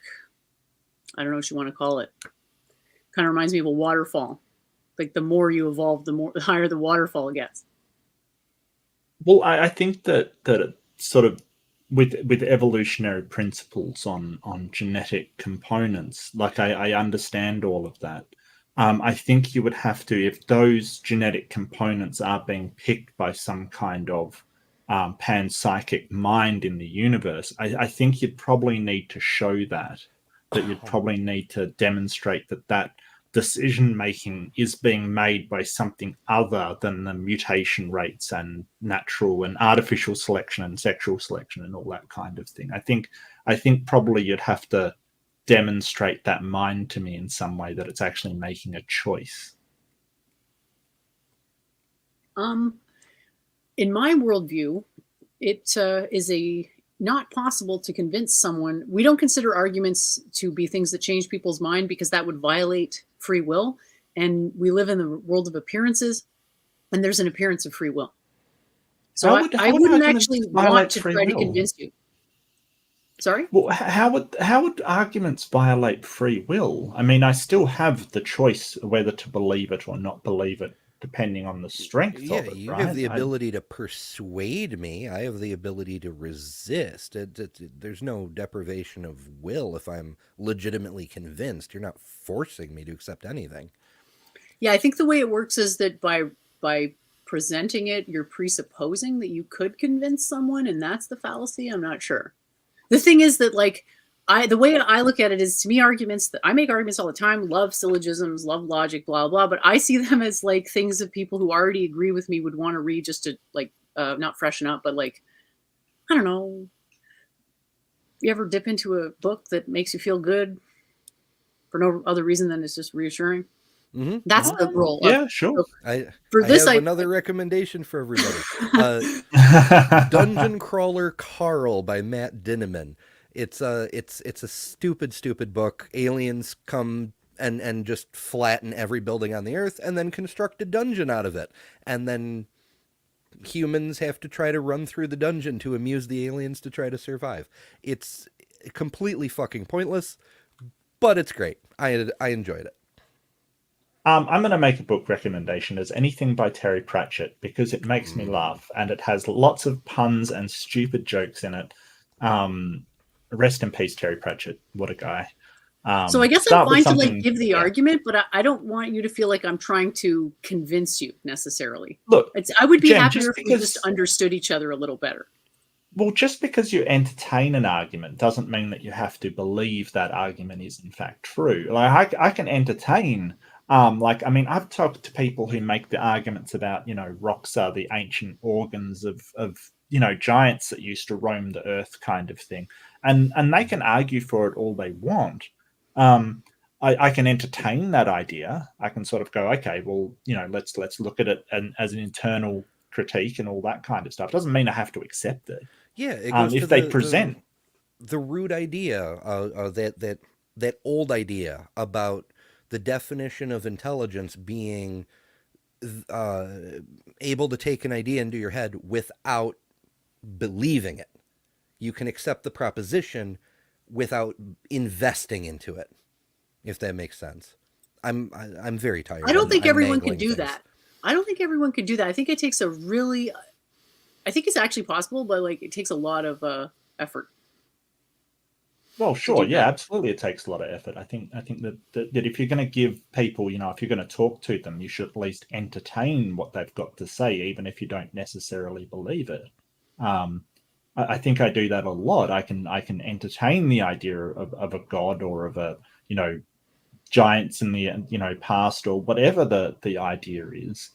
I don't know what you want to call it. Kind of reminds me of a waterfall. Like the more you evolve, the higher the waterfall gets.
Well, I think that it sort of with evolutionary principles on genetic components, like I understand all of that. I think you would have to, if those genetic components are being picked by some kind of panpsychic mind in the universe, I think you'd probably need to show that you'd probably need to demonstrate that decision making is being made by something other than the mutation rates and natural and artificial selection and sexual selection and all that kind of thing. I think probably you'd have to demonstrate that mind to me in some way that it's actually making a choice.
In my worldview, it is not possible to convince someone. We don't consider arguments to be things that change people's mind because that would violate free will. And we live in the world of appearances, and there's an appearance of free will. So I wouldn't actually want to try to convince you. Sorry?
Well, how would arguments violate free will? I mean, I still have the choice whether to believe it or not believe it, depending on the strength of it.
You
right?
have the ability to persuade me. I have the ability to resist. There's no deprivation of will if I'm legitimately convinced. You're not forcing me to accept anything.
Yeah, I think the way it works is that by presenting it, you're presupposing that you could convince someone, and that's the fallacy. I'm not sure. The thing is that the way I look at it is, to me, arguments that I make arguments all the time, love syllogisms, love logic, blah, blah, but I see them as like things that people who already agree with me would want to read just to not freshen up, but I don't know. You ever dip into a book that makes you feel good for no other reason than it's just reassuring?
Mm-hmm.
That's the role.
Yeah, sure.
I have another recommendation for everybody. Dungeon Crawler Carl by Matt Dinneman. It's a stupid book. Aliens come and just flatten every building on the earth and then construct a dungeon out of it. And then humans have to try to run through the dungeon to amuse the aliens to try to survive. It's completely fucking pointless, but it's great. I enjoyed it.
I'm going to make a book recommendation as anything by Terry Pratchett because it makes me laugh and it has lots of puns and stupid jokes in it. Rest in peace, Terry Pratchett. What a guy.
So I guess I'm fine to give the argument, but I don't want you to feel like I'm trying to convince you necessarily.
Look,
I would be
Jen,
happier if we just understood each other a little better.
Well, just because you entertain an argument doesn't mean that you have to believe that argument is in fact true. Like I can entertain Like, I mean, I've talked to people who make the arguments about, rocks are the ancient organs of giants that used to roam the earth, kind of thing, and they can argue for it all they want. I can entertain that idea. I can sort of go, okay, well, let's look at it as an internal critique and all that kind of stuff. Doesn't mean I have to accept it.
Yeah, it goes
If
to
they present
the root idea, that old idea about the definition of intelligence being able to take an idea into your head without believing it. You can accept the proposition without investing into it, if that makes sense. I'm very tired.
I don't think
I'm
everyone can
mangling
do
things.
that. I don't think everyone can do that. I think it takes I think it's actually possible, but like it takes a lot of effort.
Well, sure,
do
yeah,
that.
absolutely. It takes a lot of effort. I think that if you're going to give people, if you're going to talk to them, you should at least entertain what they've got to say, even if you don't necessarily believe it. I think I do that a lot. I can entertain the idea of a god or of a giants in the past or whatever the idea is.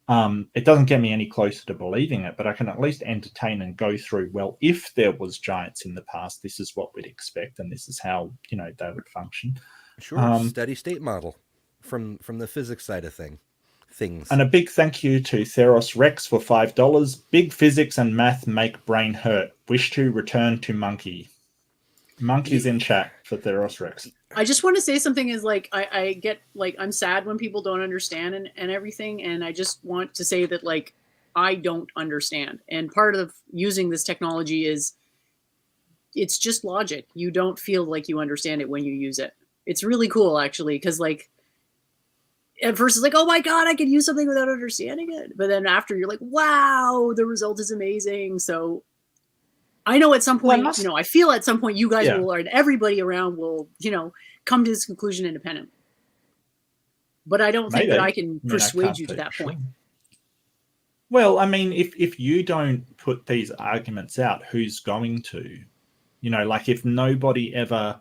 It doesn't get me any closer to believing it, but I can at least entertain and go through, well, if there was giants in the past, this is what we'd expect, and this is how they would function.
Sure, steady state model from the physics side of things.
And a big thank you to Theros Rex for $5. Big physics and math make brain hurt. Wish to return to monkey. Monkey's in chat for Theros Rex.
I just want to say something is like I get like I'm sad when people don't understand and everything, and I just want to say that like I don't understand. And part of using this technology is it's just logic. You don't feel like you understand it when you use it. It's really cool actually, because like at first it's like, oh my god, I can use something without understanding it. But then after you're like, wow, the result is amazing. So I know at some point, I feel at some point you guys will, and everybody around will, come to this conclusion independently. But I don't think that I can persuade you to that point.
Well, I mean, if you don't put these arguments out, who's going to? Like if nobody ever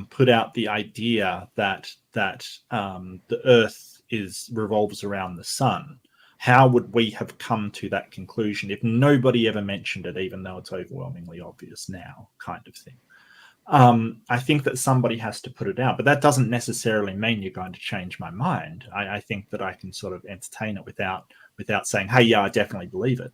put out the idea that the Earth revolves around the sun, how would we have come to that conclusion if nobody ever mentioned it, even though it's overwhelmingly obvious now, kind of thing? I think that somebody has to put it out, but that doesn't necessarily mean you're going to change my mind. I think that I can sort of entertain it without saying, hey, yeah, I definitely believe it.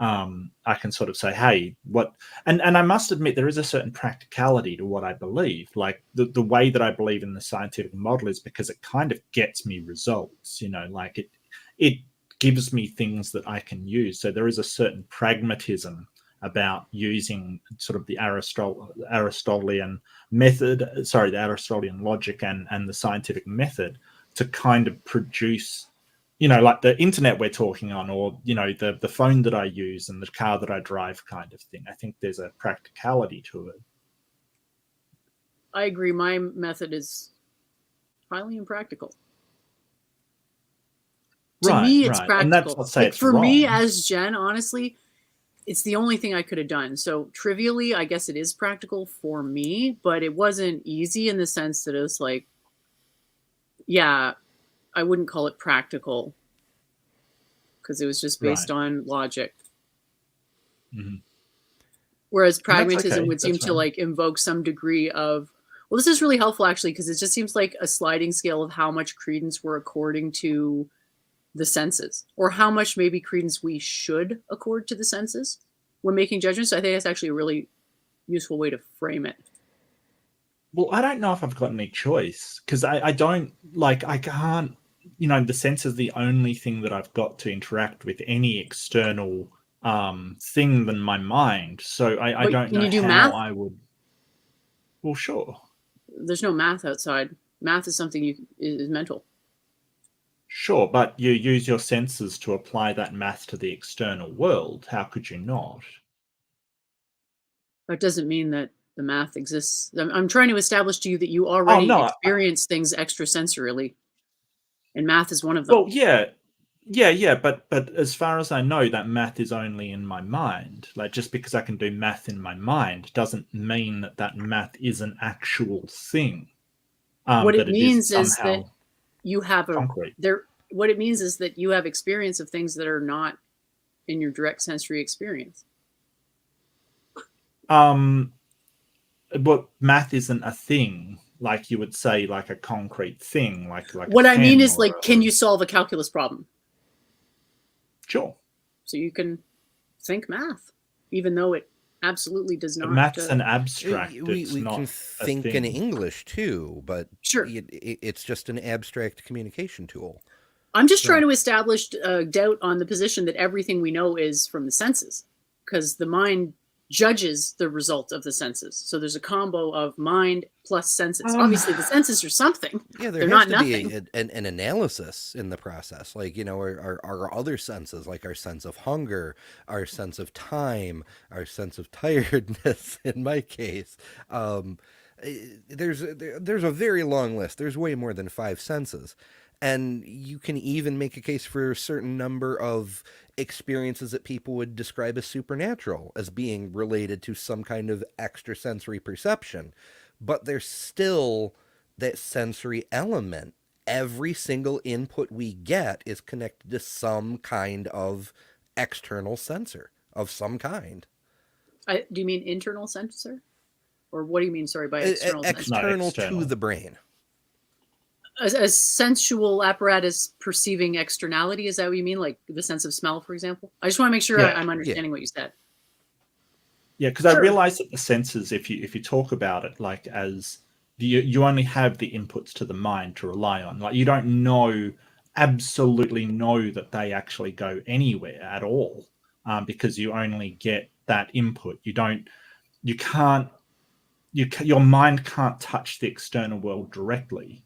I can sort of say, hey, what? And I must admit, there is a certain practicality to what I believe. Like the way that I believe in the scientific model is because it kind of gets me results, like it gives me things that I can use. So there is a certain pragmatism about using sort of the Aristotelian method, the Aristotelian logic and the scientific method to kind of produce, like the internet we're talking on, or, the phone that I use and the car that I drive kind of thing. I think there's a practicality to it.
I agree. My method is highly impractical. To me, it's practical.
And that's not say it's
for
wrong.
me as Jen, honestly, it's the only thing I could have done. So trivially, I guess it is practical for me, but it wasn't easy in the sense that it was like, yeah, I wouldn't call it practical because it was just based on logic.
Mm-hmm.
Whereas pragmatism would seem to like invoke some degree of, well, this is really helpful actually, because it just seems like a sliding scale of how much credence we're according to the senses, or how much maybe credence we should accord to the senses when making judgments. I think that's actually a really useful way to frame it.
Well, I don't know if I've got any choice, because I don't, like, I can't, the sense is the only thing that I've got to interact with any external thing than my mind. So I don't know how math? I would. Well, sure.
There's no math outside. Math is something is mental.
Sure, but you use your senses to apply that math to the external world. How could you not?
That doesn't mean that the math exists. I'm trying to establish to you that you already experience things extrasensorily, and math is one of them.
Well, yeah, but as far as I know, that math is only in my mind. Like, just because I can do math in my mind doesn't mean that math is an actual thing.
What it means is that you have
concrete.
what it means is that you have experience of things that are not in your direct sensory experience.
But math isn't a thing, like you would say, like a concrete thing, like
what
a
I mean
pen
is,
or
like, can you solve a calculus problem?
Sure.
So you can think math, even though it absolutely does not.
Math's an abstract.
We
It's
can
not
think
a
in
thing.
English too, but
Sure.
it's just an abstract communication tool.
I'm just trying to establish doubt on the position that everything we know is from the senses, because the mind judges the result of the senses. So there's a combo of mind plus senses. Obviously, the senses are something.
Yeah,
they're not nothing.
Be an analysis in the process. Like, our other senses, like our sense of hunger, our sense of time, our sense of tiredness, in my case. There's a very long list. There's way more than 5 senses. And you can even make a case for a certain number of experiences that people would describe as supernatural, as being related to some kind of extrasensory perception. But there's still that sensory element. Every single input we get is connected to some kind of external sensor of some kind.
Do you mean internal sensor? Or what do you mean, sorry, by external sensor?
External to the brain.
A sensual apparatus perceiving externality, is that what you mean? Like the sense of smell, for example? I just want to make sure I'm understanding what you said.
Yeah, because I realize that the senses, if you talk about it like as you only have the inputs to the mind to rely on. Like, you don't absolutely know that they actually go anywhere at all, because you only get that input. Your mind can't touch the external world directly.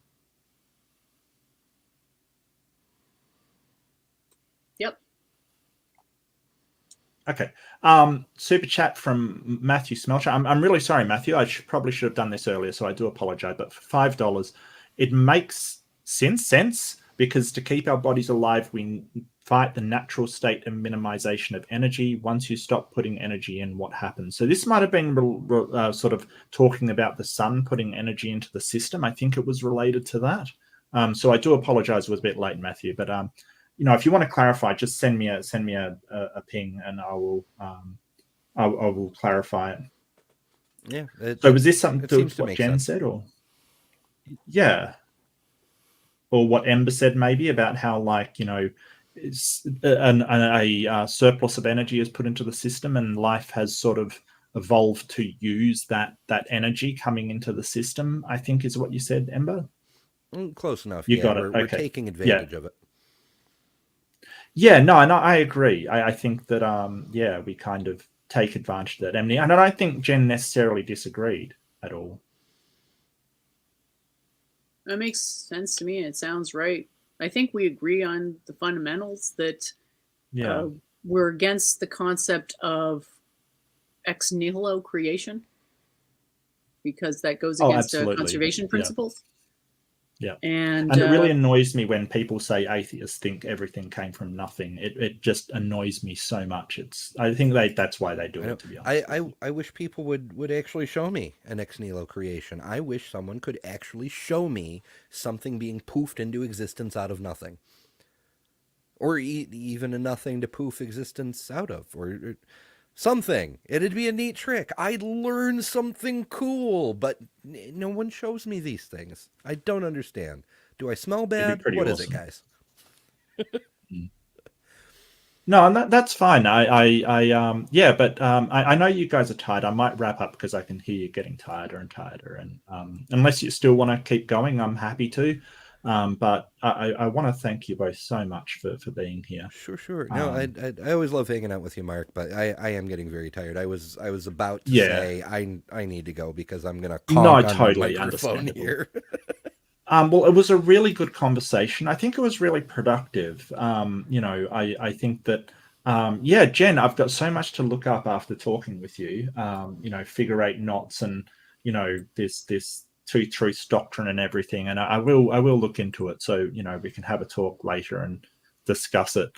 Yep.
Okay. Super chat from Matthew Smelcher. I'm really sorry, Matthew. I probably should have done this earlier, so I do apologize. But for $5, it makes sense because to keep our bodies alive, we fight the natural state and minimization of energy. Once you stop putting energy in, what happens? So this might have been sort of talking about the sun putting energy into the system. I think it was related to that. So I do apologize. It was a bit late, Matthew, but if you want to clarify, just send me a ping, and I will clarify it.
Yeah.
So was this something to what Jen said, or or what Ember said maybe about how, like, a surplus of energy is put into the system, and life has sort of evolved to use that energy coming into the system, I think is what you said, Ember.
Close enough.
You got it.
We're taking advantage of it.
Yeah, no, I agree. I think that we kind of take advantage of that, Emily, and I don't think Jen necessarily disagreed at all.
That makes sense to me. It sounds right. I think we agree on the fundamentals that we're against the concept of ex nihilo creation, because that goes against conservation principles.
Yeah.
And
it really annoys me when people say atheists think everything came from nothing. It just annoys me so much. I think that's why they do it, to be honest.
I wish people would actually show me an ex nihilo creation. I wish someone could actually show me something being poofed into existence out of nothing. Or even a nothing to poof existence out of. Or something. It'd be a neat trick. I'd learn something cool, but no one shows me these things. I don't understand. Do I smell bad? What is it, guys?
No, that's fine. But I know you guys are tired. I might wrap up because I can hear you getting tighter and tighter. And unless you still want to keep going, I'm happy to. But I want to thank you both so much for being here.
Sure. No, I always love hanging out with you, Mark, but I am getting very tired. I was about to say I need to go because I'm gonna conk on the microphone here.
Well, it was a really good conversation. I think it was really productive. I think that Jen, I've got so much to look up after talking with you. Figure 8 knots and this two-truths doctrine and everything, and I will look into it, so we can have a talk later and discuss it.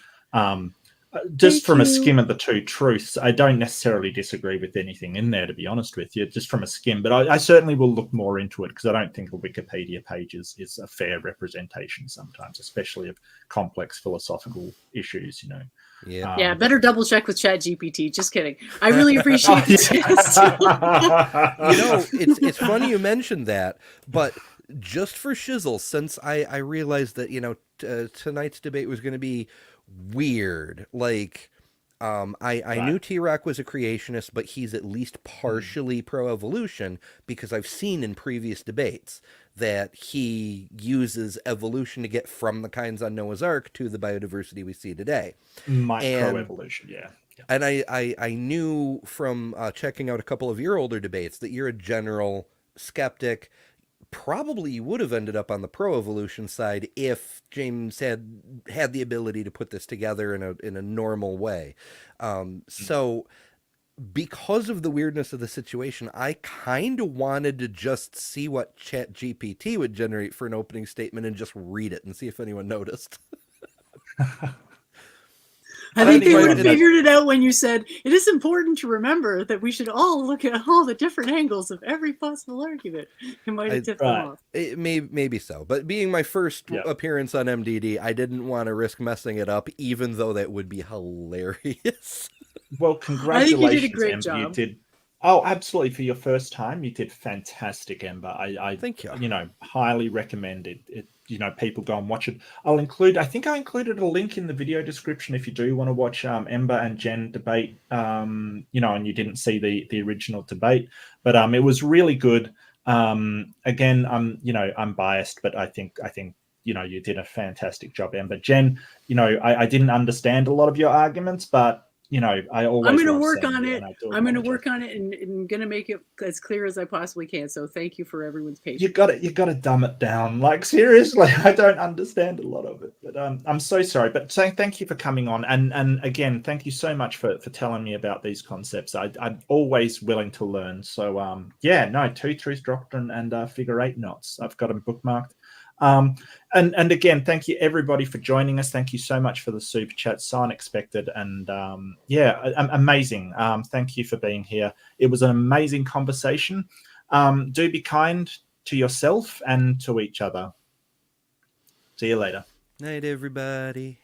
Just
Thank
from a
you.
skim of the two truths, I don't necessarily disagree with anything in there, to be honest with you, just from a skim. But I certainly will look more into it, because I don't think a Wikipedia page is a fair representation sometimes, especially of complex philosophical issues, you know.
Yeah.
Yeah, better double check with ChatGPT. Just kidding. I really appreciate the chance.
You know, it's funny you mentioned that, but just for shizzle, since I realized that, you know, tonight's debate was going to be weird. Like, I
Right.
knew TRock was a creationist, but he's at least partially pro-evolution, because I've seen in previous debates that he uses evolution to get from the kinds on Noah's Ark to the biodiversity we see today.
Microevolution, yeah.
And I knew from checking out a couple of your older debates that you're a general skeptic. Probably you would have ended up on the pro-evolution side if James had the ability to put this together in a normal way. So because of the weirdness of the situation, I kind of wanted to just see what ChatGPT would generate for an opening statement and just read it and see if anyone noticed.
I think they would have
And I-
figured it out when you said it is important to remember that we should all look at all the different angles of every possible argument. It might have tipped them
Right.
off.
It maybe so, but being my first
Yeah.
appearance on MDD, I didn't want to risk messing it up, even though that would be hilarious.
Well, congratulations,
I think you did a great
Ember.
job.
You did. Oh, absolutely. For your first time, you did fantastic, Ember. I
Thank you.
You know, highly recommend it. You know, people go and watch it. I think I included a link in the video description if you do want to watch Ember and Jen debate. You know, and you didn't see the original debate, but it was really good. Again, you know, I'm biased, but I think you know, you did a fantastic job, Ember. Jen, you know, I didn't understand a lot of your arguments, but you know, I always.
I'm going to
love
work
seeing
on
you,
it.
and I do
I'm going to
apologize.
work on it and going to make it as clear as I possibly can. So thank you for everyone's patience.
You got to dumb it down. Like, seriously, I don't understand a lot of it, but I'm so sorry. But thank you for coming on, and again, thank you so much for telling me about these concepts. I'm always willing to learn. So yeah, no, two truth doctrine and figure eight knots. I've got them bookmarked. And again, thank you everybody for joining us. Thank you so much for the super chat, so unexpected, and yeah, amazing. Thank you for being here. It was an amazing conversation. Do be kind to yourself and to each other. See you later.
Night, everybody.